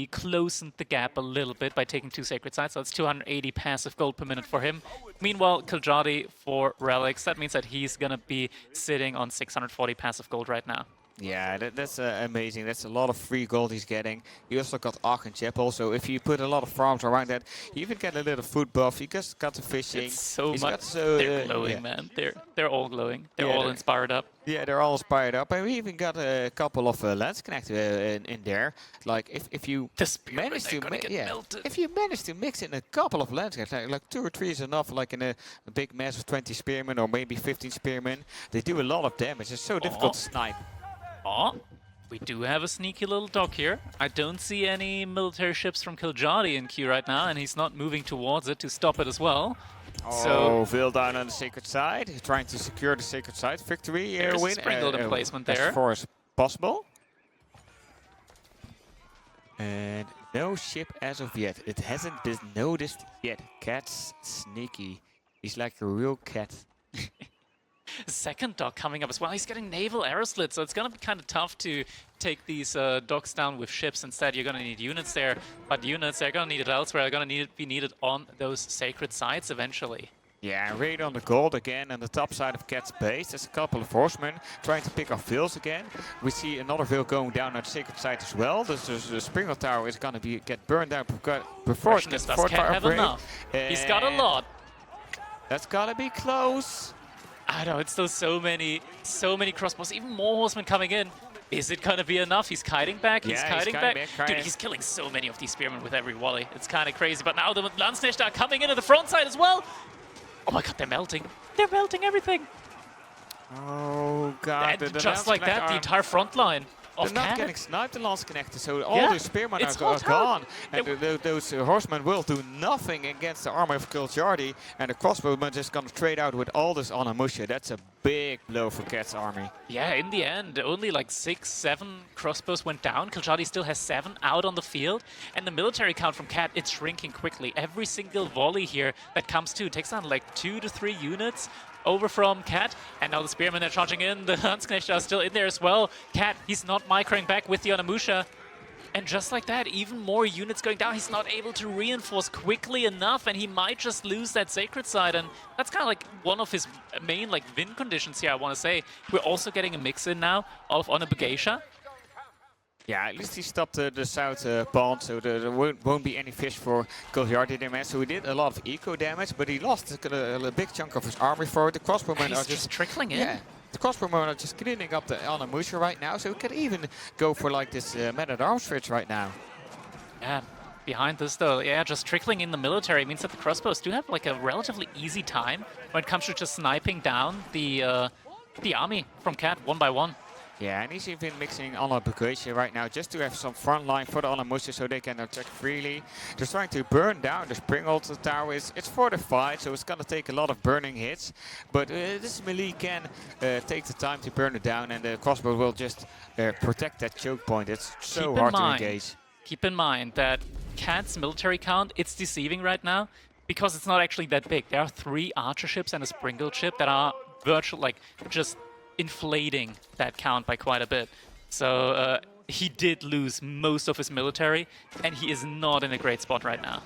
closened the gap a little bit by taking 2 sacred sites, so it's 280 passive gold per minute for him. Meanwhile, Kiljardi 4 relics, that means that he's gonna be sitting on 640 passive gold right now. Yeah, that's amazing. That's a lot of free gold he's getting. He also got Ark and Chapel, so if you put a lot of farms around that, you even get a little food buff. He just got the fishing. It's so He's much. got They're glowing, yeah. man. They're all glowing. They're Yeah, all they're- inspired up. Yeah, they're all inspired up, and we even got a couple of lens connect in there. Like if you The spearmen, manage they're to gonna get melted. if you manage to mix in a couple of lens connects, like 2 or 3 is enough. Like in a big mass of 20 spearmen or maybe 15 spearmen, they do a lot of damage. It's so difficult to snipe. Oh, we do have a sneaky little dock here. I don't see any military ships from Kiljardi in queue right now, and he's not moving towards it to stop it as well. So Vil down on the sacred side, trying to secure the sacred side. Victory There's a win. sprinkled emplacement as there. far as possible. And no ship as of yet. It hasn't been noticed yet. Cat's sneaky. He's like a real cat. Second dock coming up as well. He's getting naval arrow slit, so it's going to be kind of tough to take these docks down with ships. Instead, you're going to need units there. But units, they're going to need it elsewhere. They're going to be needed on those sacred sites eventually. Yeah, raid on the gold again on the top side of Cat's base. There's a couple of horsemen trying to pick off vills again. We see another vill going down on the sacred site as well. The Sprinkle Tower is going to get burned down before it gets Russianist fortified can't have upgrade. enough. He's got a And lot. That's gotta be close. I know, it's still so many crossbows, even more horsemen coming in. Is it gonna be enough? He's kiting back, he's kiting back. Dude, he's killing so many of these spearmen with every volley. It's kind of crazy, but now the Landsknecht are coming into the front side as well. Oh my god, they're melting. They're melting everything. Oh god. And just like that, the entire front line They're of not Cat. getting sniped the lance connector, so all Yeah, the spearmen it's are hot out. gone. And those horsemen will do nothing against the army of Kiljardi, and the crossbowmen just gonna trade out with all this on Amusha. That's a big blow for Cat's army. Yeah, in the end, only like 6, 7 crossbows went down. Kiljardi still has 7 out on the field. And the military count from Cat, it's shrinking quickly. Every single volley here that comes to takes down like 2 to 3 units over from Cat. And now the spearmen are charging in. The Landsknecht are still in there as well. Cat, he's not microing back with the Onimusha. And just like that, even more units going down. He's not able to reinforce quickly enough, and he might just lose that sacred side. And that's kind of like one of his main like win conditions here, I want to say. We're also getting a mix in now of Onimusha. Yeah, at least he stopped the south pond, so there won't be any fish for Kiljardi damage. So he did a lot of eco damage, but he lost a big chunk of his army for it. The crossbowmen He's are just trickling in. Yeah, the crossbowmen are just cleaning up the Onimusha right now, so we can even go for like this man-at-arms switch right now. Yeah, behind this though, yeah, just trickling in the military means that the crossbows do have like a relatively easy time when it comes to just sniping down the army from Cat one by one. Yeah, and he's even mixing on Abbasid right now just to have some front line for the Onimusha so they can attack freely. They're trying to burn down the Springhold Tower. It's fortified, so it's going to take a lot of burning hits. But this melee can take the time to burn it down, and the crossbow will just protect that choke point. It's so hard to engage. keep in mind that Cat's military count, it's deceiving right now because it's not actually that big. There are 3 archer ships and a Springle ship that are virtual, like, just inflating that count by quite a bit. So he did lose most of his military, and he is not in a great spot right now.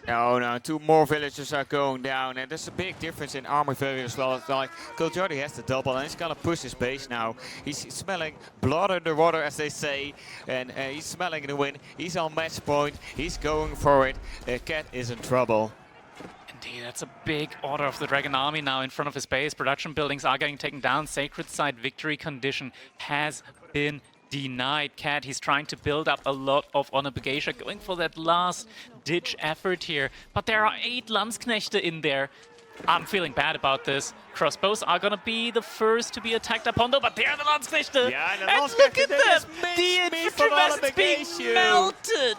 No, 2 more villagers are going down, and there's a big difference in armor value as well. It's like kiljardi has to double, and he's gonna push his base now. He's smelling blood underwater, as they say, and he's smelling the wind. He's on match point. He's going for it. Cat is in trouble. Indeed, that's a big Order of the Dragon army now in front of his base. Production buildings are getting taken down. Sacred Site victory condition has been denied. Cat, he's trying to build up a lot of Honor Begeisha, going for that last ditch effort here. But there are 8 Landsknechte in there. I'm feeling bad about this. Crossbows are gonna be the first to be attacked upon, though, but there are the Landsknechte! Yeah, the and look at them! The infantry vessels being melted!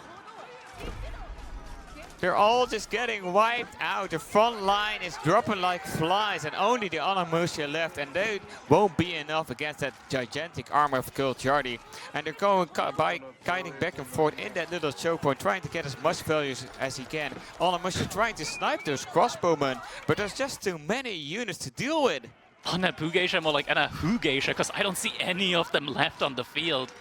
They're all just getting wiped out. The front line is dropping like flies, and only the Honor Militia left, and they won't be enough against that gigantic armor of kiljardi. And they're going by kiting back and forth in that little choke point, trying to get as much value as he can. Honor Militia trying to snipe those crossbowmen, but there's just too many units to deal with. Honor Begeisha, more like Honor Hugeisha, because I don't see any of them left on the field.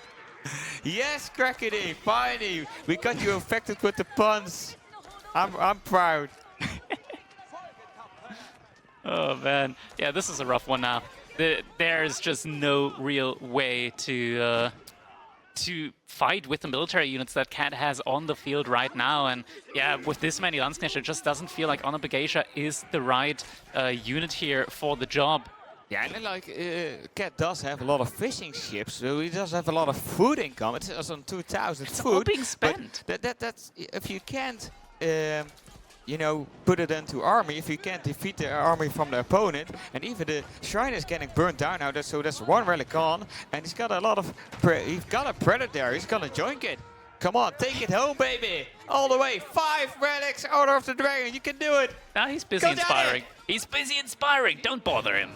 Yes, Crackety, finally, we got you infected with the puns. I'm proud. Oh man, yeah, this is a rough one now. There's just no real way to fight with the military units that Cat has on the field right now. And yeah, with this many Landsknechte, it just doesn't feel like Honor Begeisha is the right unit here for the job. Yeah, and like Cat does have a lot of fishing ships, so he does have a lot of food income. It's on 2,000 It's food. all being spent. But that's if you can't, you know, put it into army. If you can't defeat the army from the opponent, and even the shrine is getting burnt down now. So there's 1 relic gone, and he's got a lot of. He's got a predator there. He's gonna joink it. Come on, take it home, baby! All the way, 5 relics, Order of the Dragon. You can do it. Now he's busy inspiring. He's busy inspiring. Don't bother him.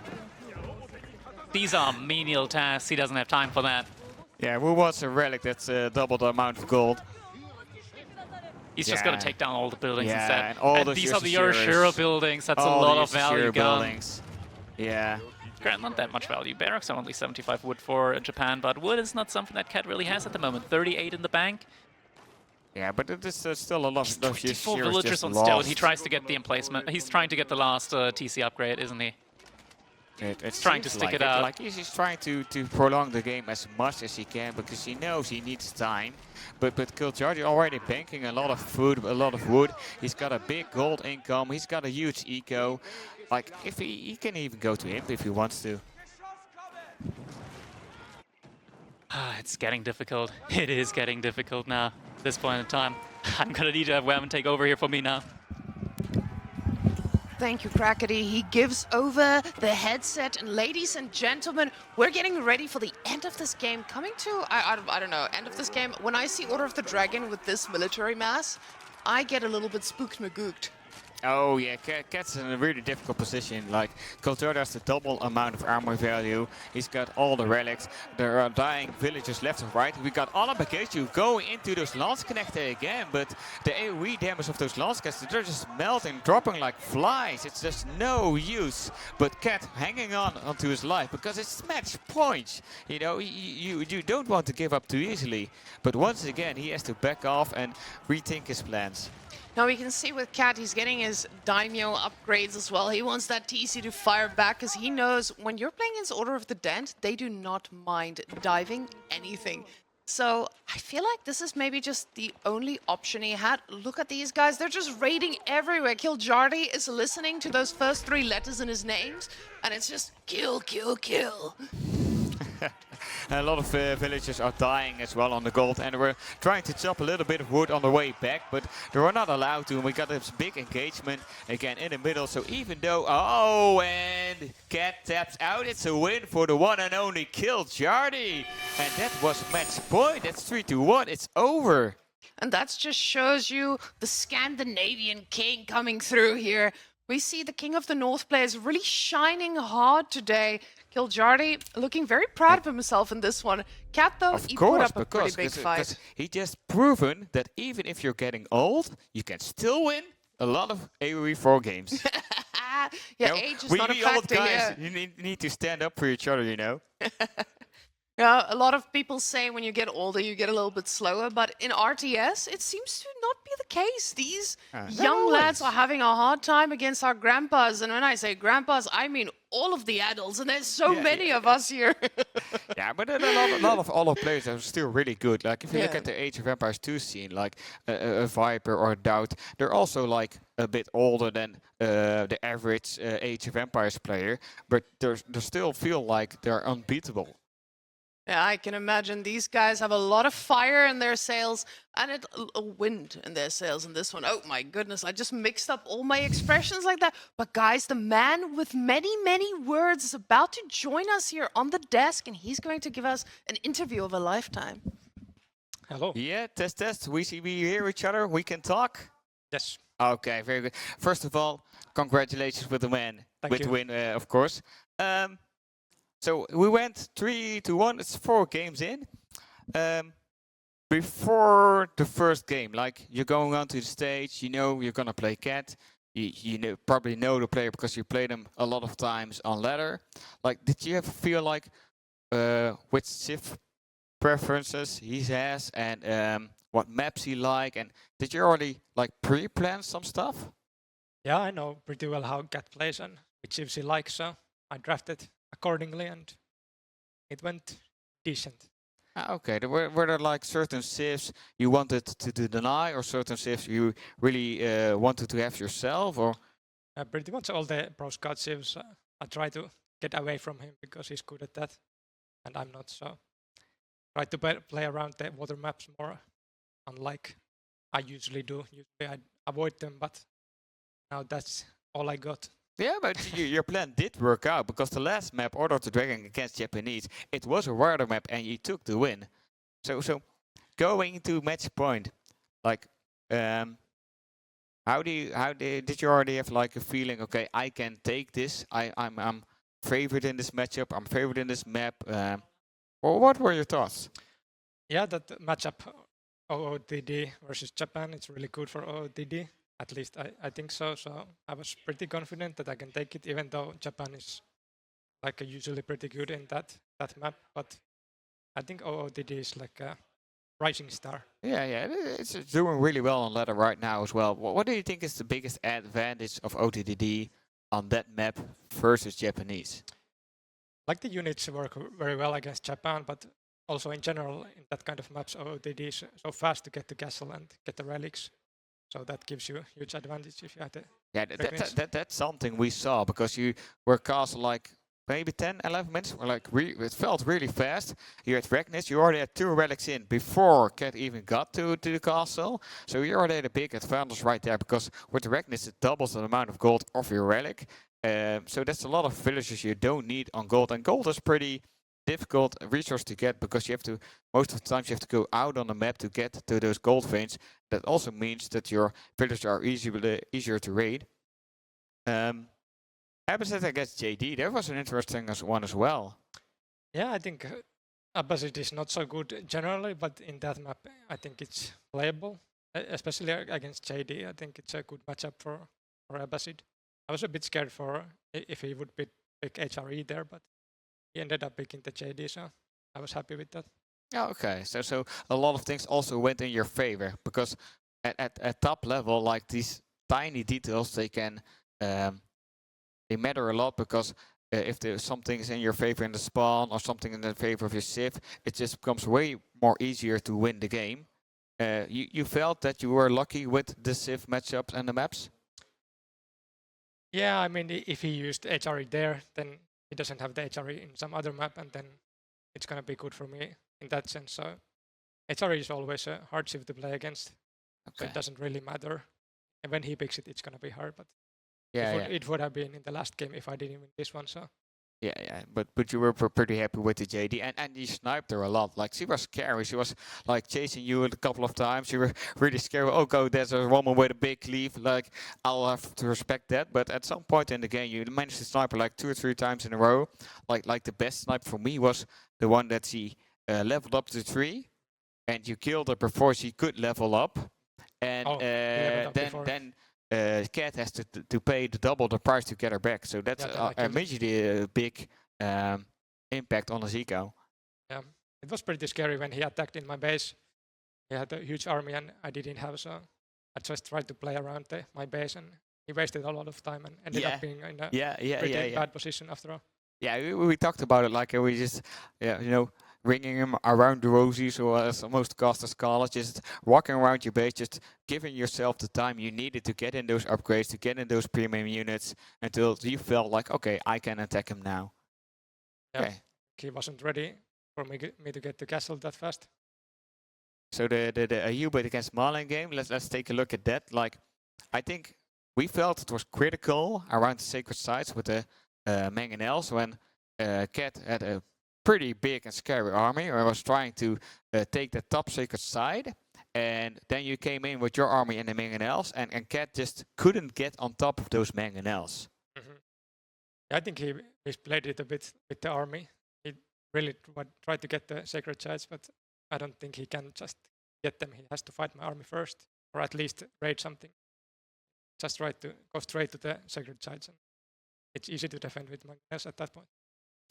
These are menial tasks. He doesn't have time for that. Yeah, who wants a relic that's double the amount of gold? He's just going to take down all the buildings instead. And these are the Urshira buildings. That's a lot of value gone. Yeah. Grant, not that much value. Barracks are only 75 wood for Japan, but wood is not something that Cat really has at the moment. 38 in the bank. Yeah, but there's still a lot of 24 villagers on stone. He tries to get the emplacement. He's trying to get the last TC upgrade, isn't he? It's trying to stick it out. Like he's trying to prolong the game as much as he can because he knows he needs time. But kiljardi already banking a lot of food, a lot of wood. He's got a big gold income. He's got a huge eco. Like if he can even go to Imp if he wants to. It's getting difficult. It is getting difficult now. At this point in time, I'm gonna need to have Wham take over here for me now. Thank you, Crackety. He gives over the headset. And ladies and gentlemen, we're getting ready for the end of this game. Coming to, I don't know, end of this game. When I see Order of the Dragon with this military mass, I get a little bit spooked magooked. Oh yeah, Cat's in a really difficult position. Like, kiljardi has the double amount of armor value. He's got all the relics. There are dying villagers left and right. We got Honor Begeisha going into those Landsknechte again, but the AoE damage of those Landsknechte, they're just melting, dropping like flies. It's just no use. But Cat hanging on onto his life because it's match point. You know, you don't want to give up too easily. But once again, he has to back off and rethink his plans. Now we can see with Cat, he's getting his Daimyo upgrades as well. He wants that TC to fire back because he knows when you're playing against Order of the Dent, they do not mind diving anything. So I feel like this is maybe just the only option he had. Look at these guys. They're just raiding everywhere. kiljardi is listening to those first 3 letters in his names, and it's just kill, kill, kill. A lot of villagers are dying as well on the gold, and we're trying to chop a little bit of wood on the way back, but they were not allowed to. And we got this big engagement again in the middle. So even though, and Cat taps out, it's a win for the one and only kiljardi, and that was match point. That's 3-1. It's over. And that just shows you the Scandinavian king coming through here. We see the King of the North players really shining hard today. Kiljardi looking very proud of himself in this one. Cat, though, Of he put course, up a pretty big because fight. he just proven that even if you're getting old, you can still win a lot of AoE 4 games. Yeah, You know, age is we not a old factor guys, here. you need to stand up for each other, you know. Yeah, a lot of people say when you get older, you get a little bit slower, but in RTS, it seems to not be the case. These Not young lads always. are having a hard time against our grandpas. And when I say grandpas, I mean all of the adults, and there's so Yeah, many yeah. of us here. Yeah, but a lot of all of players are still really good. Like if you look Yeah. at the Age of Empires 2 scene, like a Viper or a Doubt, they're also like a bit older than the average Age of Empires player, but they still feel like they're unbeatable. Yeah, I can imagine these guys have a lot of fire in their sails and a wind in their sails in this one. Oh my goodness, I just mixed up all my expressions like that. But guys, the man with many, many words is about to join us here on the desk, and he's going to give us an interview of a lifetime. Hello. Yeah, test. We hear each other. We can talk. Yes. Okay, very good. First of all, congratulations with the win. Thank you. Win, of course. So we went 3-1. It's 4 games in. Before the first game, like you're going onto the stage, you know you're gonna play Cat. You probably know the player because you played him a lot of times on ladder. Like, did you ever feel like which shift preferences he has and what maps he like? And did you already like pre-plan some stuff? Yeah, I know pretty well how Cat plays and which shifts he likes, so I drafted accordingly and it went decent. Okay, were there like certain shifts you wanted to deny, or certain shifts you really wanted to have yourself, or? Pretty much all the pro scout shifts, I try to get away from him because he's good at that and I'm not, so try to play around the water maps more, unlike I usually do. Usually I avoid them, but now that's all I got. Yeah, but your plan did work out because the last map, Order of the Dragon against Japanese, it was a water map and you took the win. So going to match point, like, did you already have like a feeling? Okay, I can take this. I'm favored in this matchup. I'm favored in this map. Or what were your thoughts? Yeah, that matchup OOTD versus Japan, it's really good for OOTD. At least I think so. So I was pretty confident that I can take it, even though Japan is like usually pretty good in that map. But I think OOTD is like a rising star. Yeah, it's doing really well on ladder right now as well. What do you think is the biggest advantage of OTDD on that map versus Japanese? Like the units work very well against Japan, but also in general in that kind of maps, OOTD is so fast to get the castle and get the relics. So that gives you a huge advantage if you had the Yeah, Regnits. that's something we saw because you were cast like maybe 10, 11 minutes. Or like it felt really fast. You had Regnits, you already had 2 relics in before Cat even got to the castle. So you already had a big advantage right there because with the Regnits it doubles the amount of gold of your relic. So that's a lot of villages you don't need on gold, and gold is pretty difficult resource to get because you have to, most of the times you have to go out on the map to get to those gold veins. That also means that your villages are easier to raid. Abbasid against JD, that was an interesting one as well. Yeah, I think Abbasid is not so good generally, but in that map I think it's playable, especially against JD. I think it's a good matchup for Abbasid. I was a bit scared for if he would pick HRE there, but he ended up picking the JD, so I was happy with that. Yeah, okay, so a lot of things also went in your favor because at top level, like these tiny details, they can they matter a lot because if there's something is in your favor in the spawn or something in the favor of your civ, it just becomes way more easier to win the game. You felt that you were lucky with the civ matchups and the maps? Yeah, I mean, if he used HRE there, then he doesn't have the HRE in some other map, and then it's gonna be good for me in that sense. So HRE is always a hard shift to play against, so Okay. it doesn't really matter. And when he picks it, it's gonna be hard. But Yeah, it would have been in the last game if I didn't win this one. So Yeah, but you were pretty happy with the JD, and you sniped her a lot. Like, she was scary. She was like chasing you a couple of times. You were really scary. Oh, go! There's a woman with a big cleave. Like, I'll have to respect that. But at some point in the game, you managed to snipe her like 2 or 3 times in a row. Like the best snipe for me was the one that she leveled up to 3, and you killed her before she could level up, and Oh, he leveled up before. then. Cat has to pay double the price to get her back, so that's Yeah, then I killed him. immediately a big impact on the Zico. Yeah, it was pretty scary when he attacked in my base. He had a huge army and I didn't have, so I just tried to play around my base, and he wasted a lot of time and ended up being in a pretty bad position after all. Yeah, we talked about it, like we just, ringing him around the rosies, or as most casters call it, just walking around your base, just giving yourself the time you needed to get in those upgrades, to get in those premium units, until you felt like, okay, I can attack him now. Yeah, Okay. he wasn't ready for me to get the castle that fast. So the Ayyubid against Malian game, let's take a look at that. Like, I think we felt it was critical around the sacred sites with the mangonels, when Cat had a pretty big and scary army, or was trying to take the top sacred side, and then you came in with your army and the mangonels, and Cat just couldn't get on top of those mangonels. I think he misplayed it a bit with the army. He really tried to get the sacred sites, but I don't think he can just get them. He has to fight my army first, or at least raid something. Just try to go straight to the sacred sites, and it's easy to defend with mangonels at that point.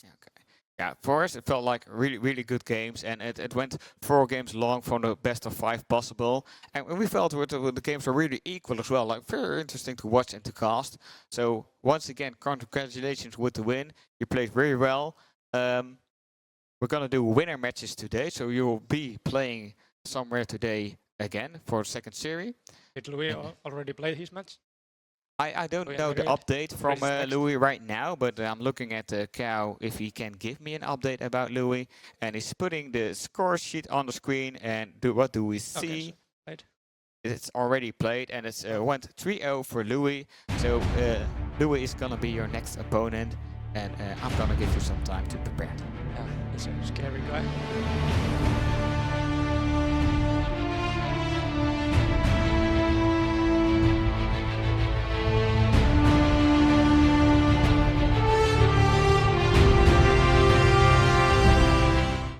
Okay. Yeah, for us it felt like really good games, and it went 4 games long from the best of 5 possible, and we felt the games were really equal as well, like very interesting to watch and to cast. So once again, congratulations with the win. You played very well. We're gonna do winner matches today, so you will be playing somewhere today again for the second series. Did Louis already play his match? I don't Louis know the Madrid. update from Race next. Louis right now, but I'm looking at Cow if he can give me an update about Louis, and he's putting the score sheet on the screen. And what do we see? Okay, so played. It's already played, and it's went 3-0 for Louis. So Louis is gonna be your next opponent, and I'm gonna give you some time to prepare. Yeah, he's a scary guy.